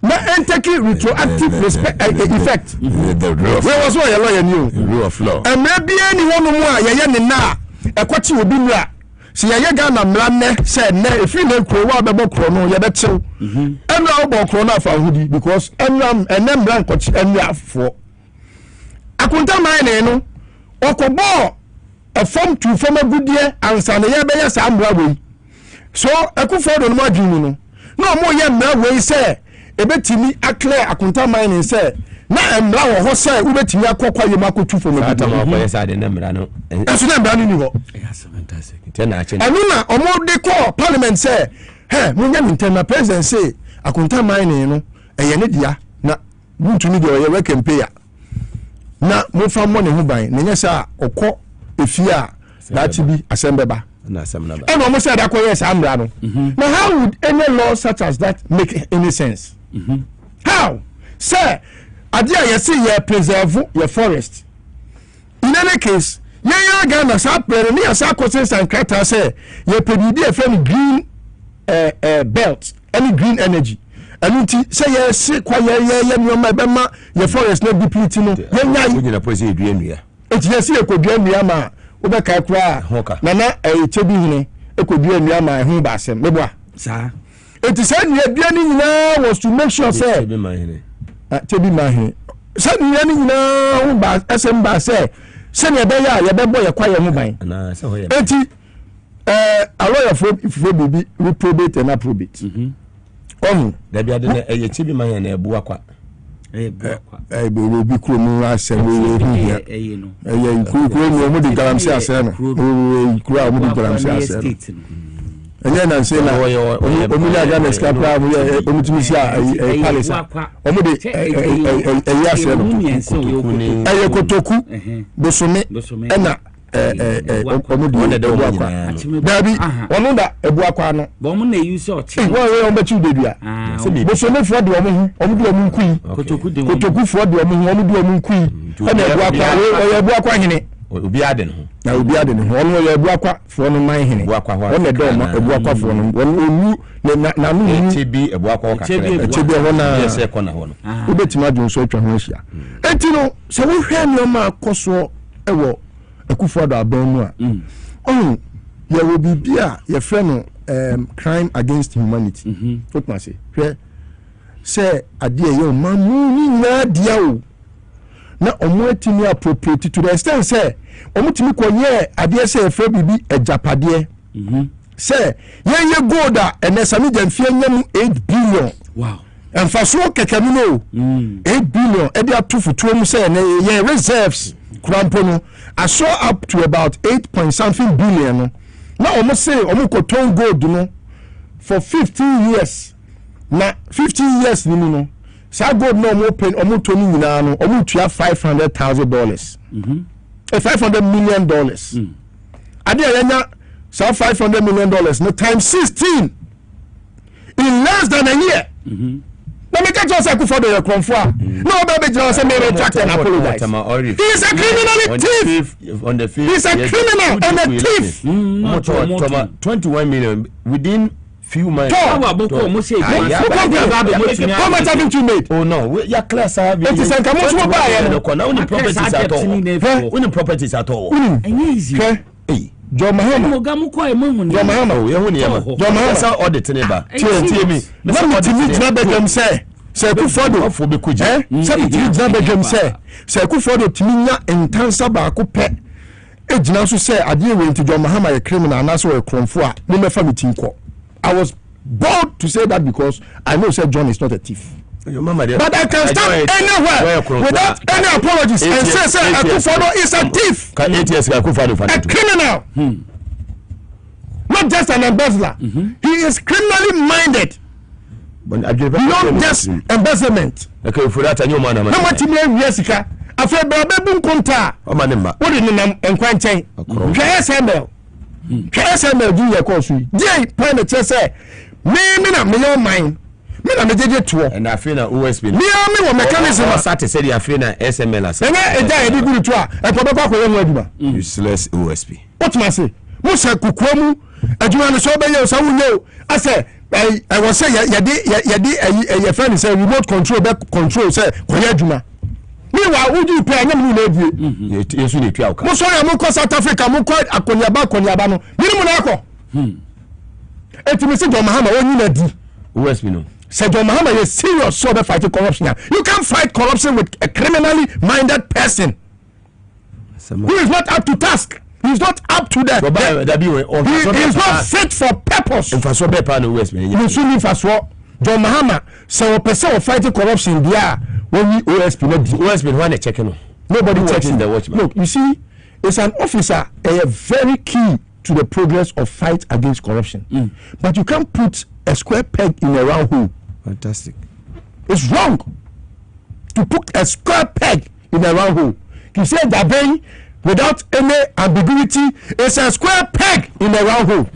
to take retroactive effect. Where was your lawyer knew? Rule of law. And maybe anyone more, Yana, a quatch will be there. See, I got a man said, if you don't grow up about chrono, you're that so. And now about chrono for hoodie because and then blank coach and we have for. Akunta Mines, Okobo, a form to form a good year and Sanaya Sam Broadway. So Akufo do no adwunu no mo ye mra we say ebetimi aclear Akunta Mines say na emra wo ho say ubetimi akokwa yema akotu fo no ata mo ko yesa de na mra no eso na mra no ni ho yes fantastic tena ache anuna omo de call parliament say he mo nya internal president say Akunta Mines no eye ne dia na muntumi de oye work and pay na mo fa mo ne ho ban na nya sa okọ efia na tibi asembeba and almost said that yes, I'm Now, how would any law such as that make any sense? How? Sir, idea you see you preserve your forest. In any case, yeah, Ghana, Sapper, near Sarkozy and Krata say you produce from green belt, any green energy. And you say yes, your forest not depleting. It's yes, you could be a obeka kura na chebi hine ekodua nua ma ho ba asem meboa sa enti say nua bia ni nyina was to make sure say chebi ma hine say nua ni nyina ho ba asem ba say ne be ya be boy kwa ye ho ban na say ho ye enti a lawyer for bibi reprobate and approbate da bia de na chebi ma hine na ebu akwa be kromu asem we no kromu mo de galamse asem no kromu mo de galamse asem enya na say na omuli aga na skapa omutumi sia palace omo de asem kotoku bosome ena omo de akwa dabi ono da ebu akwa no bo mo na use oche wo be chi dedua bosome fo de omo nkui kotoku fo de omo de omo nkui ena ebu akwa hene obi ade no na obi ade ne ho no ye ebuakwa fo no man hene on the do ma ebuakwa fo no won onu na no chebi ebuakwa kakere chebi ho na yes e kona ho no obetima dun so atwa ho ahia enti no se wo hwe no ma akoso ewo akufo do aban mu a ye wo bibia ye frɛ no crime against humanity what ma say hwe se ade ye ma mu ni na dia o na omo atimi appropriate to the extent say omo timi konye ade say efra bibi ejapade say ye gold a enesami jamfie nyam 8 billion wow and for so kekami no 8 billion e dey atu futuo mu say ye reserves krampo no I saw up to about 8.something billion no na omo say omo koton gold no for 15 years na 15 years ni no sa gold no omo pen omo toni nyina no omo tua $500,000 $500 million ade yanya so $500 million no times 16 in less than a year na me catch us akufo do yekromfo a no be be say me retract and apologize. He is a criminal thief on the field. He is a criminal and a thief. 21 million within few months. How much haven't you made? Oh no, your class have it is a commercial buyer. No properties at all. Only properties at all. Easy. Hey. John Mahama. John Mahama, you only John Mahama audit neighbor. Tell me. Let me tell say. Say Kufodo for be kuje. Say you bedroom say. Say Kufodo timinya entansa ba ko pe. E gina so say ade we nti John Mahama ye criminal na so e kromfo a no me fa meeting ko. I was bold to say that because I know say John is not a thief. Your mama there. But I can stand anywhere without any apologies and say Kufodo is a thief. Can 8 years Kufodo a criminal. Not just an embezzler. He is criminally minded. Not just embezzlement. Okay, for that, I know man. How much money Jessica? After Babu Kunta. Oh, man, what did you enquire? KSML. KSML do your course. Jay, Planet say, me not mine. Me na me jeje to. And I feel na OSP. Me am me mechanism start to say I feel na SML as. And e da e di guru to a e ko be kwa ko yen aduma. Useless OSP. What ma say? Mo se kukuo mu aduma no so be ye so wunye I say I was say ya friend say remote control back control say koya aduma. Meanwhile, would you pay anyone na vie? Yesu ni twa uka. Mo so ya mo ko South Africa mo ko akonyaba no. Ni mo na ko. Etimi se John Mahama woni na di. OSP no. Say John Mahama is serious so be fighting corruption. You can't fight corruption with a criminally minded person who is not up to task. He is not up to that. He is not fit for purpose. John Mahama say a person fighting corruption there when we OSP not OSP one checking. Nobody checks the watchman. Look, you see, it's an officer a very key to the progress of fight against corruption. But you can't put a square peg in a round hole. Fantastic. It's wrong to put a square peg in a round hole. You say that without any ambiguity, it's a square peg in a round hole.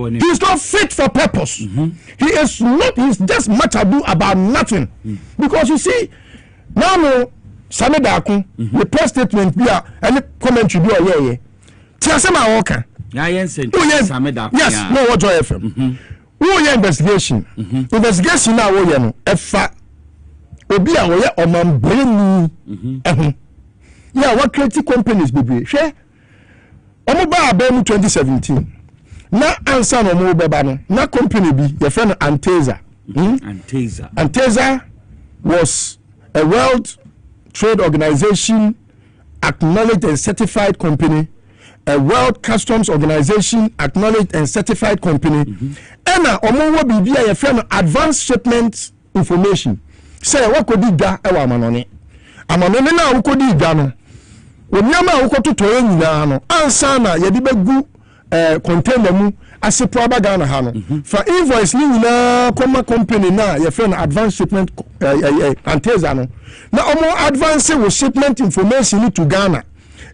He is not fit for purpose. He is not. He's just much ado about nothing. Because you see, now no, Sami Dakun, the press statement be any commentary be yeah. Tiasema Walker. Yes, no, what Joy FM. Wo investigation. Investigation now wo ye no. Efa obi a wo ye omambreni yeah, what creative companies be share omo ba abem 2017 na answer no mo beba no na company bi your friend Anteza Anteza was a World Trade Organization acknowledged and certified company, a World Customs Organization acknowledged and certified company, and omo wo bibia your friend advanced shipment information say what could da e wa manone na wo kodi da no onyama wo kototo nyina no ansa na ye di begu container mu asipo abaga na ha no for invoice ni nyina koma company na ye friend advanced shipment Anteza no na omo advance wo shipment information to Ghana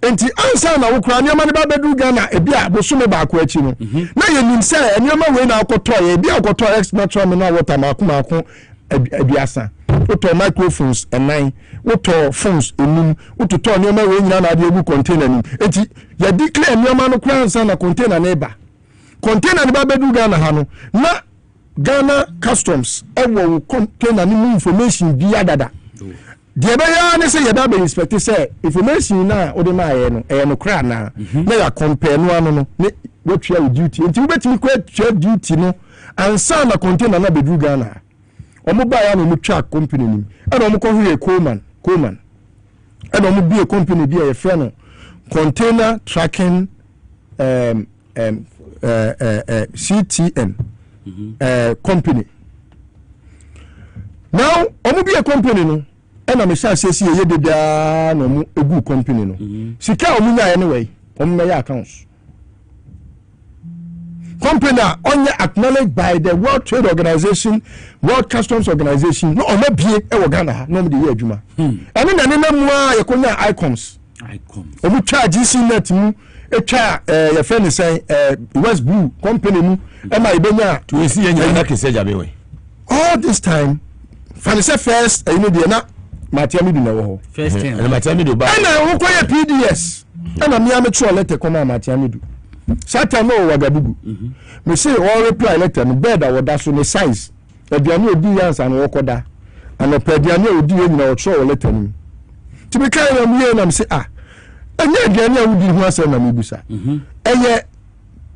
enti ansa na wo kura nyama ne ba bedu Ghana e bia bosome ba ko achi no na ye nim say nyama we na akoto ye bia akoto extra terminal water mako aduasa wotɔ microphones ɛnan wotɔ phones enum wototɔ nneɛma wɔ nyinaa na ade egu container nim eti yɛ declare nneɛma no kura nsa na container ne ba container ne ba bɛdu Ghana ha no na Ghana customs ɛwɔ container ne mu information bi adada deɛ bɛyɛ ne sɛ yɛda bɛ inspect sɛ information na ɔde ma ayɛ no ɛyɛ no kura na yɛ compare no ano no ne wɔtua duty enti wobɛtumi kɔ tua duty no ansa na container na bɛdu Ghana ɔmo ba ya no mo twa company nim ɛna ɔmo kɔ hwɛ Coleman ɛna ɔmo bi a company bi a yɛfrɛ no container tracking CTN company now ɔmo bi a company no ɛna me sha sɛ si yɛ dedaa na ɔmo egu company no sika ɔmo nya anyway ɔmo mɛyɛ accounts company only acknowledged by the World Trade Organization, World Customs Organization. No, on bie e Ghana no de ye adwuma. Eno na ne namua ye konya icons. Omu charge GC mu e twa ye friend say West Blue company mu e ma ibenya to esi ye nya na kese jabe we. All this time fanise first you know de na Matiami do na wo ho. First time. Na Matiami do ba. Na wo koye PDS. Na me amecho letter koma Matiami do. Satan no wagabugu me say all reply letter no bed that woda so ne size aduane odi yansa no wokoda and aduane odi nyina wo tro letter no ti be kai na me na me say anya aduane a wodi ho asem na me busa eye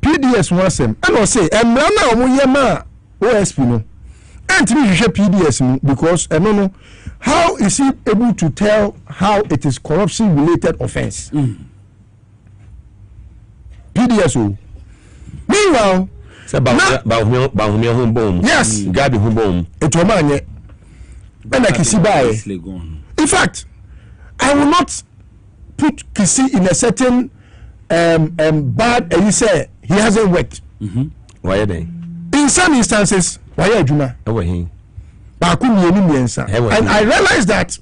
PDS ho asem and o say emra na o mo ye ma OSP no antimi hwehwe PDS mu because no how is he able to tell how it is corruption related offense PDS. Meanwhile, yes, Gabi Hubom. It was and I Kisi by. In fact, I will not put Kisi in a certain bad and you say he hasn't worked. Why are they? In some instances, why are Juma? And I realized that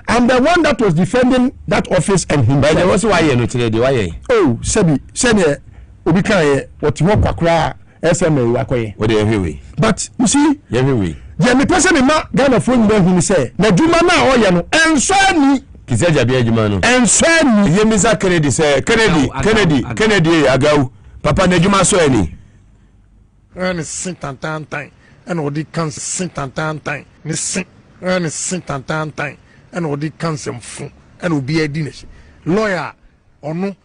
I'm the one that was defending that office and him. But there was why you today. Oh, Sebi, Senior, Obika, what you want to cry, SMA, what every but you see, every way. Yeah, the person in Ghana phone where he say, Najuma now, Oyano, and so me. Kizaja Biajumano, and so me. Yemiza Kennedy say, Kennedy, ago, Papa Najuma so any. And it's Saint Antan. And all the cancer Saint Antan, Miss Saint Antan, and all the cancer and will be a dinner. Lawyer or no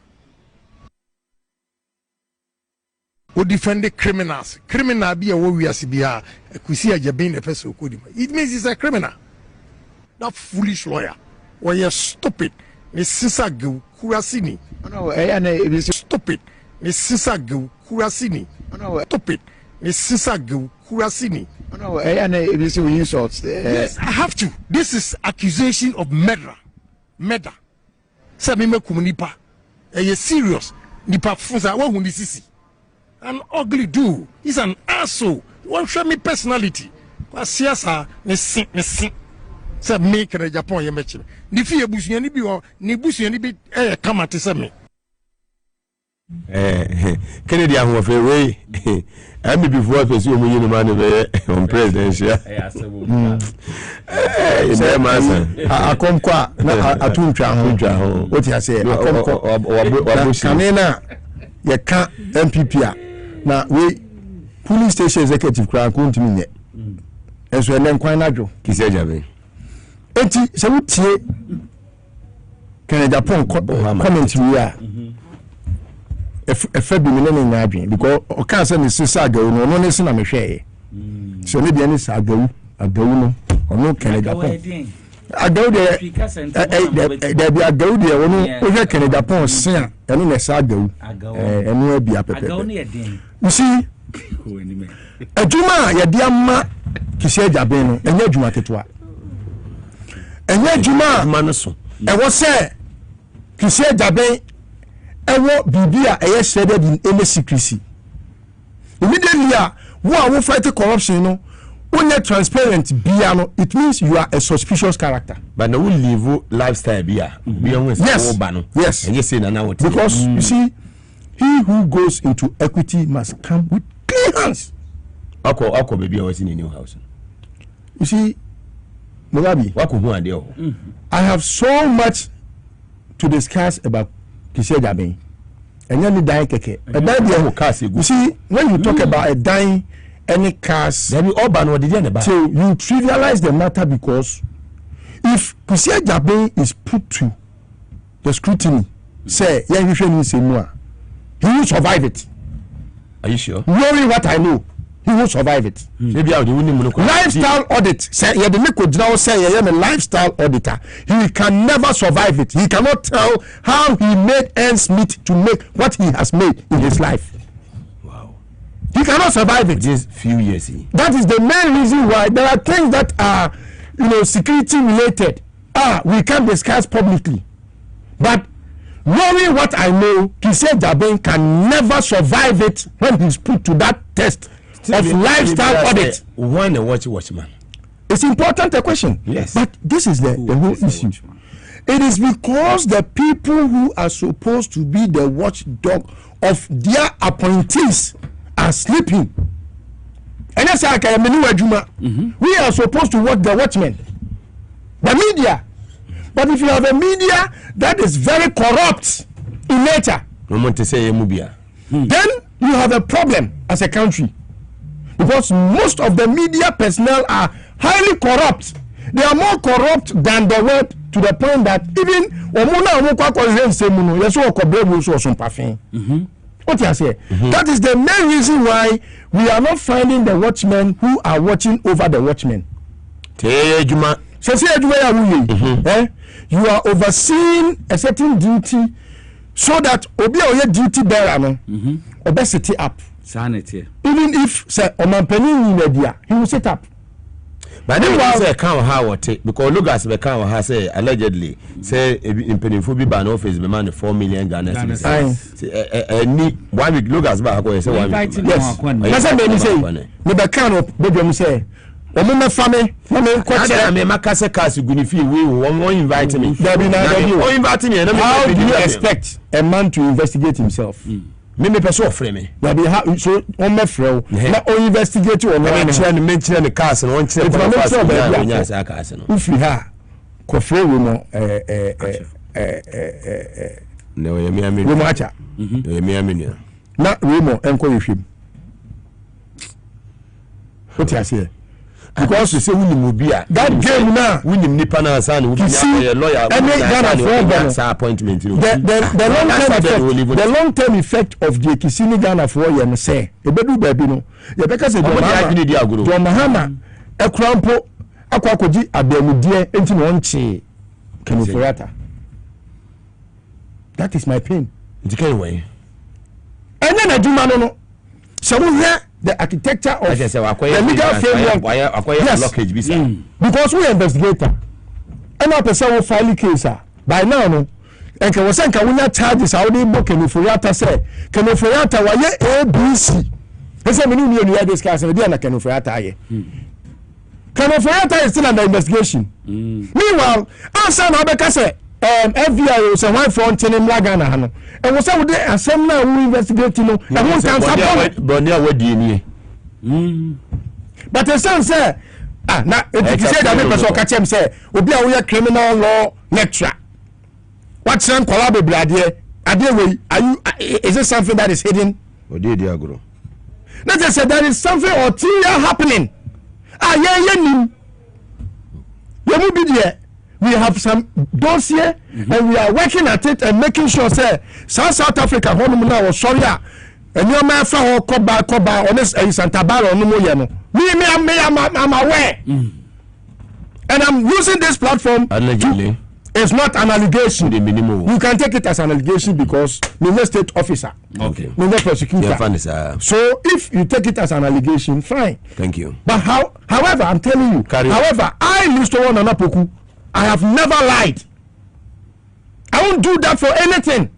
would defend the criminals. Criminal be a warrior CBR, a Kusia Jabin, a person who could. It means he's a criminal. That foolish lawyer. Why you stupid, Miss Sisagu Kurasini. No, and it is stupid, Miss Sisagu Kurasini. No, stupid. Miss Sisagu Kurasini. No, and it is insults. Yes, I have to. This is accusation of murder. Murder. Sabime Kumunipa. A serious. Nipa Funza, what would this is? An ugly dude. He's an asshole. What show me personality? What siasa? Nisi. Sab me can Japan yemechi. Nifi ebusu ni bi ni busu ni bi kama te se me. Kennedy ahun of way. I be before to see omo yin man on presidential. Akomkwa na atuntwa ho. What you say? Akomkwa. Kanena ye ka MPP a na we police station executive kra kontimi nye. Enso ene nkwan na dwo. Kisi ajabe. Enti se wutie Kennedy Japan comment we a if be me na adwen because o kan say ni sisa agawu no ne sina me hwe so ne bia ni sa agawu no ono Kennedy Japan agawu de bia agawu de ono o hwe Kennedy Japan sia eno na sa agawu eno bia pepe you see adwuma ya dia ma Kisi ajabe no enya adwuma tetwa enya adwuma ma no so e wo se Kisi ajabe ewo bibia eye shredded in any secrecy immediately wo fight corruption no when you transparent bia no it means you are a suspicious character but no will live lifestyle bia yes yes and you say na what because you see he who goes into equity must come with clean hands ako baby was in a new house you see Mugabe, I have so much to discuss about Kisei Jabe. And then dying keke. A dying you see, when you talk about a dying any cars, then you trivialize the matter because if Kisei Jabe is put to the scrutiny, say, yeah, you shouldn't say more. He will survive it. Are you sure? Knowing what I know, he will survive it. Lifestyle audit. Say, yeah, the liquid now say, yeah, I'm a lifestyle auditor. He can never survive it. He cannot tell how he made ends meet to make what he has made in his life. Wow. He cannot survive it. Just few years. That is the main reason why there are things that are, security related. We can't discuss publicly. But knowing what I know, Kisei Jabe can never survive it when he's put to that test of lifestyle audit. When a watchman. It's important a question. Yes. But this is the whole issue. It is because the people who are supposed to be the watchdog of their appointees are sleeping. And that's like we are supposed to watch the watchmen. The media. But if you have a media that is very corrupt in nature, then you have a problem as a country. Because most of the media personnel are highly corrupt. They are more corrupt than the world, to the point that even what you say? That is the main reason why we are not finding the watchmen who are watching over the watchmen. You are overseeing a certain duty so that obi oye duty bearer no obesity up. Sanity. Even if say omanpeni in media, he will set up. But then was a count how because look as the count has say allegedly say in Pennyfubi ban office be man 4 million Ghana cedis. Ni 1 week look as back say 1 week. Yes. That's say me the count of bedroom say omo family I me makase cars gunifi we won invite me. Oh invite me. How do you expect a man to investigate himself? Me person frame me. So on me frame. Na o investigate on one. Mention the cars and one check for cars no. If you ha ko frame we no no ye me amini. We matcha. Ye me amini. Na we mo enko yehwem. What you say? Because you say we Mubia that game now we nipa na san we be lawyer appointment the long term effect of the Kisini Ghana for you say e bedu baby no ye beka say John Mahama e krampo akwakoji abamudie enti no nche Kenuforiata. That is my pain. Ndikai way enya na duma no so we hear the architecture of the legal framework. Yes. Because we investigator. And now person will file a case. By now, no. And can we say can we charges? How they book Kenuforiata say? Kenuforiata why ABC? They say we need to discuss. We dey na Kenuforiata here. Kenuforiata is still under investigation. Meanwhile, answer na Obeka say FBI say one front in Ghana hano. And we say we dey asem na we investigate no. And who can support? But near what DNA. But the son say na it say that me person catch him say obi a we criminal law lecturer. What some collab brade ade are you is it something that is hidden? Odi dey agro. Not just say there is something ulterior happening. Nim. You will be there. We have some dossier and we are working at it and making sure say South Africa home now was sorry and your man for Koba honest Santa Barbara no more no. I'm aware. And I'm using this platform allegedly. It's not an allegation. The minimum. You can take it as an allegation because I'm a state officer. Okay. I'm a prosecutor. Yeah, so if you take it as an allegation, fine. Thank you. But however, I'm telling you, I, Mr. Nanapoku, I have never lied. I won't do that for anything.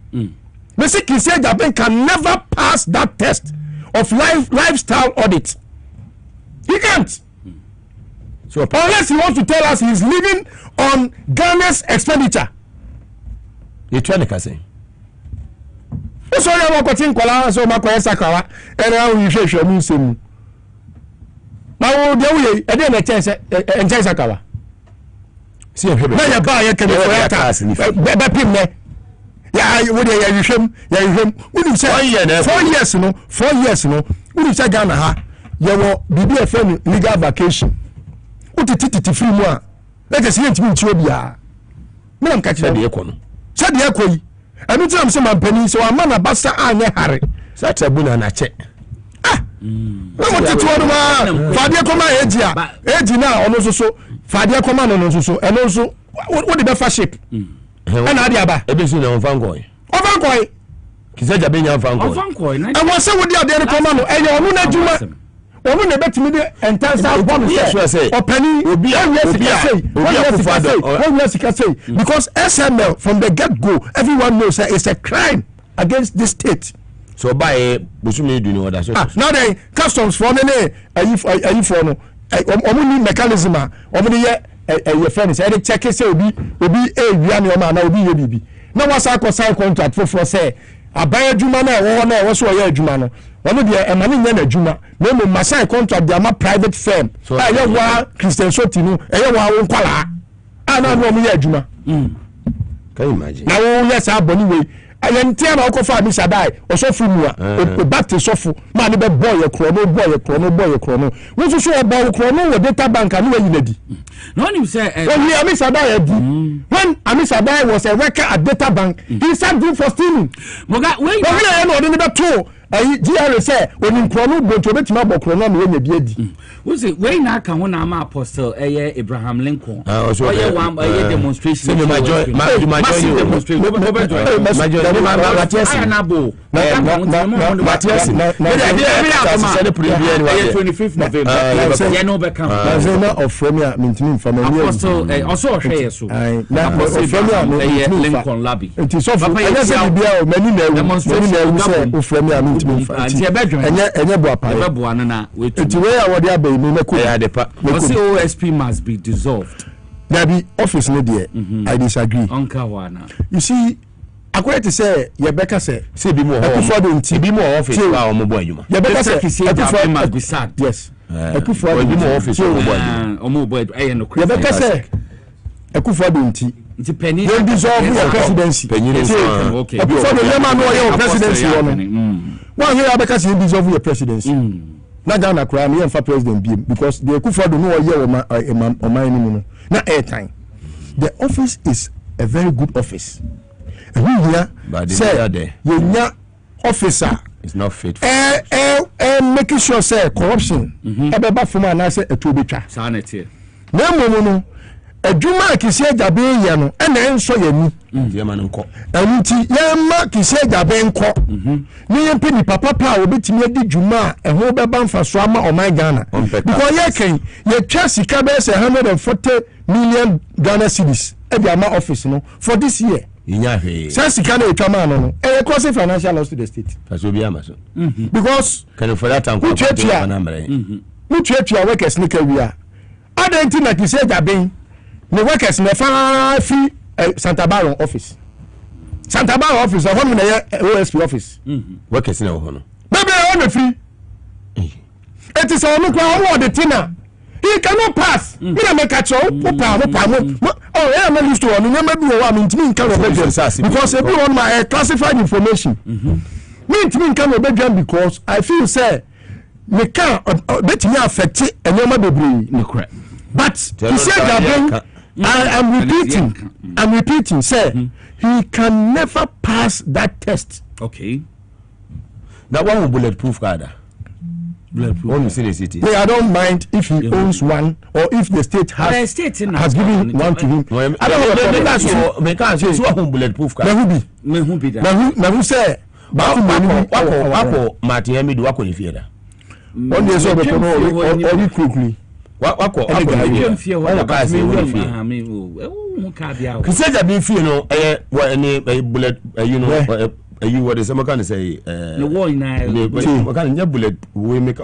Mr. Kisei Jabe can never pass that test of lifestyle audit. He can't. So unless he wants to tell us he's living on Ghana's expenditure. You're trying to say. So you are watching Kola, so Makoya Sakawa, and now you show me some. Now, the way I didn't chance and Sakawa. See a na ya ba ya can for ya pim ne ya wo de ya hwehwem woni say 4 years no woni say Ghana ha ya wo bibi efem legal vacation utititi free mu a e ke se ntimi nchi obi a me nam ka kire de ekọ no se de ekọ yi anu ti am se mampani so ama na basa anye hare sa tribunal na che na mo titi wonu ma fade koma eji na ono so fade koma no so eno so wo de be fa shape na ade aba ebe so na onfankoi kiseja be nya onfankoi e wo se wo de ade ne koma no enye ono na juma ono ne betimi de entansa bonus say opani obi sika say because SML from the get go everyone knows that it's a crime against this state. So by busumi do no other so now the customs for ne ayi for no omo ni mechanism a omo de ye friend say dey check say obi ewia ne o ma na obi ye bibi na wasa ko sign contract for say aban adwuma na wo so ye adwuma no omo de e ma ne nya na adwuma na mo ma sign contract dey ma private firm ye wa Christian Soti no ye wa wo nkwala na no mo ye adwuma can you imagine na wo yes aboni we ayentia na okofa mi sadai osofu mu a baptist sofu ma ne be boy krono wo so obo krono wo data bank anu wa yinadi no him say when ami sadai adi when ami sadai was a worker at data bank he sat due for stealing moga when you no dey be to GRA say oni krono bonto betima bo krono na nya bi adi we say when na kan ho na ma apostle Abraham Lincoln one demonstration my demonstration OSP must be dissolved. There office no there. I disagree. You see, according to say, Yebeka say be more office. Yebeka say must be sad. Yes. Be more office. Yebeka say Akufo-Addo don't dissolve your presidency. Okay. Akufo-Addo presidency. One here Yebeka say dissolve your presidency. Na Ghana kura me for president BM because the Akufo-Addo no year o man ni na airtime. The office is a very good office. And we here say you officer is not fit. Making sure say corruption ebeba from na say etu betwa. Sanity. Na momo adwuma kise jabe ye no na enso yani ye ma nko anti ye ma kise jabe nko ni ye peni papa obetimi adi dwuma ho beba mfaso ama oman Ghana because ye ken ye twa sika be say 140 million Ghana cedis e be ama office no for this year inya hwe say sika na etwa ma no e cause financial loss to the state faso bi ama so because can for that time ko na mre mutuatua workers ni ka wia adenti na kise jabe the workers me fa free Santa Barbara office ho na OSP office workers na ho no bebe ho na free it is on kwa the tina he cannot pass me na make catch up I am used to one na maybe o wa me ntimi nka no because every one my classified information me ntimi nka no bedwan because I feel say me can betimi affect enema bebre but he said I'm repeating, sir. He can never pass that test. Okay. That one will bulletproof card. Bulletproof. I don't mind if he owns one or if the state has given one to him. I don't know. Bulletproof card. Who say? Wako Martin do wako nifiera. One day so be quickly. Wako Kiseja be feel no bullet you know you what is some say the war in bullet we make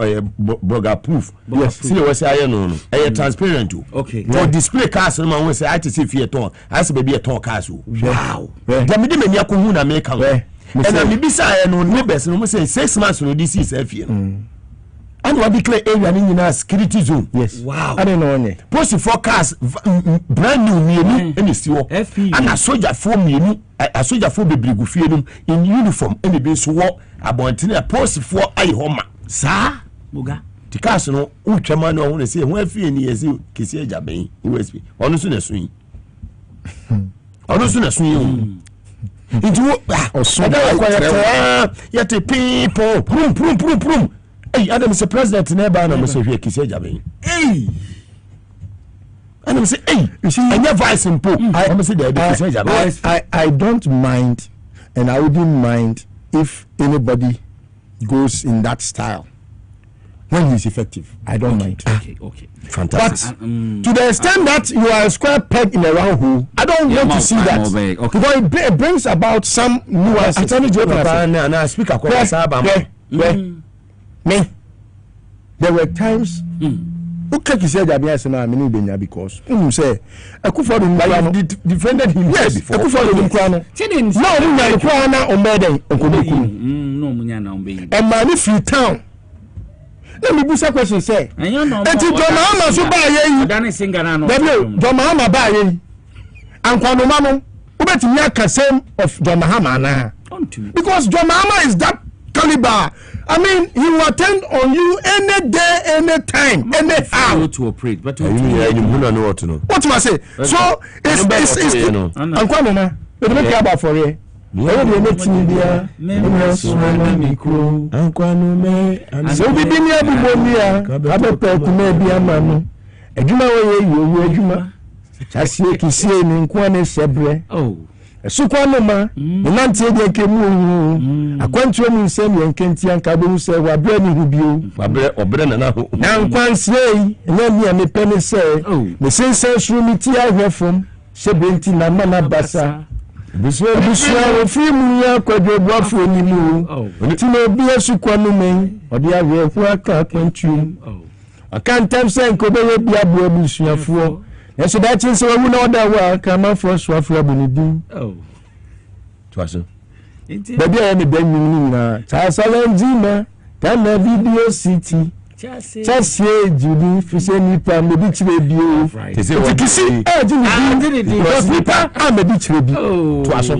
burger proof. Yes, see what say no transparent. Okay, for display cars no man say I to see fear ton I say be a ton cars. Wow, the me me yaku na make am and me bisa no neighbors no say 6 months no this is fear. and what declare area in a security zone. Yes. Wow. I don't know any. Post forecast brand new me any still. And a soldier for me, a soldier for the briguffianum in uniform, any being so what about a post for a homa. Sir, Muga. The castle, Ultraman, I want to say, where fear is you, Kissia Jabe, USB, on soon as swing. On soon as swing. Into or so yet a people, prum. Hey, Adam is a president in Ebana, Mr. Kissia Jabe. Hey. And I'm saying, hey, you see, and your vice and poop. I don't mind, and I wouldn't mind if anybody goes in that style when he's effective. I don't mind. Okay. Fantastic. But to the extent that you are a square peg in a round hole, I don't want to see that. Okay. Because it brings about some nuances. And I speak across me. There were times. Okay, he said that yes, I mean, because say defended him. Yes, before. No, and man, free town. Let me put a question. Say, and you know, John so buy you. John Mahama buy you. And Kwano Mano, who bet me a same of John Mahama now. Because John Mahama is that caliber. I mean, he will attend on you any day, any time, anyhow. To operate, but you know what to know. What do I say? So it's Ankwano, we don't care about for you. So we be near Bubonia, other person may be a man. A Juma way, you Juma. Chassi, Kissi, and Kwane Sebre. Oh. Sukwanoma, Nanti Kemu, a quantum semi and Kentian Kabu say, were burning with you, or Brennan. Now, one say, and then me and the penny say, the same sense room I hear from Sebenti Namana Bassa. This will be so free Muya, Quadro Buffo, and you. It may be a Sukwanome, or the other work quantum. I can't tell saying Kobe be a boy, for. And so that is why we know that we come out for Swafra Bunidi. Oh, Twasso. But there any Benina, Charles Tana Video City. Just say, Judy, Fuseni Pam, the beach review. They say, what you see? I did it because I'm a beach review. Oh, Twasso.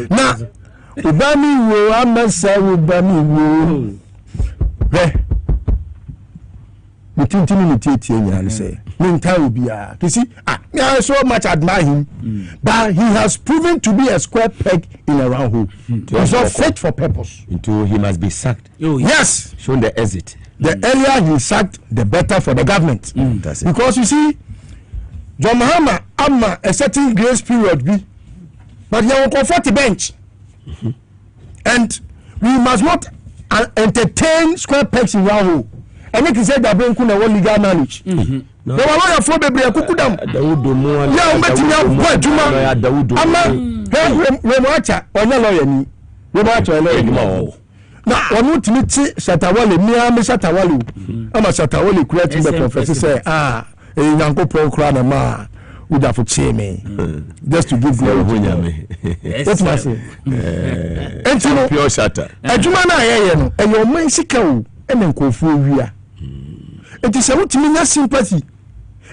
Now, Ubami will, I'm not saying Ubami will. The Tintin and say, you see, I so much admire him, but he has proven to be a square peg in a round hole. He's not fit for purpose. Into he must be sacked. Yes, shown the exit. The earlier he sacked, the better for the government. That's it. Because you see, John Mahama, Amma, a certain grace period be, but he will comfort the bench, and we must not entertain square pegs in round hole. And you can say that Ben Kuna won legal knowledge. There were lawyer for baby Kukudam. Yeah, but you know what Juma. Ama Remacha or no lawyer ni. Remacha or lawyer. Now, on what to meet Shatawali, Mia Shatawali. I'm a Shatawali creating the professor say, a Yanko Pro Crana Ma would have to me. Just to give glory to me. That's my say. And you know, pure shatter. And Jumana, and your Mexico, and then Kofu. It is a ultimate sympathy.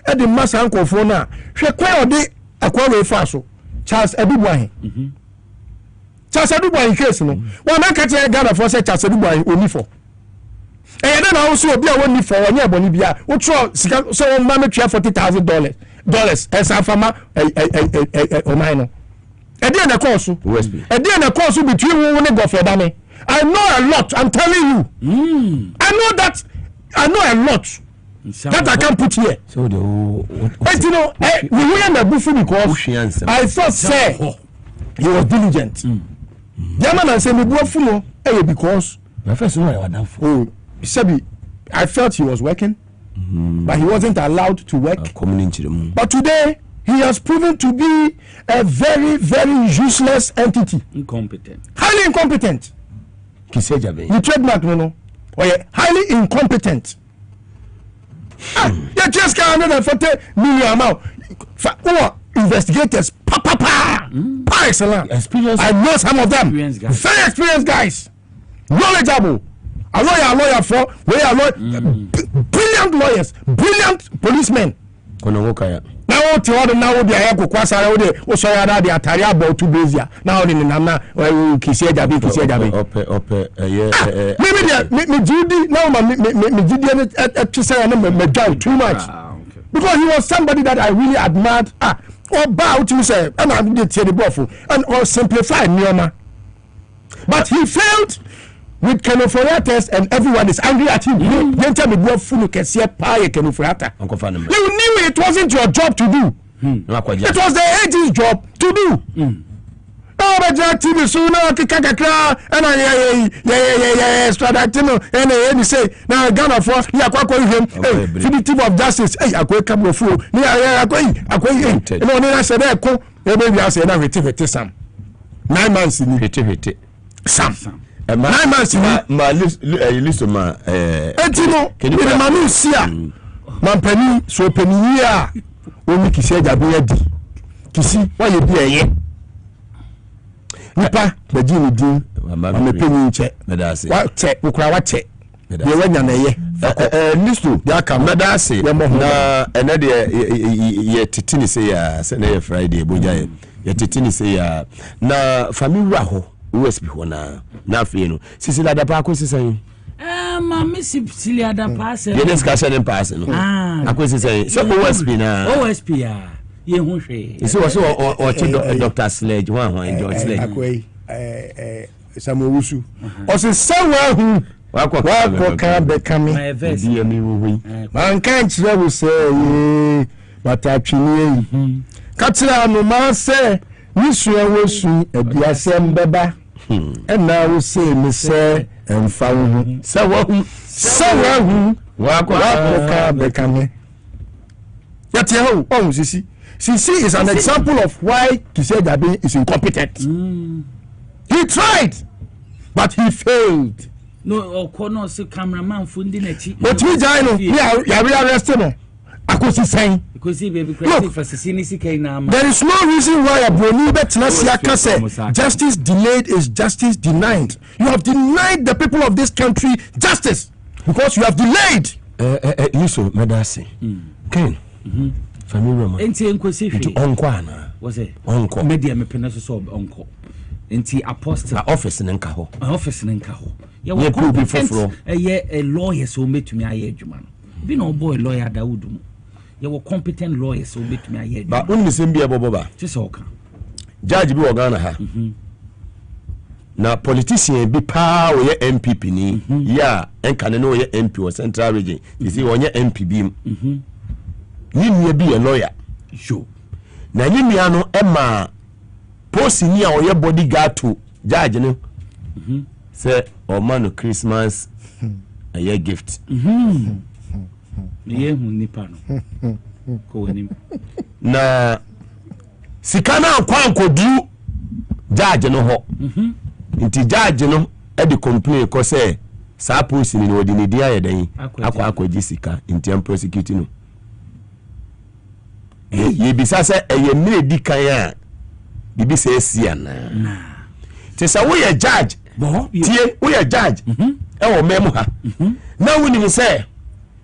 At the mass uncle for now. She acquired a quarry faso. Charles Adubai. Charles Adubai in case no. One I catch a gather for such as Adubai only for. And then also be only for 1 year Bolivia. What so mammy $40,000 as a farmer or minor. And then a course. And then a course between one go for Danny. I know a lot, I'm telling you. I know a lot that I can't put here. So but you know, we were in a buffet because I thought, say, he was diligent. German and say, me buffalo, because my first one, I felt he was working, but he wasn't allowed to work. But today, he has proven to be a very, very useless entity. Incompetent. Highly incompetent. You trademark, no. Or highly incompetent. You just got 140 million amount. Investigators, par excellence. I know some of them. Very experienced guys, knowledgeable. A lawyer for we are brilliant lawyers, brilliant policemen. Now what you want now be a kwasara we so ya na the atari about 2 days ya. Now ni na kisi ejabi me Judy now me Judy at say na me drive too much. Because he was somebody that I really admired. Or bow to say and I did say the buffalo and or simplify Nioma. But he failed with Kenoforiata test and everyone is angry at him. Then tell me what fool can see a pie Kenoforiata. You knew it wasn't your job to do. It was the agent's job to do. Oh, but Jack TV soon and I extradite and say now Ghana for him fugitive of justice. Hey, I go come fool. I go I said maybe I say now retivity some 9 months in retivity some 9 months ma list ma etino ni manu sia mampani so pani a oni kisi ajabe adi kisi wa ye bi eye nipa baji ni din amepeni nche wa che ukura wa che ye wanya na ye listo ya ka medase na ene de ye titini se ya se na ye Friday boja ye titini se ya na family wa ho USB ho na afie no sisila da pa ko sisan mama sisila da pa se ye discussion in pass no akwesisan so OSP ya ye hu hwe isi wo so o Dr. Sledge ho enjoy Sledge akwai samowusu o se sawa hu wako ka be kami di mi wo man kan chire wo se ye matatwini yi ka tira no ma se nisu ewosu abiasem beba na wo se mi se emfa wo sawa hu wako ka be kami yatie ho o sisi is an example of why Kisejabi is incompetent. He tried, but he failed. No, Okono se cameraman fundi nechi. But we jino, ya arrested him. Akosi saying. Because he baby crazy for sinisi kaina. There is no reason why a Broni Betnasiaka said justice delayed is justice denied. You have denied the people of this country justice because you have delayed. Yuso Medasi. Ken. Family enti enkosi hwe onko ana wo say onko media me pene so onko enti apostle office ne nka ho ye wo competent a lawyer so metumi aye adwuma no bi no boy lawyer Daudu mu ye wo competent lawyer so metumi aye adwuma ba unni sem bia bobo ba tse oka judge bi wo Ghana ha na politician bi pa wo ye MPP ni ya enka ne no ye MP wo Central Region you see wonye MP bi Yimye be a lawyer. Sure. Na yimya no ema post ni a oye bodyguard to judge no. Say o man Christmas a year gift. Ye hu nipa no. Ko wani. Na sikana akwa nkodu judge no ho. Nti judge no e de complain ko say sa post ni odi ne dia ye dan akwa jisika nti am prosecute no. Ye bisa se eye mire di kan a bibi se esia na te sa wo ye judge tie wo ye judge e wo memu ha na woni mi se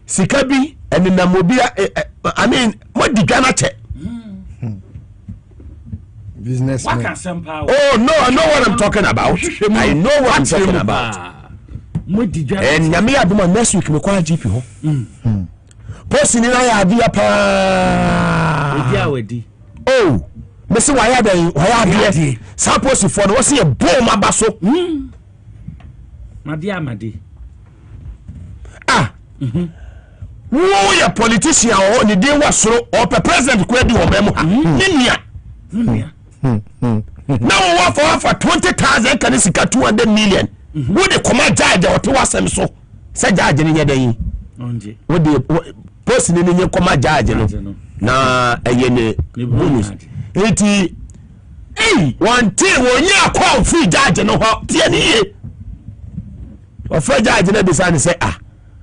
sika bi enenamobia I mean mo di Ghana che businessman. Oh no, I know what I'm talking about. I know what I'm talking about. And nyame aduma next week me kwa GP ho post ni na ya adia pa odia wedi oh me se wa ya den wa ya adia sa post for no se e bom abaso madi wo ya politician o ni dey wasoro o pe president ko di wo memo ha nia now what for 20,000 can sika 200 million wo de command judge o te wasem so se judge ni nyadan onje wo de post ni ni command judge no na eye ne bonus eti one thing wo nya kwa free judge no ho tie ni ye o free judge na be say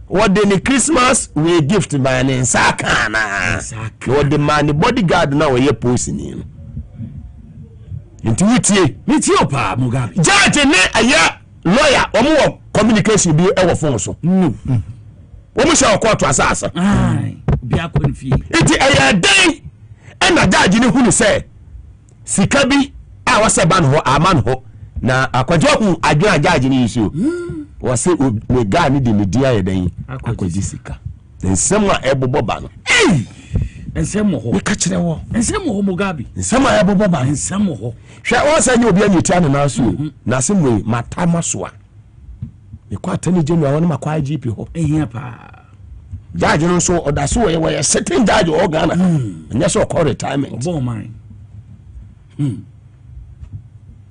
what the Christmas we gift by an sakana what the man bodyguard now we post ni inti witie opa Mugabe judge ne aya lawyer omo communication bi e wo phone so wo mu sha court asasa bi akon fi iti eya den e na judge ni hunu say sika bi a wase ban ho aman ho na akwaje hu adwena judge ni isu wase we ga ni de media ye den akwaje sika nsem a ebobo ba no nsem ho ka kire wo nsem ho Mugabe nsem a ebobo ba nsem ho hwe o sa nye obi anytia no na so na semwe matama so a e kwa tani general wona makwa IGP ho ehia pa judge no so odaso we sitting judge o Ghana nya so call retirement obo man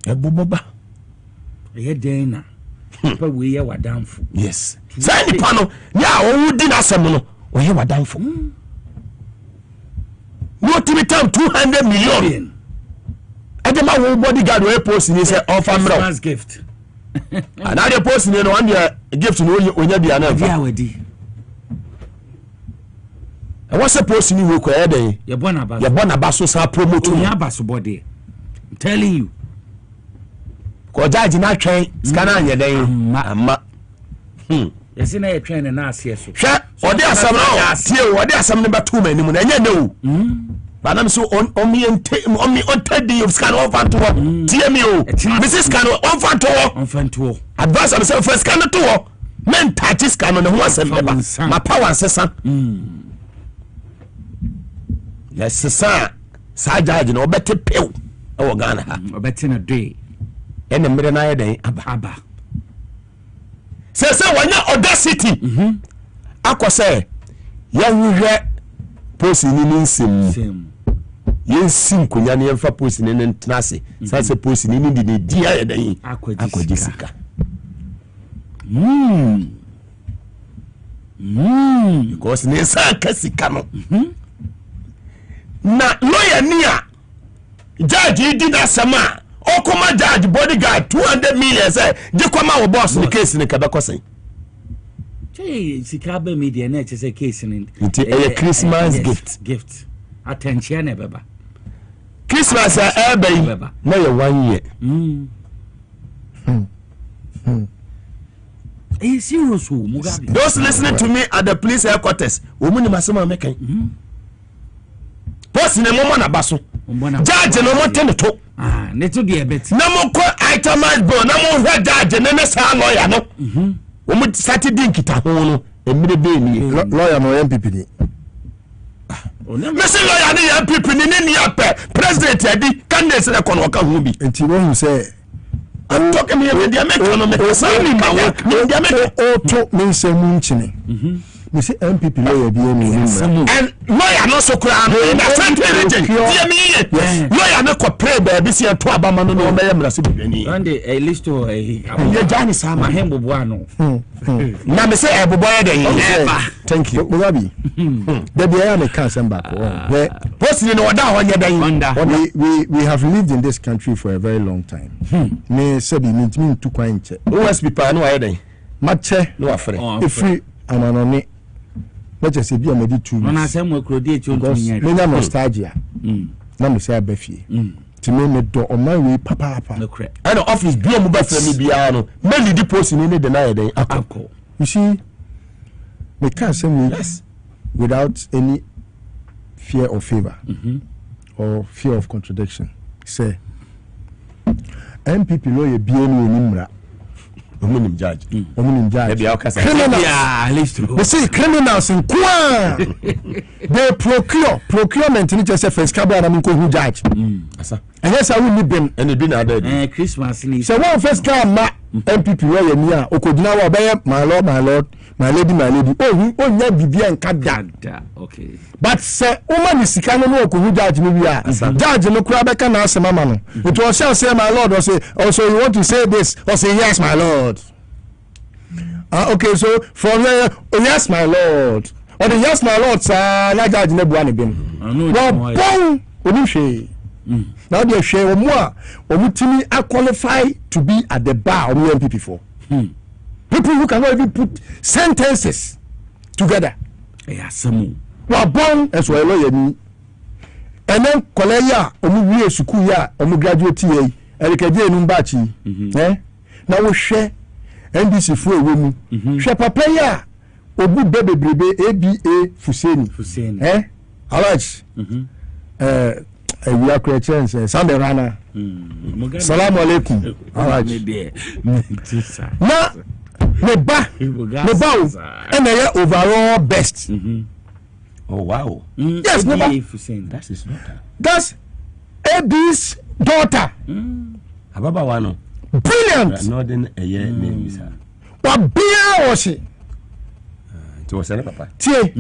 ebobo ba e den na pa we ye wadamfo yes say ni pa no nya o wudi na asem no o ye wadamfo no timi tam 200 million adema wo bodyguard we post ni say offer mro gift another post ni no one gift no onya bia na fa wadi e was supposed ni we ko e den ye bona ba so sa promote onya baso body I'm telling you ko judge na twen scanner ye den amma yesi na ye twen na ase so hwe odi asam no tie odi asam ne beto mani mu na nya ne o ba na so on me on tedi of scan on fanto tie me o mrs scan on fanto advance am say first scan to men touch scan no ho asem be ba ma power sesa yes sesa sa judge no obete pew e wo Ghana ha obete na day ene mere na ye den aba sese wanya audacity akose ya wuhwe post ni nsem yensim kunya ne yemfa post ni ntnase sase post ni ndi ne dia ye dan akwaji sika because ne sa kasika no na lawyer ni a judge di na sama okoma judge bodyguard 200 million say je kwama wo boss ni case ni kabekosen sika be media na che case ni nti a Christmas gift attention e beba Christmas beba na ye 1 year serious Mugabe those listening to me at the police headquarters omuni masema mekan boss ne mo na baso judge no mo tene to ne to de ebet na mo ko itemized bill na mo hwa judge ne sa lawyer no omu Saturday nkita ho no emire be ni lawyer no MPP ni mesi lawyer ni MPP ni ape president adi candidates na kono ka ho bi enti wo say I'm talking me media make no me say ma wo media make o to me say mu nchine me say MPP lawyer bi enu ni and lawyer no so kura no na Central region tie me lawyer no ko pray ba bi se to abama no no be yamra se bibani and a list to ye jani sama hembo boano na me say ebobo ya den thank you Mugabe there be am can back where post ni no oda ho nya den we have lived in this country for a very long time me say bi me tu kwan nche OSP pa no wa den mache no afre efri amanoni but say bi amadi 2 weeks na say mo krodi echi onto nya me nya nostalgia na me say abafie ti me do o man we papa and office bi o mo ba fra mi bia no me lead post ni de na ye den akọ you see we can't say without any fear of favor or fear of contradiction say MPP lawyer bi enu onimra omunim judge e bia okasa they say criminals in kwa they procurement ni just first cabo na nko hu judge asa and yes I will need them and be na there Christmas ni so one first car ma MPP lawyer ni a okodina wa obey my lord my lady oh nya bibia nka dada okay but say woman is sika no okohu judge ni bia judge no kura beka na asema ma no it was say my lord or say also you want to say this or say yes my lord okay so from there yes my lord or the yes my lord sir na judge na bua ne bem no bon oni hwe now they share omutimi are qualified to be at the bar of MPP for people who cannot even put sentences together. Samu. Well, born as well, lawyer, and then Koleya, Omu Sukuya, Omu graduate, Erika Numbachi. Now we share NDC fo ewo mu hwe papa ya obu bebrebe ABA Fuseni alright we are Christians Sunday rana salamu alaikum alright na me ba and overall best oh wow yes me ba that's AB's daughter ababa wano brilliant northern name is wa bia wo she to was na papa tie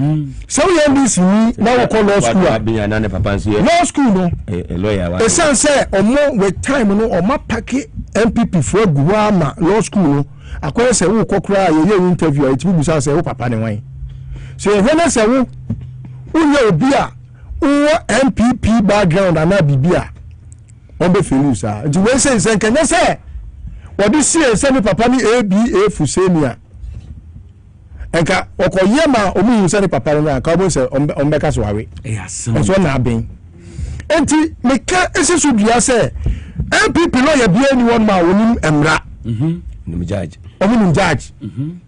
so we NDC ni na wo call law school abia na ne papa nso law school no lawyer wa esan say omo with time no omo pack MPP for guama law school no akwere say wo kokura ye interview it bi say wo papa ne wan so e hwe say wo unye obi a wo MPP background ana bibia on be feel sa nti we say kenya say what do see say me papa ni ABA Fusenia enka okoyema omu say papa na ka bo say on be ka so awe so na ben enti me ka esisu dua say MPP no ye bia ni won ma wonim emra nim judge omu judge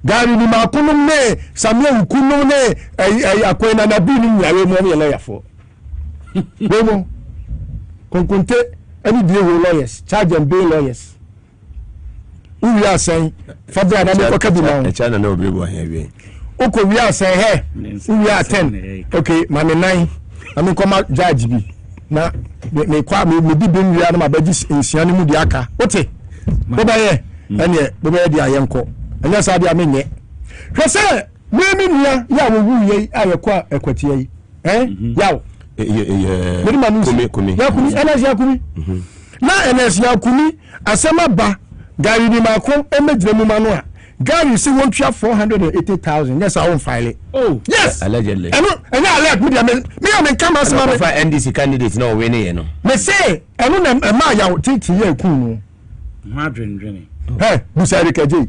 gari ni ma kunum ne Samuel kunum ne akwena na bi ni nyawe mo ye lawyer for Bomo konkonte any deal with lawyers charge and bail lawyers we are saying father na me koka bi na China na obi bo here oko we are saying hey we are 10 okay mame 9 ami koma judge bi na me kwa me di ben wi na ma baji nsiane mu di aka ote bo ba ye ene bo ba ye di ayenko enya sa di amenye hwe se me nua ya wo wu ye ayekwa ekwatie yi yawo kumi energy akumi na energy akumi asema ba gari ni mako emedre mu manu a gari si won twa 480,000 yes I won file oh yes allegedly eno alert me am come as ma for NDC candidate no we ne no me say eno na ma ya titi ye ku no ma dwendwene busari kaje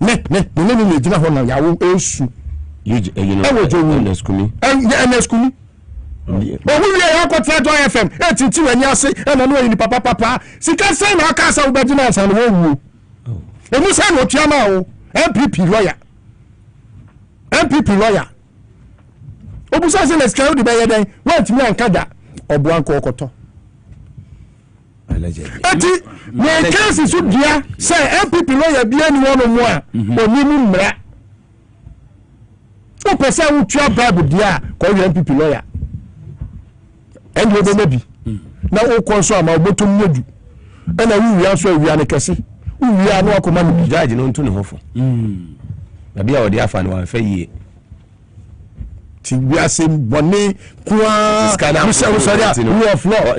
ne jina ho na ya wo esu you know NS kumi owu ye yakota Joy FM etiti wani ase na no yin papa sika say na aka sa ubagina asan wo wu emu say no tuama o MPP lawyer obusa say na sika di be den want me ankada obuanko okoto ati me case so dia say MPP lawyer bia ni wono mu a oni mu mra o pese wo tua bible dia ko MPP lawyer and we be na o konso ama obotum nyedu na wi aso awia ne kese wi anu akoma no judge no ntu ne hofo na bia odi afa ne wan fa yie ti wi ase bone kwa Michelle Soria rule of law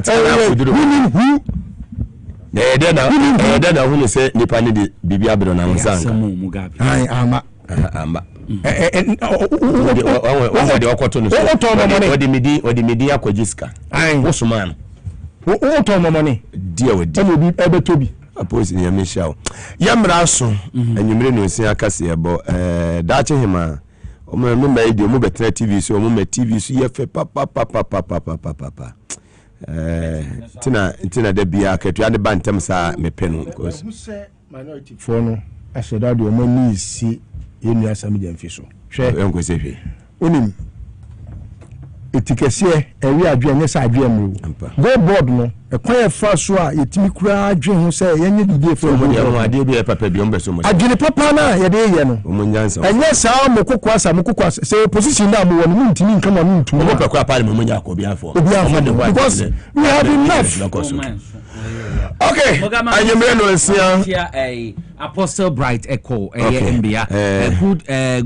who na hu se nipa ne di bibia bro na nsanka Mugabe ama wadi wakoto no wadi medi akwajiska wosumano to momoni dia wadi obi ebetobi apoisi ni yameshawo yamra so anyumre no nsia akase ebo dache hima omo me di omo betra TV so omo me TV so ye fe papa tina de bia ketua de bantem sa mepenu because minority for no aseda de omo ni si yenu asam je mfiso hwe enko se onim etikese ewi adwe nye sa adwe amru go board no ekwan fa so a yetimi kura adwe ho se yenye dide fo mo ade bi papa bi ombe so mo adwene papa na ye de ye no mo nyansa enye sa mo kokwa se position na mo wonu ntimi nka ma ntu mo pekwa pa mo nya ko bi afo because we have enough okay anyemre no nsia Apostle Bright Echo Mbia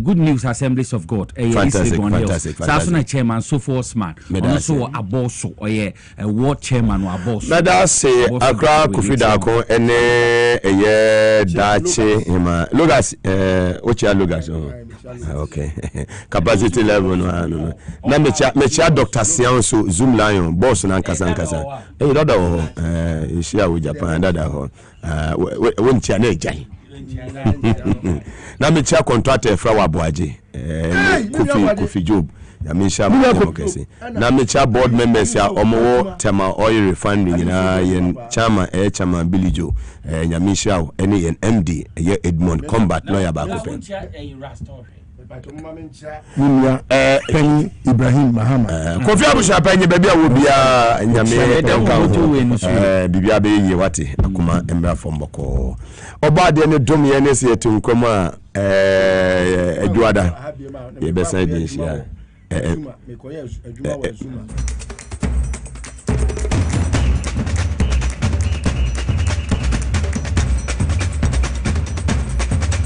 good news Assemblies of God fantastic Sasuna chairman so for smart also aboso ward chairman or aboso na da say Accra Kofida ko ene dache hima Lugas ocha Lugas okay capacity level no na mecha Dr. Sian so Zoom Lion boss na nkasa dada ho ishia wo Japan dada ho wontia na ejai na mecha contractor fra wa boaje Kofi Job Yamisha Mokesi. Namicha board members ya Omo Tema Oil Refinery na yen chama chama Billy Joe Yamisha any yen MD ye Edmond Combat no ya bakopen. Munya Penny Ibrahim Mahama. Kofi Abusha Penny baby awobia nyame bibia be ye wate akuma embra fomboko. Oba de ne dom ye ne se etunkom a Eduada ye besa din sia.